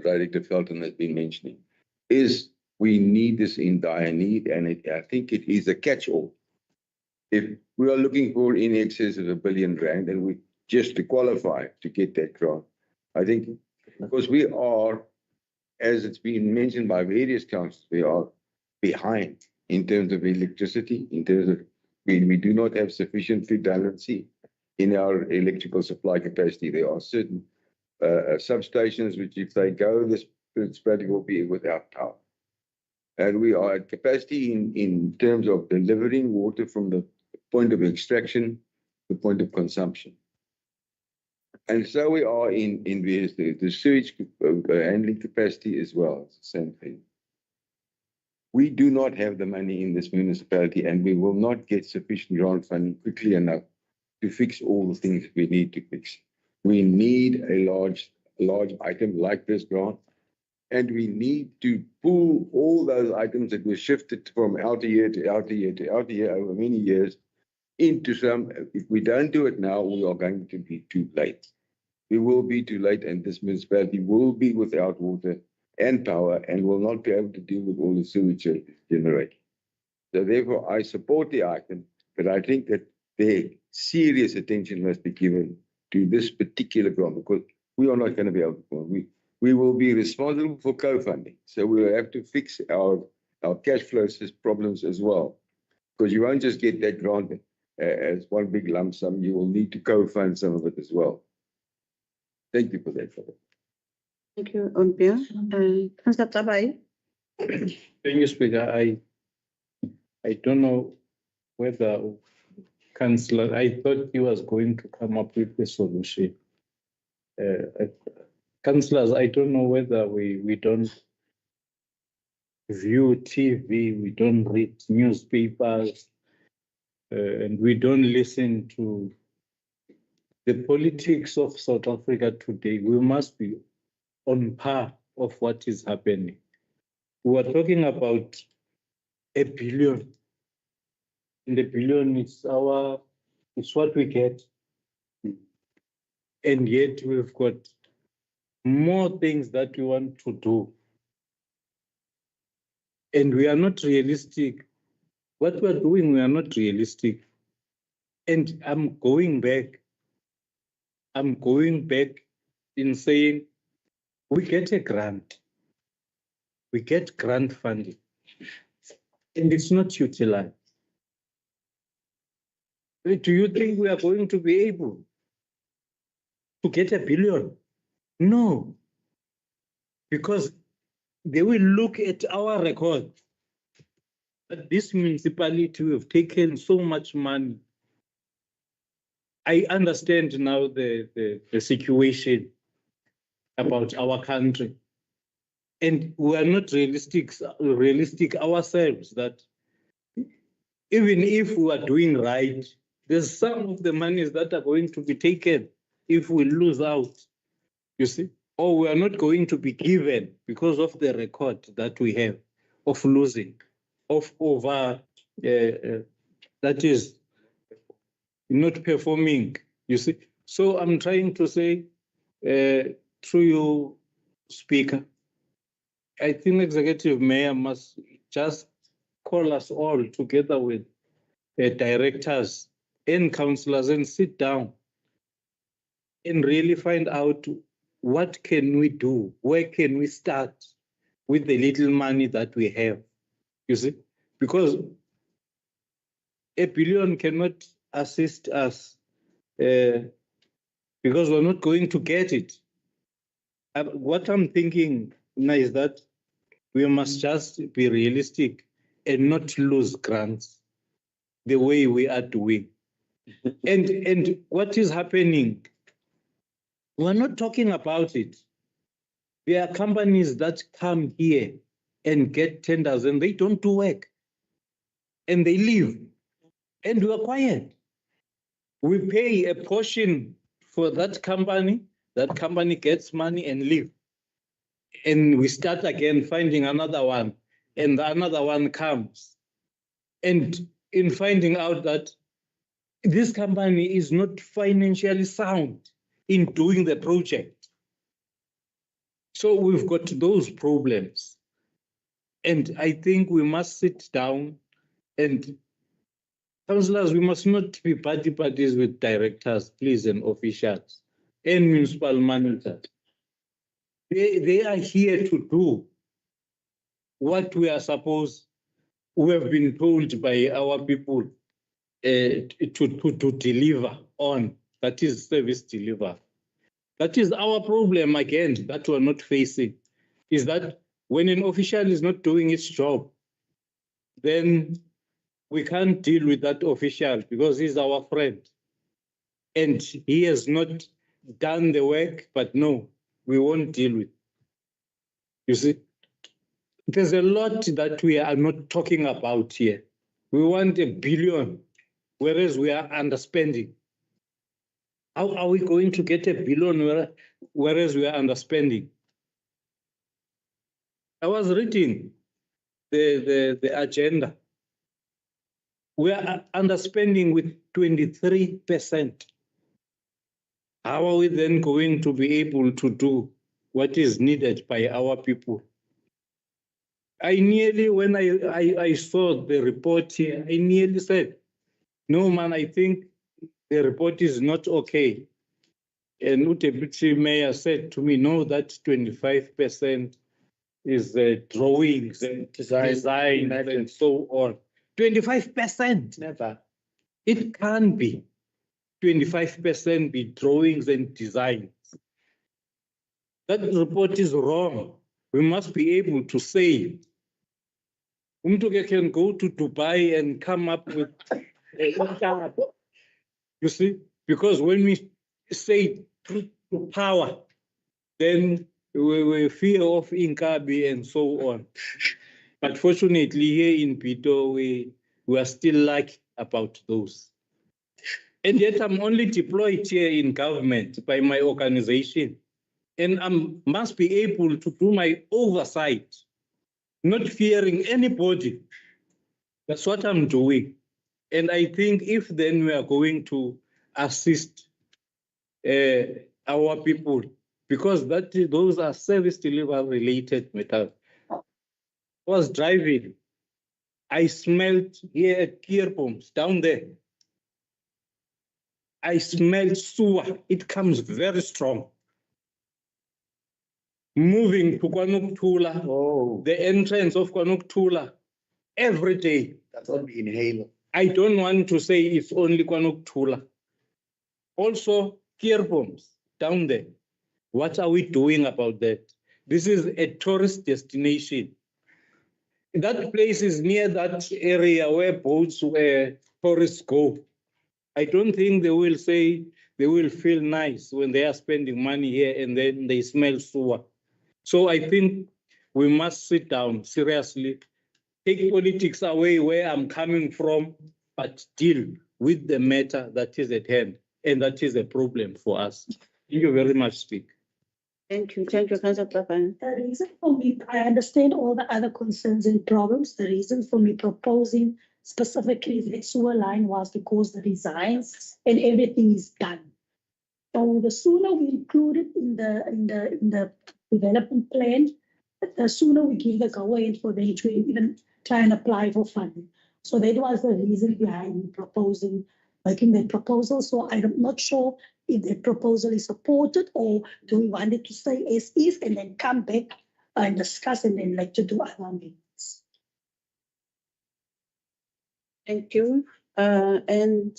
Director Felton has been mentioning, is we need this in dire need, and I think it is a catch-all. If we are looking for in excess of R1 billion, and we just to qualify to get that grant, I think because we are, as it's been mentioned by various councils, we are behind in terms of electricity, in terms of we do not have sufficient redundancy in our electrical supply capacity. There are certain substations which, if they go, this municipality will be without power. And we are at capacity in terms of delivering water from the point of extraction to the point of consumption. And so we are in various things. The sewage handling capacity as well, it's the same thing. We do not have the money in this municipality, and we will not get sufficient grant funding quickly enough to fix all the things we need to fix. We need a large item like this grant, and we need to pull all those items that were shifted from outer year to outer year to outer year over many years into some. If we don't do it now, we are going to be too late. We will be too late, and this municipality will be without water and power and will not be able to deal with all the sewage generated. So therefore, I support the item, but I think that there serious attention must be given to this particular grant, because we are not going to be able to. We will be responsible for co-funding, so we will have to fix our cash flow problems as well, because you won't just get that grant as one big lump sum. You will need to co-fund some of it as well. Thank you for that. Thank you, Ompia. Councillor Tabai. Thank you, Speaker. I don't know whether Councillor, I thought he was going to come up with a solution. Councillors, I don't know whether we don't view TV, we don't read newspapers, and we don't listen to the politics of South Africa today. We must be on par of what is happening. We are talking about R1 billion. And the billion is it's what we get. And yet we've got more things that we want to do. And we are not realistic. What we're doing, we are not realistic. And I'm going back in saying we get a grant. We get grant funding. And it's not utilized. Do you think we are going to be able to get R1 billion? No, because they will look at our record. But this municipality, we have taken so much money. I understand now the situation about our country. And we are not realistic ourselves that even if we are doing right, there's some of the monies that are going to be taken if we lose out, you see, or we are not going to be given because of the record that we have of losing, of over, that is not performing, you see. So I'm trying to say, through you, Speaker, I think Executive Mayor must just call us all together with directors and councillors and sit down and really find out what can we do, where can we start with the little money that we have, you see, because R1 billion cannot assist us because we're not going to get it. What I'm thinking now is that we must just be realistic and not lose grants the way we are doing. And what is happening, we're not talking about it. There are companies that come here and get tenders and they don't do work. And they leave. And we are quiet. We pay a portion for that company gets money and leave. And we start again finding another one, and another one comes. And in finding out that this company is not financially sound in doing the project. So we've got those problems. And I think we must sit down and councillors, we must not be parties with directors, please, and officials and municipal managers. They are here to do what we have been told by our people to deliver on, that is service deliver. That is our problem again that we're not facing, is that when an official is not doing its job, then we can't deal with that official because he's our friend. And he has not done the work, but no, we won't deal with. You see, there's a lot that we are not talking about here. We want 1 billion, whereas we are underspending. How are we going to get 1 billion whereas we are underspending? I was reading the agenda. We are underspending with 23%. How are we then going to be able to do what is needed by our people? I nearly, when I saw the report here, I nearly said, no, man, I think the report is not okay. And the deputy mayor said to me, no, that 25% is drawings and designs and so on. 25%. Never. It can be. 25% be drawings and designs. That report is wrong. We must be able to say, Umtuke can go to Dubai and come up with you see, because when we say truth to power, then we fear of Inkabi and so on. But fortunately, here in Bitou, we are still lucky about those. And yet I'm only deployed here in government by my organization. And I must be able to do my oversight, not fearing anybody. That's what I'm doing. And I think if then we are going to assist our people, because those are service delivery related matters. I was driving. I smelled here gear bombs down there. I smelled sewer. It comes very strong. Moving to Kwanuktula, the entrance of Kwanuktula, every day. That's what we inhale. I don't want to say it's only Kwanuktula. Also, gear bombs down there. What are we doing about that? This is a tourist destination. That place is near that area where boats, where tourists go. I don't think they will say they will feel nice when they are spending money here and then they smell sewer. So I think we must sit down seriously, take politics away where I'm coming from, but deal with the matter that is at hand. And that is a problem for us. Thank you very much, Speaker. Thank you, Councillor Papa. The reason for me, I understand all the other concerns and problems. The reason for me proposing specifically the sewer line was because the designs and everything is done. So the sooner we include it in the development plan, the sooner we give the go-ahead for them to even try and apply for funding. So that was the reason behind proposing, making that proposal. So I'm not sure if the proposal is supported or do we want it to stay as is and then come back and discuss and then like to do other meetings. Thank you. And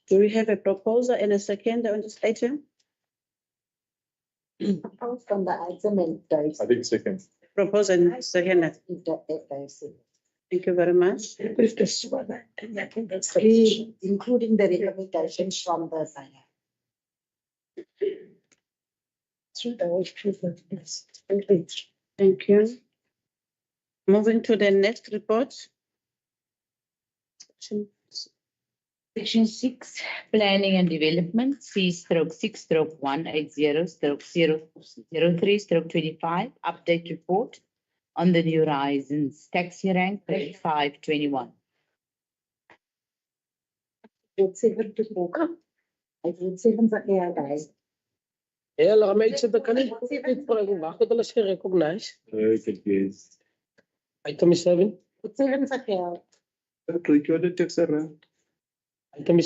do we have a proposal and a second on this item? Proposed on the item and I think second. Proposal and second. Thank you very much. With the sewer line, and I think that's including the recommendations from the fire. Thank you. Moving to the next report. Section 6, Planning and Development, C/6/180/003/25, update report on the New Horizons taxi rank, page 521. Vote 7 to Boka. I vote 7 for hereby. Ja, laat my iets kan nie wag tot hulle se recognize. Item 7. Vote 7 for hereby. Item 7. Item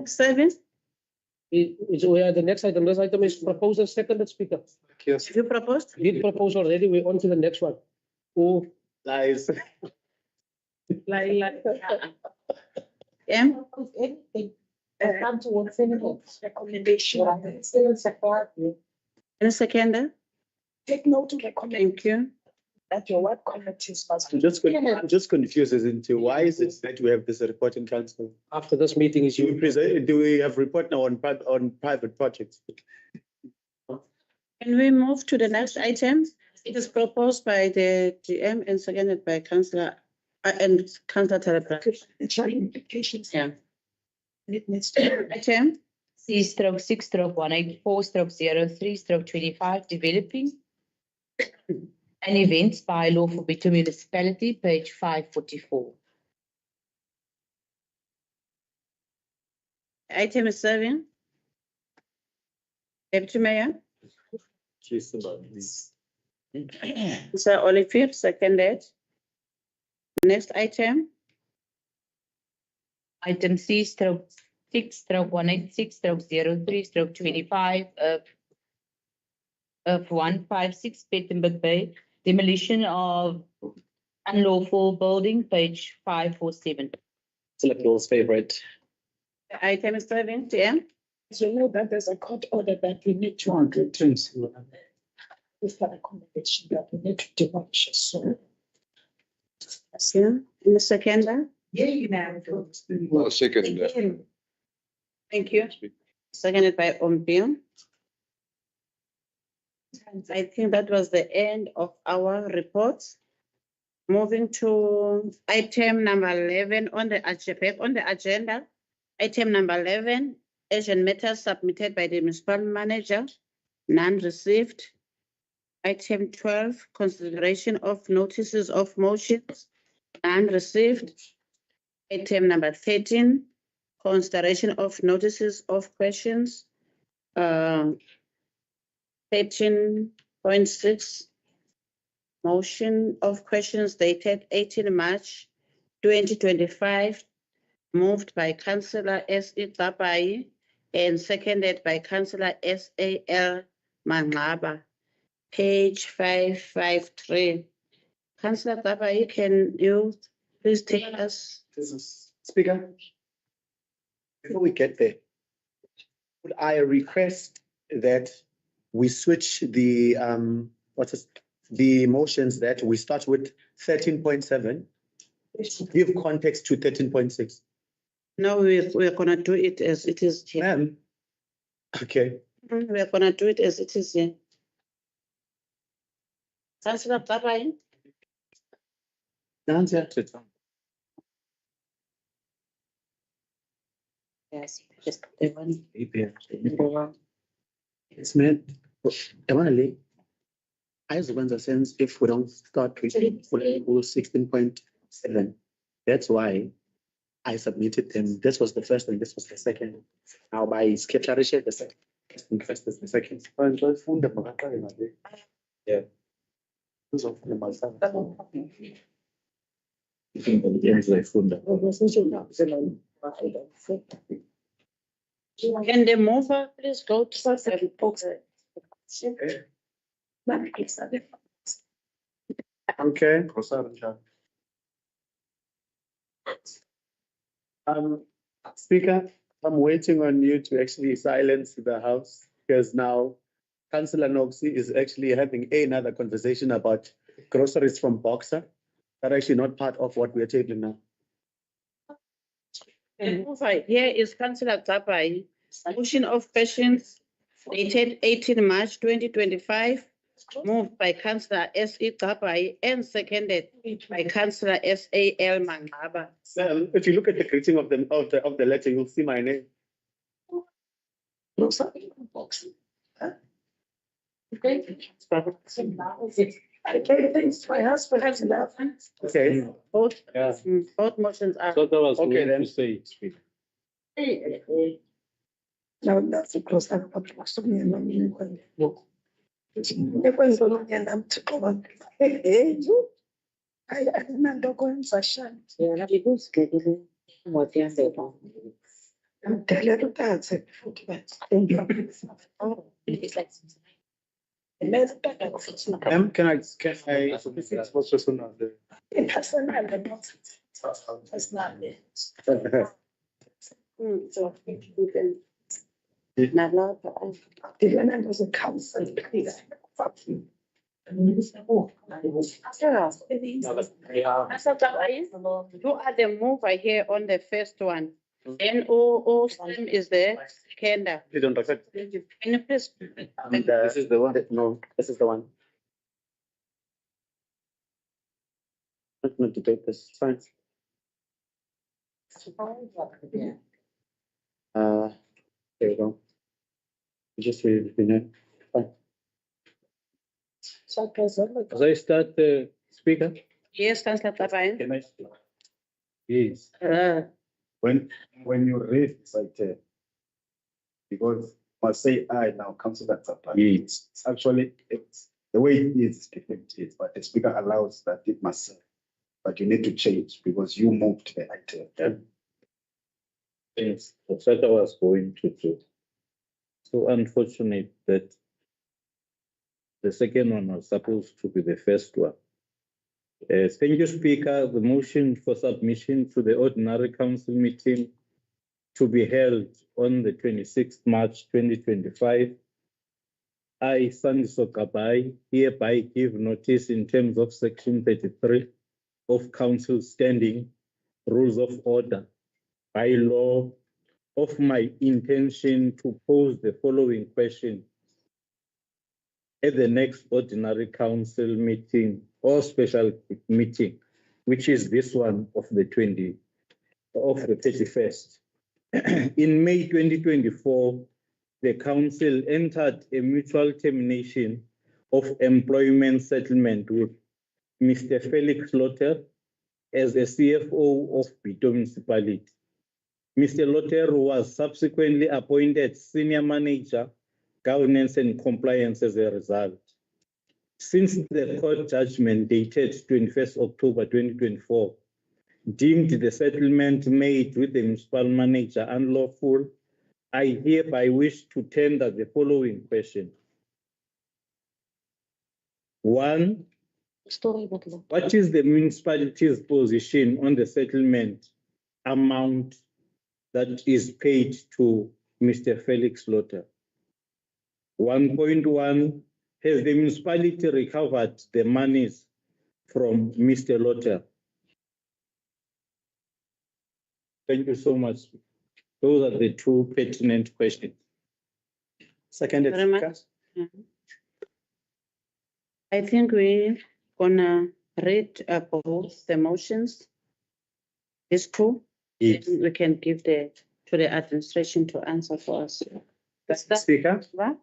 7, We are the next item. This item is proposal seconded speaker. have you proposed? Did propose already. We're on to the next one. Oh, Lies. M, Anything. Come towards 7 recommendation. Still support you. and seconder, Take note of the comment thank you. that your work committees must. I'm just confused as into why is it that we have this report in council? after this meeting is you. Do we have report now on private projects? Can we move to the next item? It is proposed by the GM and seconded by Councillor and Councillor Telegraph. Implications. Yeah. It needs to. Item, C/6/184/03/25, developing an events bylaw for Bitou municipality, page 544. item is 7. Deputy Mayor, Mr. Olivier, seconded. Next item, Item C/6/186/03/25 of 156 Plettenberg Bay, demolition of unlawful building, page 547. Selectors favorite. item is 7, GM. So you know that there's a court order that we need to. With the recommendation that we need to demolish, so. Yeah, and the seconder, Yeah, you know. Well, second. thank you. Seconded by Ombion. I think that was the end of our reports. Moving to item number 11 on the agenda. Item number 11, urgent matters submitted by the municipal manager, none received. Item 12, consideration of notices of motions, none received. Item number 13, consideration of notices of questions. 13.6, motion of questions dated 18 March 2025, moved by Councillor S.E. Tapai and seconded by Councillor S.A.L. Mangaba. Page 553. Councillor Tapai, can you please take us? Speaker, before we get there, would I request that we switch the the motions that we start with 13.7, give context to 13.6. No, we're gonna do it as it is here. Okay. We're gonna do it as it is here. Councillor Tapai? Yes, just the one. It's meant, Emily, I was going to sense if we don't start with 16.7. That's why I submitted them. This was the first and this was the second. Now by Sketcharisha, the second. First is the second. Yeah. This is for myself. Can the mover please go to the box? Okay. Speaker, I'm waiting on you to actually silence the house because now Councillor Noxie is actually having another conversation about groceries from Boxer that are actually not part of what we're tabling now. The mover here is Councillor Tapai Motion of questions dated 18 March 2025, moved by Councillor S.E. Hereby and seconded by Councillor S.A.L. Mangaba. If you look at the greeting of the letter, you'll see my name. No, sir. Okay. Okay, thanks. My husband has enough. Okay. Both, Yeah. both motions are. So that was Okay, going then. to say, Speaker. Now that's a close up of the meeting. Ekwenza olunye namthi qoba. Hey, I akunanto kwenza shani. Yena bekusigekile imoto yasepha. Ngidalele utathe futhi bathi. Oh, it's like Mase uqeda futhi na. Can I what's this one? Personal not. Personal. So nalapha Dilana was a council, please. You are the mover here on the first one. Then O stream is the seconder. You don't accept. Can you please? This is the one. No, this is the one. I'm not debate this. It's fine. There we go. Just read it, you know. Fine. As I start, Speaker? Yes, Councillor Hereby. Can I speak? Yes, Uh, when you read it's like, because must say I now Councillor Tapa. Yes. It's actually, it's the way it is different, but the speaker allows that it must say. But you need to change because you moved the item. Yes, that's what I was going to do. So unfortunate that the second one was supposed to be the first one. Thank you, Speaker. The motion for submission to the ordinary council meeting to be held on the 26th March 2025. I, Sandiso Kabai, hereby give notice in terms of Section 33 of Council Standing Rules of Order by law of my intention to pose the following question at the next ordinary council meeting or special meeting, which is this one of the 31st. In May 2024, the council entered a mutual termination of employment settlement with Mr. Felix Lotter as a CFO of Bitou Municipality. Mr. Lotter was subsequently appointed Senior Manager, Governance and Compliance as a result. Since the court judgment dated 21st October 2024 deemed the settlement made with the municipal manager unlawful, I hereby wish to tender the following question. 1. What is the municipality's position on the settlement amount that is paid to Mr. Felix Lotter? 1.1, has the municipality recovered the monies from Mr. Lotter? Thank you so much. Those are the two pertinent questions. Seconded. Very much. I think we're gonna read both the motions. It's true. Yes. We can give to the administration to answer for us. Speaker. What?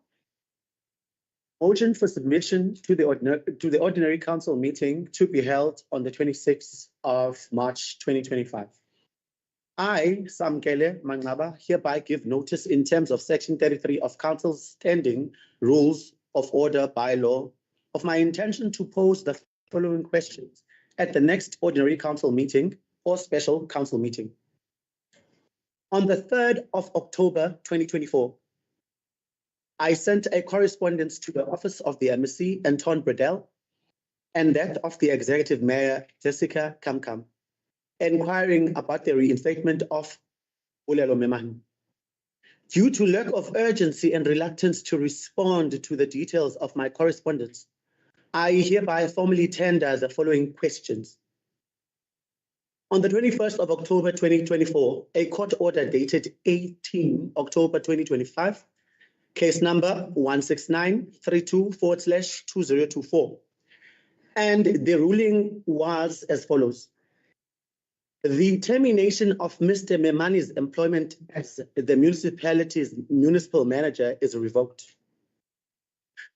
Motion for submission to the ordinary council meeting to be held on the 26th of March 2025. I, Samkele Mangaba, hereby give notice in terms of Section 33 of Council's Standing Rules of Order by law of my intention to pose the following questions at the next ordinary council meeting or special council meeting. On the 3rd of October 2024, I sent a correspondence to the office of the MSc, Anton Bradell, and that of the Executive Mayor, Jessica Kamkam, inquiring about the reinstatement of Ulelo Memani. Due to lack of urgency and reluctance to respond to the details of my correspondence, I hereby formally tender the following questions. On the 21st of October 2024, a court order dated 18 October 2025, case number 16932/2024. And the ruling was as follows. The termination of Mr. Memani's employment as the municipality's municipal manager is revoked.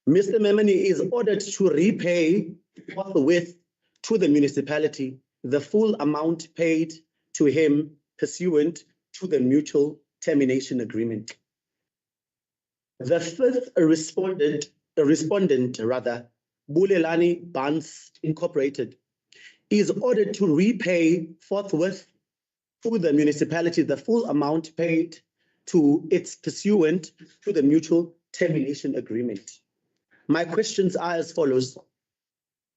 Mr. Memani is ordered to repay forthwith to the municipality the full amount paid to him pursuant to the mutual termination agreement. The fifth respondent, Bulelani Barnes Incorporated, is ordered to repay forthwith to the municipality the full amount paid to its pursuant to the mutual termination agreement. My questions are as follows.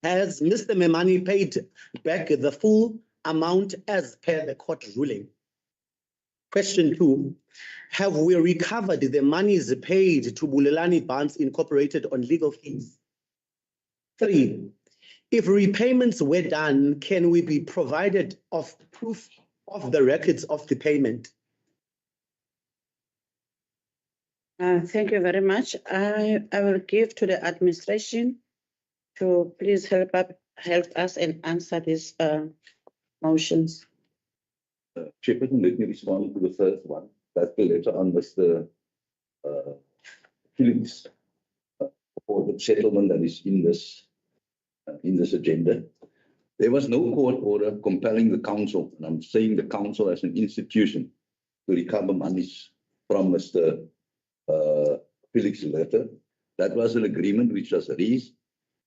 Has Mr. Memani paid back the full amount as per the court ruling? Question 2, have we recovered the monies paid to Bulelani Barnes Incorporated on legal fees? 3, if repayments were done, can we be provided of proof of the records of the payment? Thank you very much. I will give to the administration to please help us and answer these motions. Chairperson, let me respond to the first one. That's the letter on Mr. Phillips for the settlement that is in this agenda. There was no court order compelling the council, and I'm saying the council as an institution, to recover monies from Mr. Phillips' letter. That was an agreement which was reached,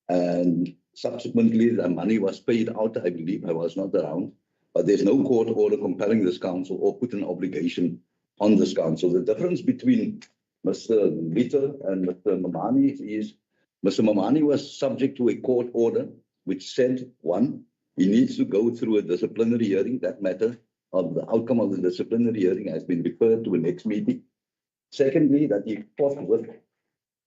and subsequently the money was paid out. I believe I was not around, but there's no court order compelling this council or put an obligation on this council. The difference between Mr. Bitou and Mr. Memani is Mr. Memani was subject to a court order which said, one, he needs to go through a disciplinary hearing. That matter of the outcome of the disciplinary hearing has been referred to a next meeting. Secondly, that he forthwith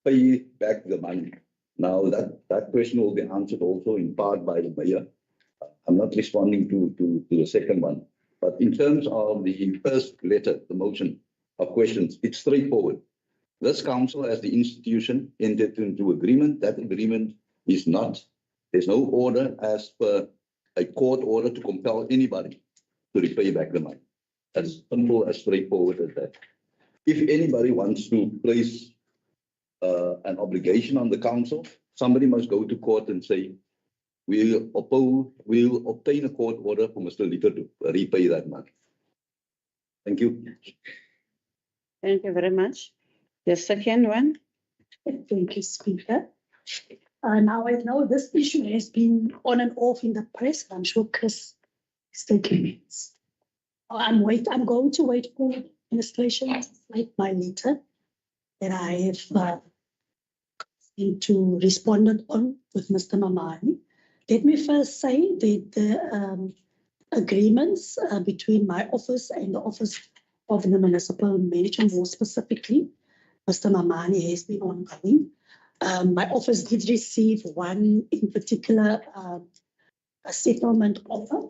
pay back the money. Now that question will be answered also in part by the mayor. I'm not responding to the second one, but in terms of the first letter, the motion of questions, it's straightforward. This council as the institution entered into agreement. That agreement is not, there's no order as per a court order to compel anybody to repay back the money. As simple, as straightforward as that. If anybody wants to place an obligation on the council, somebody must go to court and say, we'll obtain a court order for Mr. Litter to repay that money. Thank you. Thank you very much. The second one. Thank you, Speaker. Now I know this issue has been on and off in the press. I'm sure Chris is taking minutes. I'm going to wait for administration like my letter that I have to responded on with Mr. Memani. Let me first say that the agreements between my office and the office of the municipal manager, more specifically, Mr. Memani, has been ongoing. My office did receive one in particular a settlement offer.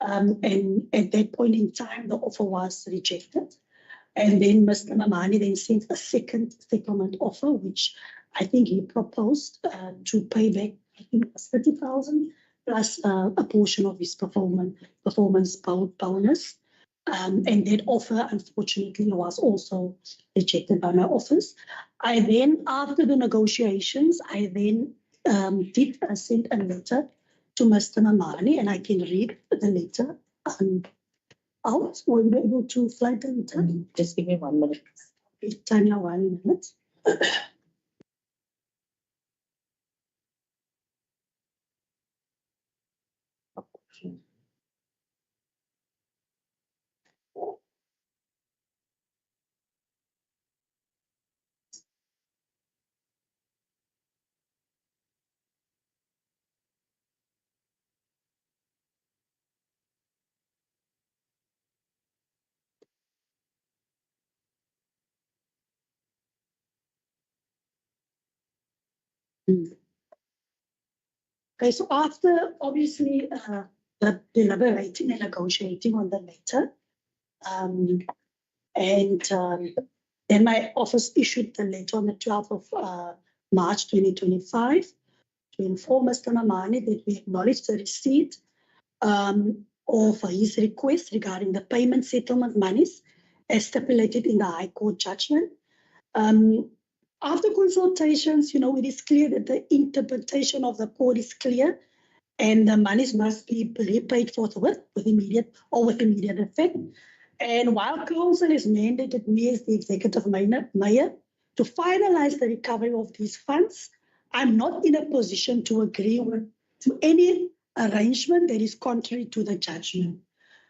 And at that point in time, the offer was rejected. And then Mr. Memani then sent a second settlement offer, which I think he proposed to pay back, I think it was 30,000 plus a portion of his performance bonus. And that offer, unfortunately, was also rejected by my office. I then, after the negotiations, I then did send a letter to Mr. Memani, and I can read the letter out. Were you able to flag the letter? Just give me 1 minute. Tanya, 1 minute. Okay, so after obviously deliberating and negotiating on the letter. Then my office issued the letter on the 12th of March 2025 to inform Mr. Mamani that we acknowledge the receipt of his request regarding the payment settlement monies as stipulated in the High Court judgment. After consultations, it is clear that the interpretation of the court is clear and the monies must be repaid forthwith with immediate effect. And while council has mandated me as the executive mayor to finalize the recovery of these funds, I'm not in a position to agree to any arrangement that is contrary to the judgment.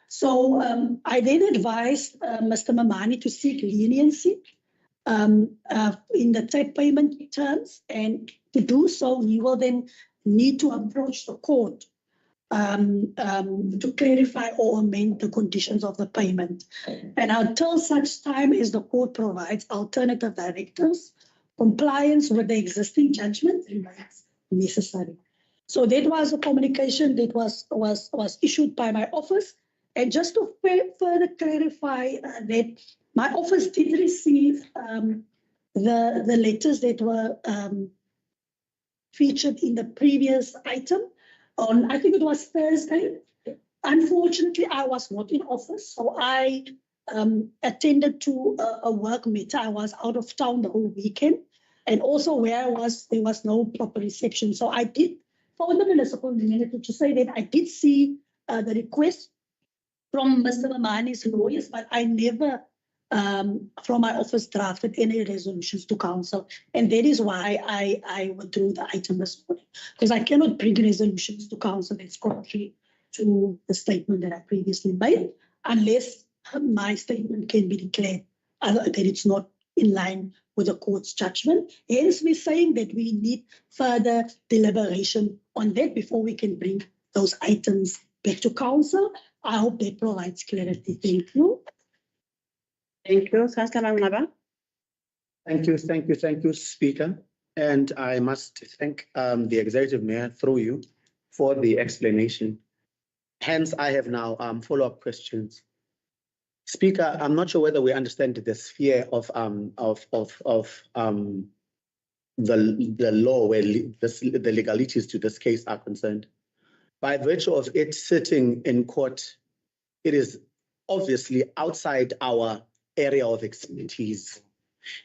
So I then advised Mr. Mamani to seek leniency in the payment terms, and to do so, he will then need to approach the court to clarify or amend the conditions of the payment. And until such time as the court provides alternative directives, compliance with the existing judgment remains necessary. So that was a communication that was issued by my office. And just to further clarify that my office did receive the letters that were featured in the previous item on, I think it was Thursday. Unfortunately, I was not in office, so I attended to a work meeting. I was out of town the whole weekend, and also where I was, there was no proper reception. So I did phone the municipal manager to say that I did see the request from Mr. Mamani's lawyers, but I never, from my office, drafted any resolutions to council. And that is why I withdrew the item this morning, because I cannot bring resolutions to council that's contrary to the statement that I previously made, unless my statement can be declared that it's not in line with the court's judgment. Hence, we're saying that we need further deliberation on that before we can bring those items back to council. I hope that provides clarity. Thank you. Thank you. Councillor Mangaba. Thank you, Speaker. And I must thank the executive mayor through you for the explanation. Hence, I have now follow-up questions. Speaker, I'm not sure whether we understand the sphere of the law where the legalities to this case are concerned. By virtue of it sitting in court, it is obviously outside our area of expertise.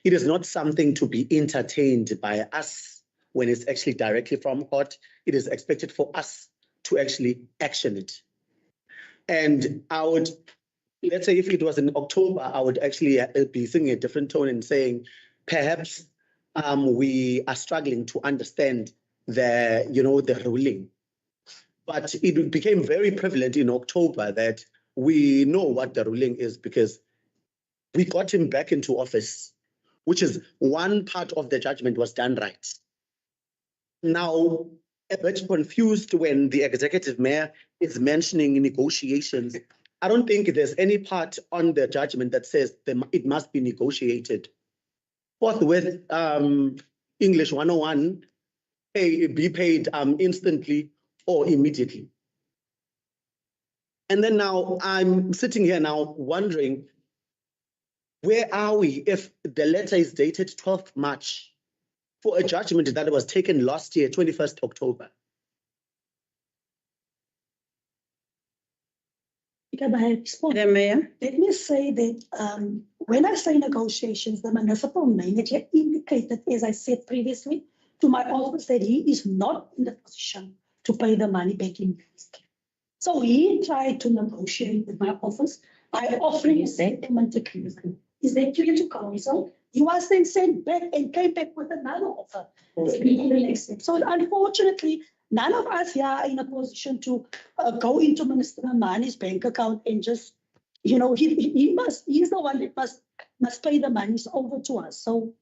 It is not something to be entertained by us when it's actually directly from court. It is expected for us to actually action it. And I would, let's say if it was in October, I would actually be singing a different tone and saying, perhaps we are struggling to understand the ruling. But it became very prevalent in October that we know what the ruling is because we got him back into office, which is one part of the judgment was done right. Now, a bit confused when the executive mayor is mentioning negotiations. I don't think there's any part on the judgment that says it must be negotiated. Forthwith, English 101, be paid instantly or immediately. And then now I'm sitting here now wondering, where are we if the letter is dated 12th March for a judgment that was taken last year, 21st October? Mayor. Let me say that when I say negotiations, the municipal manager indicated, as I said previously, to my office that he is not in the position to pay the money back in. So he tried to negotiate with my office by offering a settlement agreement. Is that clear to council? He was then sent back and came back with another offer. So unfortunately, none of us here are in a position to go into Minister Mamani's bank account and just, he's the one that must pay the monies over to us. So,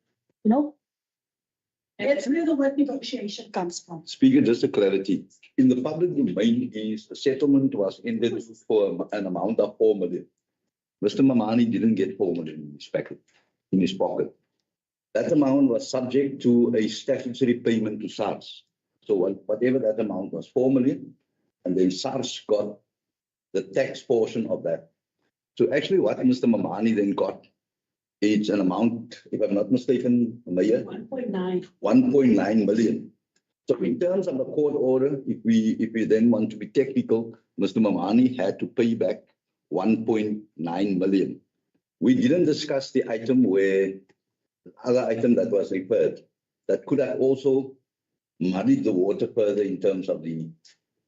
that's where the word negotiation comes from. Speaker, just a clarity. In the public domain, is the settlement was ended for an amount of 4 million. Mr. Mamani didn't get 4 million in his pocket. That amount was subject to a statutory payment to SARS. So whatever that amount was, 4 million, and then SARS got the tax portion of that. So actually what Mr. Mamani then got, it's an amount, if I'm not mistaken, Mayor, 1.9. 1.9 million. So in terms of the court order, if we then want to be technical, Mr. Mamani had to pay back 1.9 million. We didn't discuss the item where the other item that was referred that could have also muddied the water further in terms of the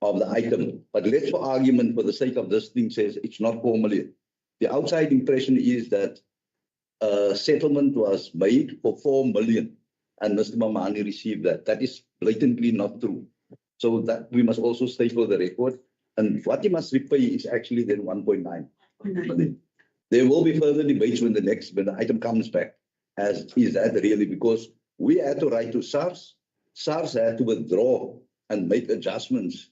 item. But let's, for argument, for the sake of this thing, says it's not 4 million. The outside impression is that a settlement was made for 4 million and Mr. Mamani received that. That is blatantly not true. So that we must also stay for the record. And what he must repay is actually then 1.9 million. There will be further debates when the item comes back, as is that really, because we had to write to SARS. SARS had to withdraw and make adjustments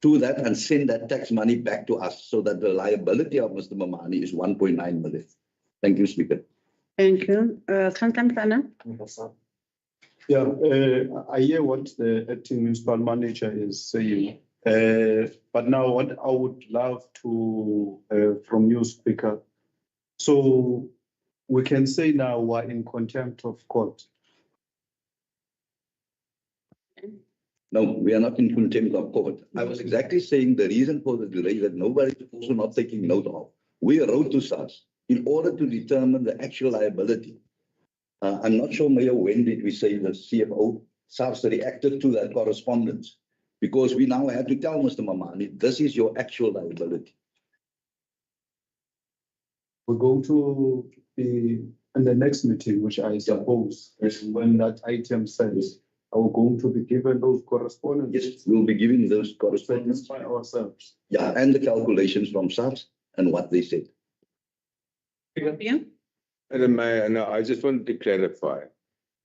to that and send that tax money back to us so that the liability of Mr. Mamani is 1.9 million. Thank you, Speaker. Thank you. Councillor Mfana. Yeah, I hear what the acting municipal manager is saying. But now what I would love to, from you, Speaker, so we can say now we're in contempt of court. No, we are not in contempt of court. I was exactly saying the reason for the delay that nobody is also not taking note of. We wrote to SARS in order to determine the actual liability. I'm not sure, Mayor, when did we say the CFO, SARS reacted to that correspondence? Because we now have to tell Mr. Mamani, this is your actual liability. We're going to be in the next meeting, which I suppose is when that item says, are we going to be given those correspondence? Yes, we'll be giving those correspondence by ourselves. Yeah, and the calculations from SARS and what they said. Madam Mayor, no, I just wanted to clarify.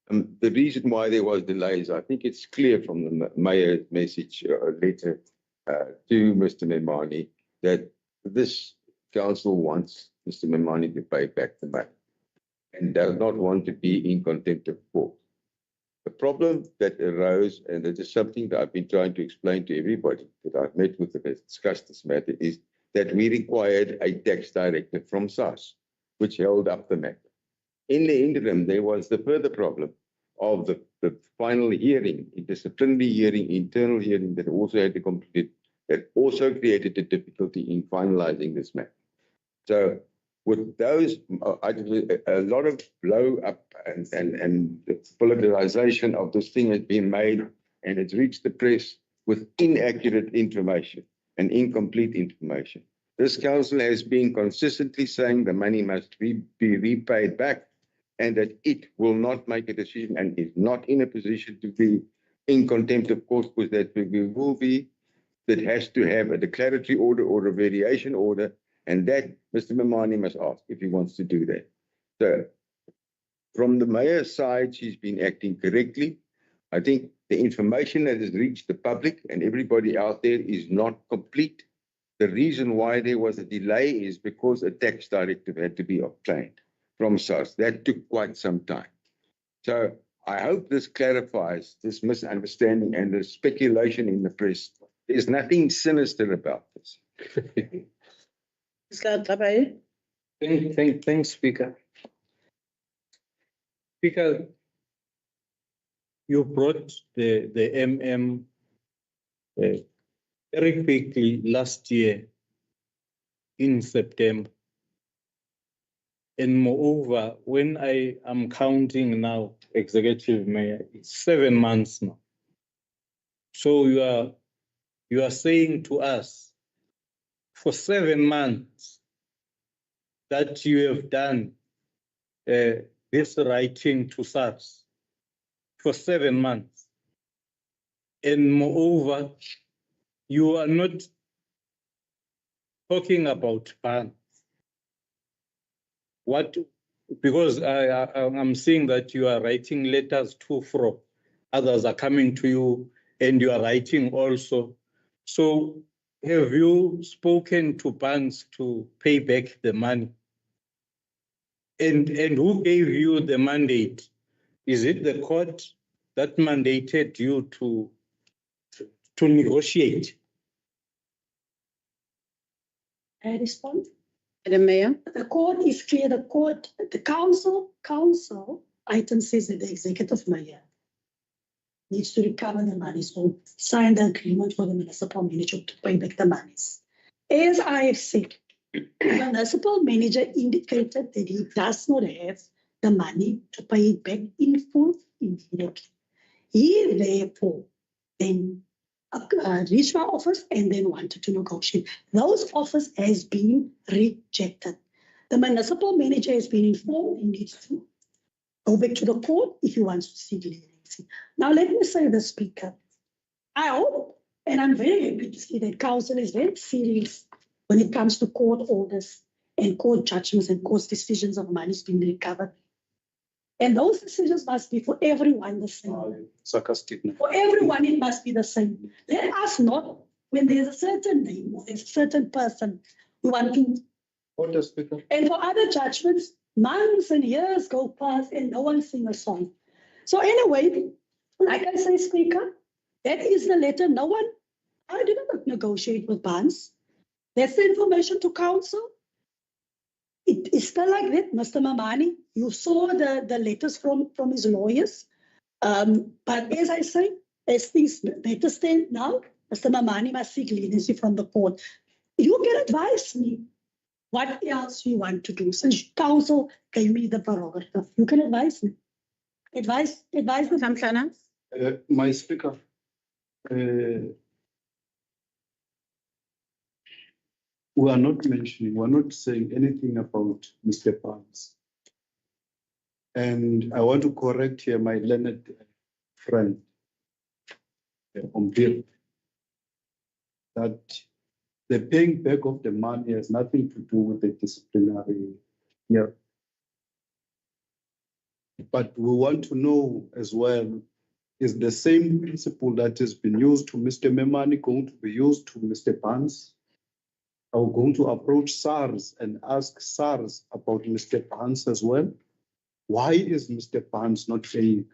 The reason why there was delays, I think it's clear from the Mayor's message letter to Mr. Memani that this council wants Mr. Memani to pay back the money and does not want to be in contempt of court. The problem that arose, and it is something that I've been trying to explain to everybody that I've met with and discussed this matter, is that we required a tax directive from SARS, which held up the matter. In the interim, there was the further problem of the final hearing, a disciplinary hearing, internal hearing that also had to complete, that also created a difficulty in finalizing this matter. So with those, a lot of blow up and the politicization of this thing has been made, and it's reached the press with inaccurate information and incomplete information. This council has been consistently saying the money must be repaid back and that it will not make a decision and is not in a position to be in contempt of court, because that we will be, that has to have a declaratory order or a variation order, and that Mr. Memani must ask if he wants to do that. So from the mayor's side, she's been acting correctly. I think the information that has reached the public and everybody out there is not complete. The reason why there was a delay is because a tax directive had to be obtained from SARS. That took quite some time. So I hope this clarifies this misunderstanding and the speculation in the press. There's nothing sinister about this. Thanks, Speaker. Speaker, you brought the MM very quickly last year in September. And moreover, when I am counting now, Executive Mayor, it's 7 months now. So you are saying to us, for 7 months that you have done this writing to SARS, for 7 months. And moreover, you are not talking about ban. What, because I'm seeing that you are writing letters to fro, others are coming to you and you are writing also. So have you spoken to banks to pay back the money? And who gave you the mandate? Is it the court that mandated you to negotiate? I respond. Madam Mayor. The court is clear, the council item says that the executive mayor needs to recover the monies or sign the agreement for the municipal manager to pay back the monies. As I have said, the municipal manager indicated that he does not have the money to pay it back in full immediately. He therefore then reached my office and then wanted to negotiate. Those offers has been rejected. The municipal manager has been informed he needs to go back to the court if he wants to seek leniency. Now let me say this, Speaker. I hope, and I'm very happy to see that council is very serious when it comes to court orders and court judgments and court decisions of money being recovered. And those decisions must be for everyone the same. Sarcastic. For everyone, it must be the same. Let us not, when there's a certain name or there's a certain person, we want to. Order, Speaker. And for other judgments, months and years go past and no one sings a song. So anyway, like I say, Speaker, that is the letter. I did not negotiate with Barnes. That's the information to council. It is still like that, Mr. Mamani. You saw the letters from his lawyers. But as I say, as things better stand now, Mr. Mamani must seek leniency from the court. You can advise me what else you want to do. Since council gave me the prerogative, you can advise me. Advise me. Samsana. My Speaker, we are not saying anything about Mr. Barnes. And I want to correct here my learned friend, Bill, that the paying back of the money has nothing to do with the disciplinary here. But we want to know as well, is the same principle that has been used to Mr. Memani going to be used to Mr. Barnes? Are we going to approach SARS and ask SARS about Mr. Barnes as well? Why is Mr. Barnes not paying?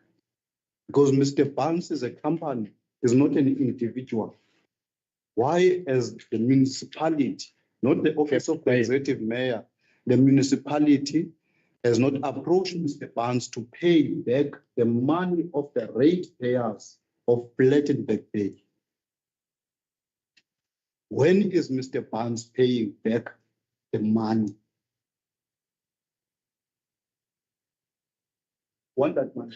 Because Mr. Barnes is a company, is not an individual. Why, as the municipality, not the office of the executive mayor, the municipality has not approached Mr. Barnes to pay back the money of the ratepayers of Plettenberg Bay? When is Mr. Barnes paying back the money? Want that money?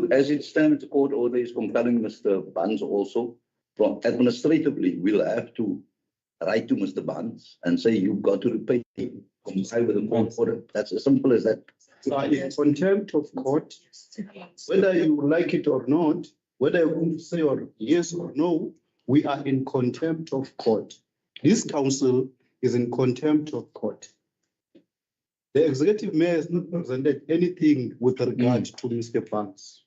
As it stands, the court order is compelling Mr. Barnes also. From administratively, we'll have to write to Mr. Barnes and say you've got to repay, comply with the court order. That's as simple as that. In contempt of court, whether you like it or not, whether you want to say or yes or no, we are in contempt of court. This council is in contempt of court. The executive mayor has not presented anything with regard to Mr. Barnes.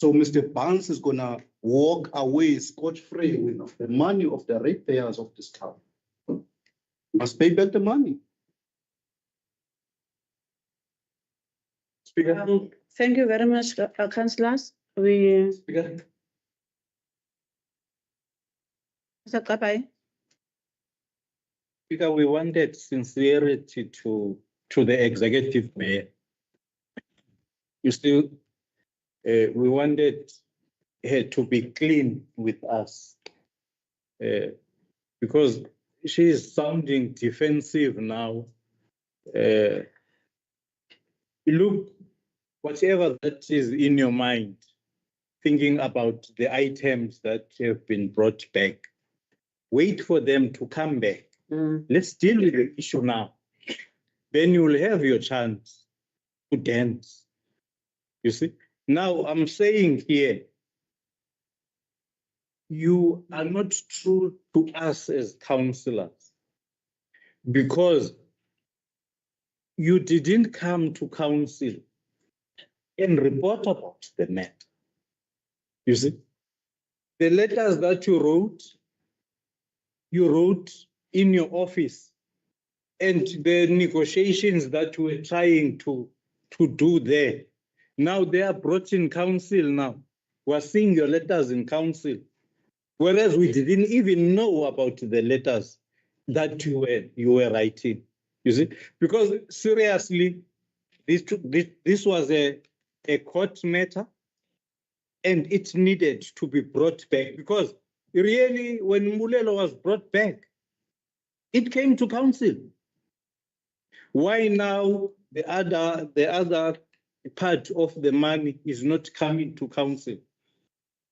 So Mr. Barnes is going to walk away scot-free with the money of the ratepayers of this town. Must pay back the money. Speaker. Thank you very much, councillors. Speaker. Mr. Kapai. Speaker, we wanted sincerity to the executive mayor. You see, we wanted her to be clean with us because she is sounding defensive now. Look, whatever that is in your mind, thinking about the items that have been brought back, wait for them to come back. Let's deal with the issue now. Then you will have your chance to dance. You see? Now I'm saying here, you are not true to us as councillors because you didn't come to council and report about the matter. You see? The letters that you wrote in your office, and the negotiations that you were trying to do there. Now they are brought in council now. We're seeing your letters in council. whereas we didn't even know about the letters that you were writing. You see, because seriously, this was a court matter, and it needed to be brought back, because really, when Mulelo was brought back, it came to council. Why now the other part of the money is not coming to council?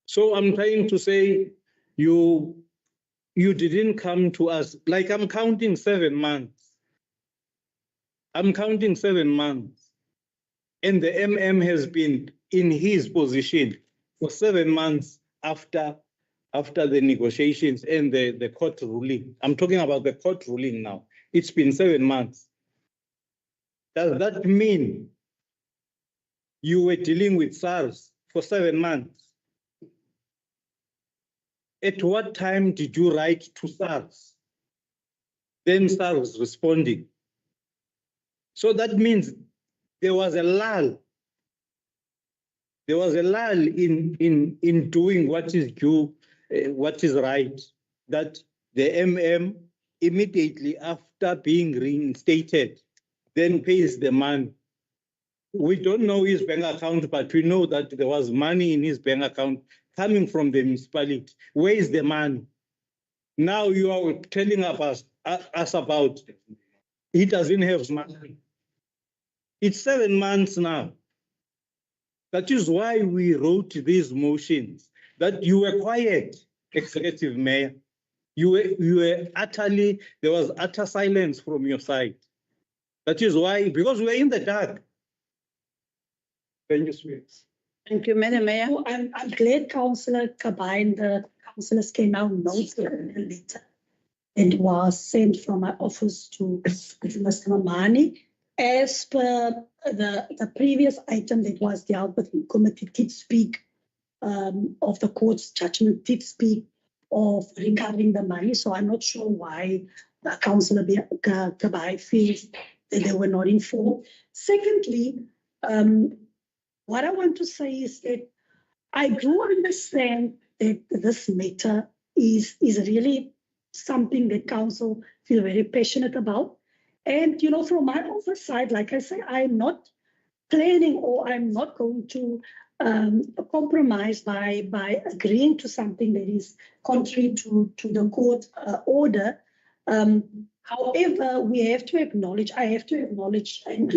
So I'm trying to say, you didn't come to us. Like, I'm counting 7 months. I'm counting 7 months. And the MM has been in his position for 7 months after the negotiations and the court ruling. I'm talking about the court ruling now. It's been 7 months. Does that mean you were dealing with SARS for 7 months? At what time did you write to SARS? Then SARS responding. So that means there was a lull. There was a lull in doing what is due, what is right. That the MM immediately after being reinstated, then pays the money. We don't know his bank account, but we know that there was money in his bank account coming from the municipality. Where is the money? Now you are telling us about he doesn't have money. It's 7 months now. That is why we wrote these motions, that you were quiet, Executive Mayor. You were utterly, there was utter silence from your side. That is why, because we were in the dark. Thank you, sweet. Thank you, Madam Mayor. I'm glad Councillor Kabai and the councillors came out notes in the letter. It was sent from my office to Mr. Mamani. As per the previous item that was dealt with in committee, did speak of the court's judgment, did speak of recovering the money. So I'm not sure why the Councillor Kabai feels that they were not informed. Secondly, what I want to say is that I do understand that this matter is really something that council feel very passionate about. And, you know, from my oversight, like I say, I'm not planning or I'm not going to compromise by agreeing to something that is contrary to the court order. However, we have to acknowledge, I have to acknowledge, and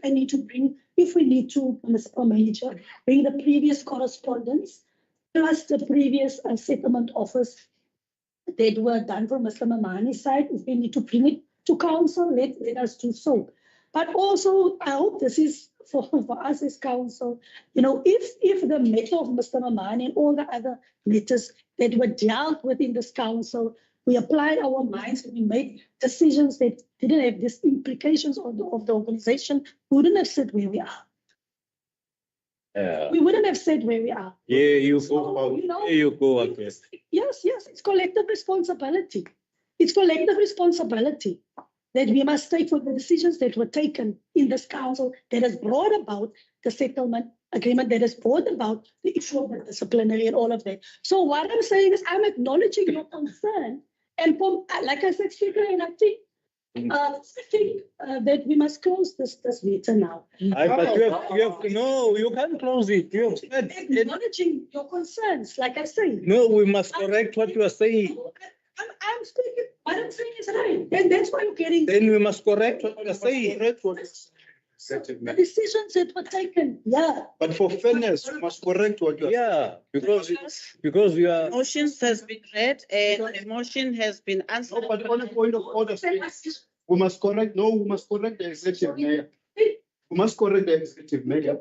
I need to bring, if we need to, Municipal Manager, bring the previous correspondence plus the previous settlement offers that were done from Mr. Mamani's side. If we need to bring it to council, let us do so. But also, I hope this is for us as council, you know, if the matter of Mr. Mamani and all the other matters that were dealt with in this council, we applied our minds and we made decisions that didn't have these implications of the organization, we wouldn't have said where we are. We wouldn't have said where we are. Yeah, you go. You know, you go. Okay. Yes, it's collective responsibility. It's collective responsibility that we must take for the decisions that were taken in this council that has brought about the settlement agreement, that has brought about the issue of the disciplinary and all of that. So what I'm saying is I'm acknowledging your concern. And from, like I said, Speaker, and I think that we must close this matter now. But you have no, you can't close it. You have said acknowledging your concerns, like I say. No, we must correct what you are saying. I'm speaking. What I'm saying is right, and that's why you're getting. Then we must correct what you are saying. The decisions that were taken, yeah. But for fairness, we must correct what you are. Yeah, because you are. Motions has been read and the motion has been answered. No, but on a point of order, we must correct. No, we must correct the executive mayor. We must correct the executive mayor.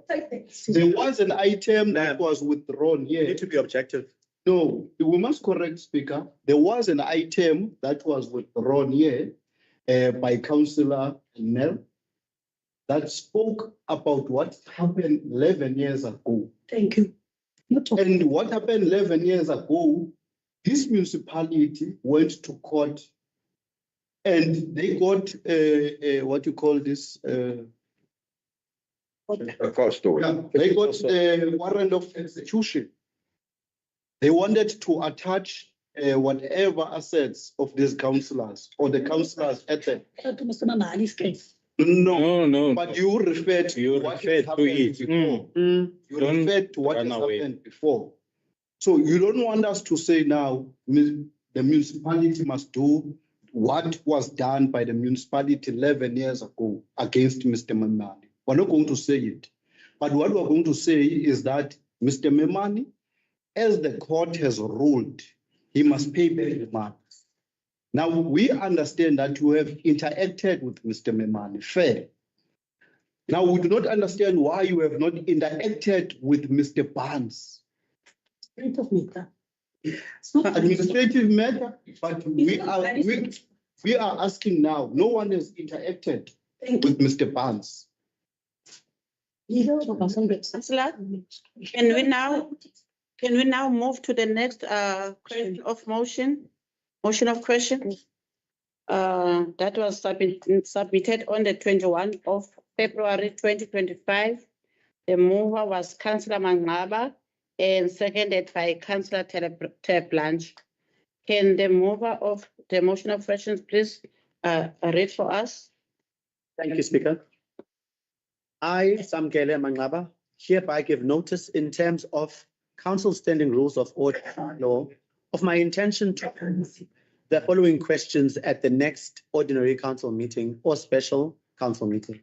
There was an item that was withdrawn here. You need to be objective. No, we must correct, Speaker. There was an item that was withdrawn here by Councillor Nell that spoke about what happened 11 years ago. Thank you. And what happened 11 years ago, this municipality went to court and they got what you call this? A cost order. Yeah, they got a warrant of execution. They wanted to attach whatever assets of these councillors or the councillors at the. Mr. Mamani's case. No, but you referred to what has happened it. before. You Don't referred to what has run away. happened before. So you don't want us to say now the municipality must do what was done by the municipality 11 years ago against Mr. Memani. We're not going to say it. But what we're going to say is that Mr. Memani, as the court has ruled, he must pay back the money. Now, we understand that you have interacted with Mr. Memani, fair. Now, we do not understand why you have not interacted with Mr. Barnes. It's not administrative matter, but we are asking now. No one has interacted with Mr. Barnes. Councillor, can we now move to the next question of motion of question? That was submitted on the 21st of February 2025. The mover was Councillor Mangaba and seconded by Councillor Blanche. Can the mover of the motion of questions please read for us? Thank you, Speaker. I, Samkele Mangaba, hereby give notice in terms of Council Standing Rules of Order law of my intention to ask the following questions at the next ordinary council meeting or special council meeting.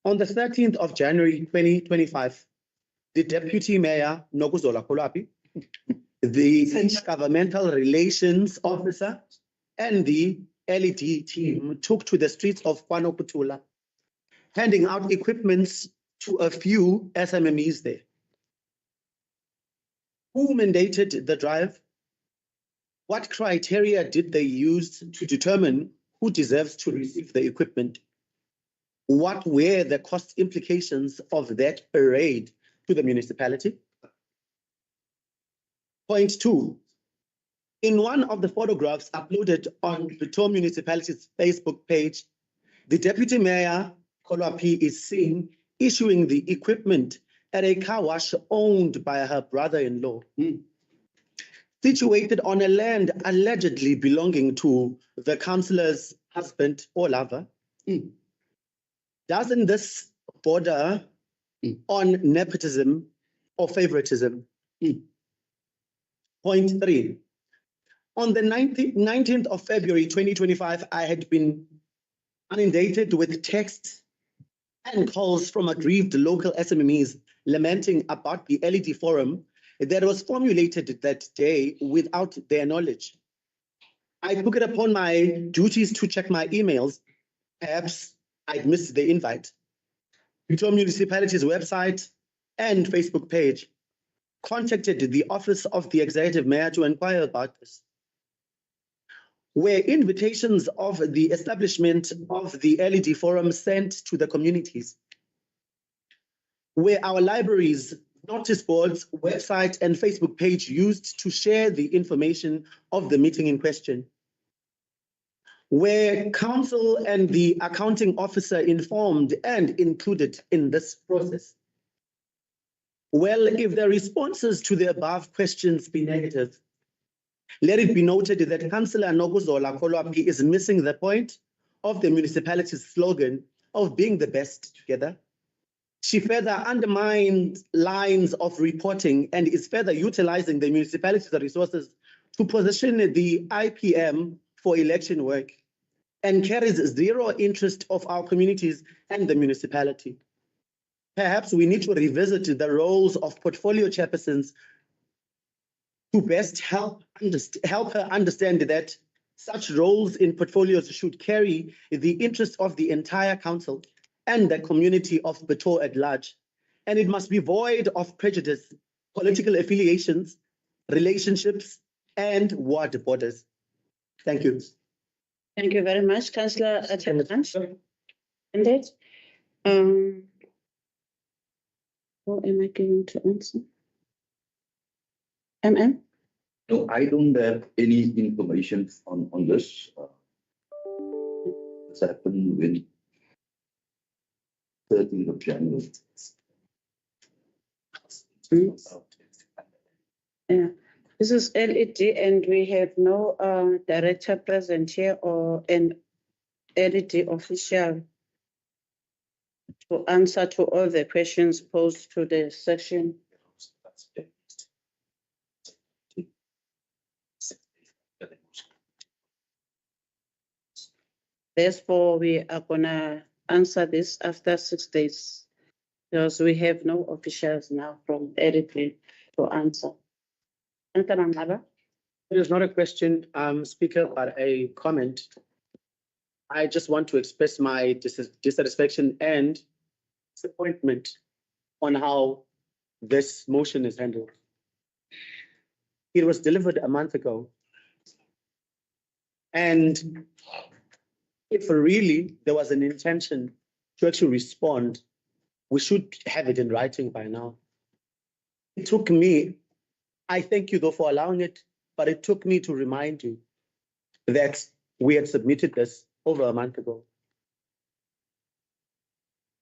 On the 13th of January 2025, the Deputy Mayor Nokuzola Kolapi, the Governmental Relations Officer, and the LED team took to the streets of Kwanokutula, handing out equipments to a few SMMEs there. Who mandated the drive? What criteria did they use to determine who deserves to receive the equipment? What were the cost implications of that parade to the municipality? Point 2. In one of the photographs uploaded on Bitou Municipality's Facebook page, the Deputy Mayor Kolapi is seen issuing the equipment at a car wash owned by her brother-in-law, situated on a land allegedly belonging to the councillor's husband or lover. Doesn't this border on nepotism or favoritism? Point 3. On the 19th of February 2025, I had been inundated with texts and calls from aggrieved local SMMEs lamenting about the LED forum that was formulated that day without their knowledge. I took it upon my duties to check my emails. Perhaps I'd missed the invite. Bitou Municipality's website and Facebook page contacted the Office of the Executive Mayor to inquire about this. Were invitations of the establishment of the LED forum sent to the communities? Were our libraries, notice boards, website, and Facebook page used to share the information of the meeting in question? Were council and the accounting officer informed and included in this process? Well, if the responses to the above questions be negative, let it be noted that Councillor Nokuzola Kolapi is missing the point of the municipality's slogan of being the best together. She further undermines lines of reporting and is further utilizing the municipality's resources to position the IPM for election work and carries zero interest of our communities and the municipality. Perhaps we need to revisit the roles of portfolio chairpersons to best help her understand that such roles in portfolios should carry the interest of the entire council and the community of Bitou at large. And it must be void of prejudice, political affiliations, relationships, and ward borders. Thank you. Thank you very much, Councillor Blanche. What am I going to answer? MM? No, I don't have any information on this. It's happened when 13th of January. Yeah, this is LED and we have no director present here or an LED official to answer to all the questions posed to the session. Therefore, we are gonna answer this after 6 days because we have no officials now from LED to answer. It is not a question, Speaker, but a comment. I just want to express my dissatisfaction and disappointment on how this motion is handled. It was delivered a month ago. And if really there was an intention to actually respond, we should have it in writing by now. It took me, I thank you though for allowing it, but it took me to remind you that we had submitted this over a month ago.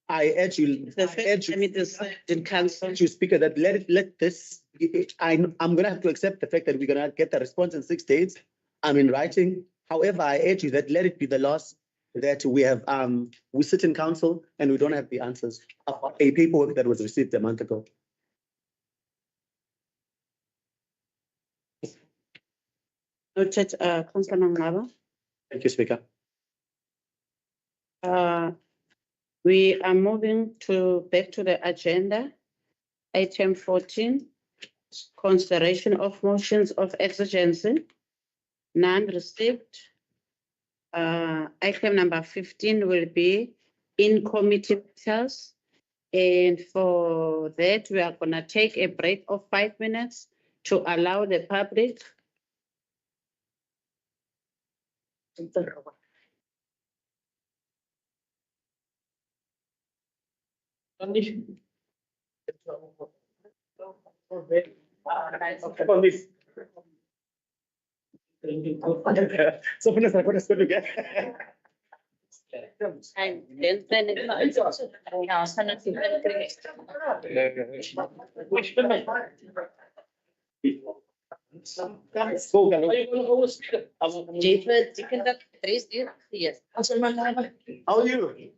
I urge you, Speaker, that let this, I'm gonna have to accept the fact that we're gonna get the response in 6 days. I'm in writing. However, I urge you that let it be the loss that we have, we sit in council and we don't have the answers of a paperwork that was received a month ago. Noted, Councillor Mangaba. Thank you, Speaker. We are moving back to the agenda. Item 14, consideration of motions of exigency. None received. Item number 15 will be in committee matters. And for that, we are going to take a break of 5 minutes to allow the public. So when I going to get. How are you?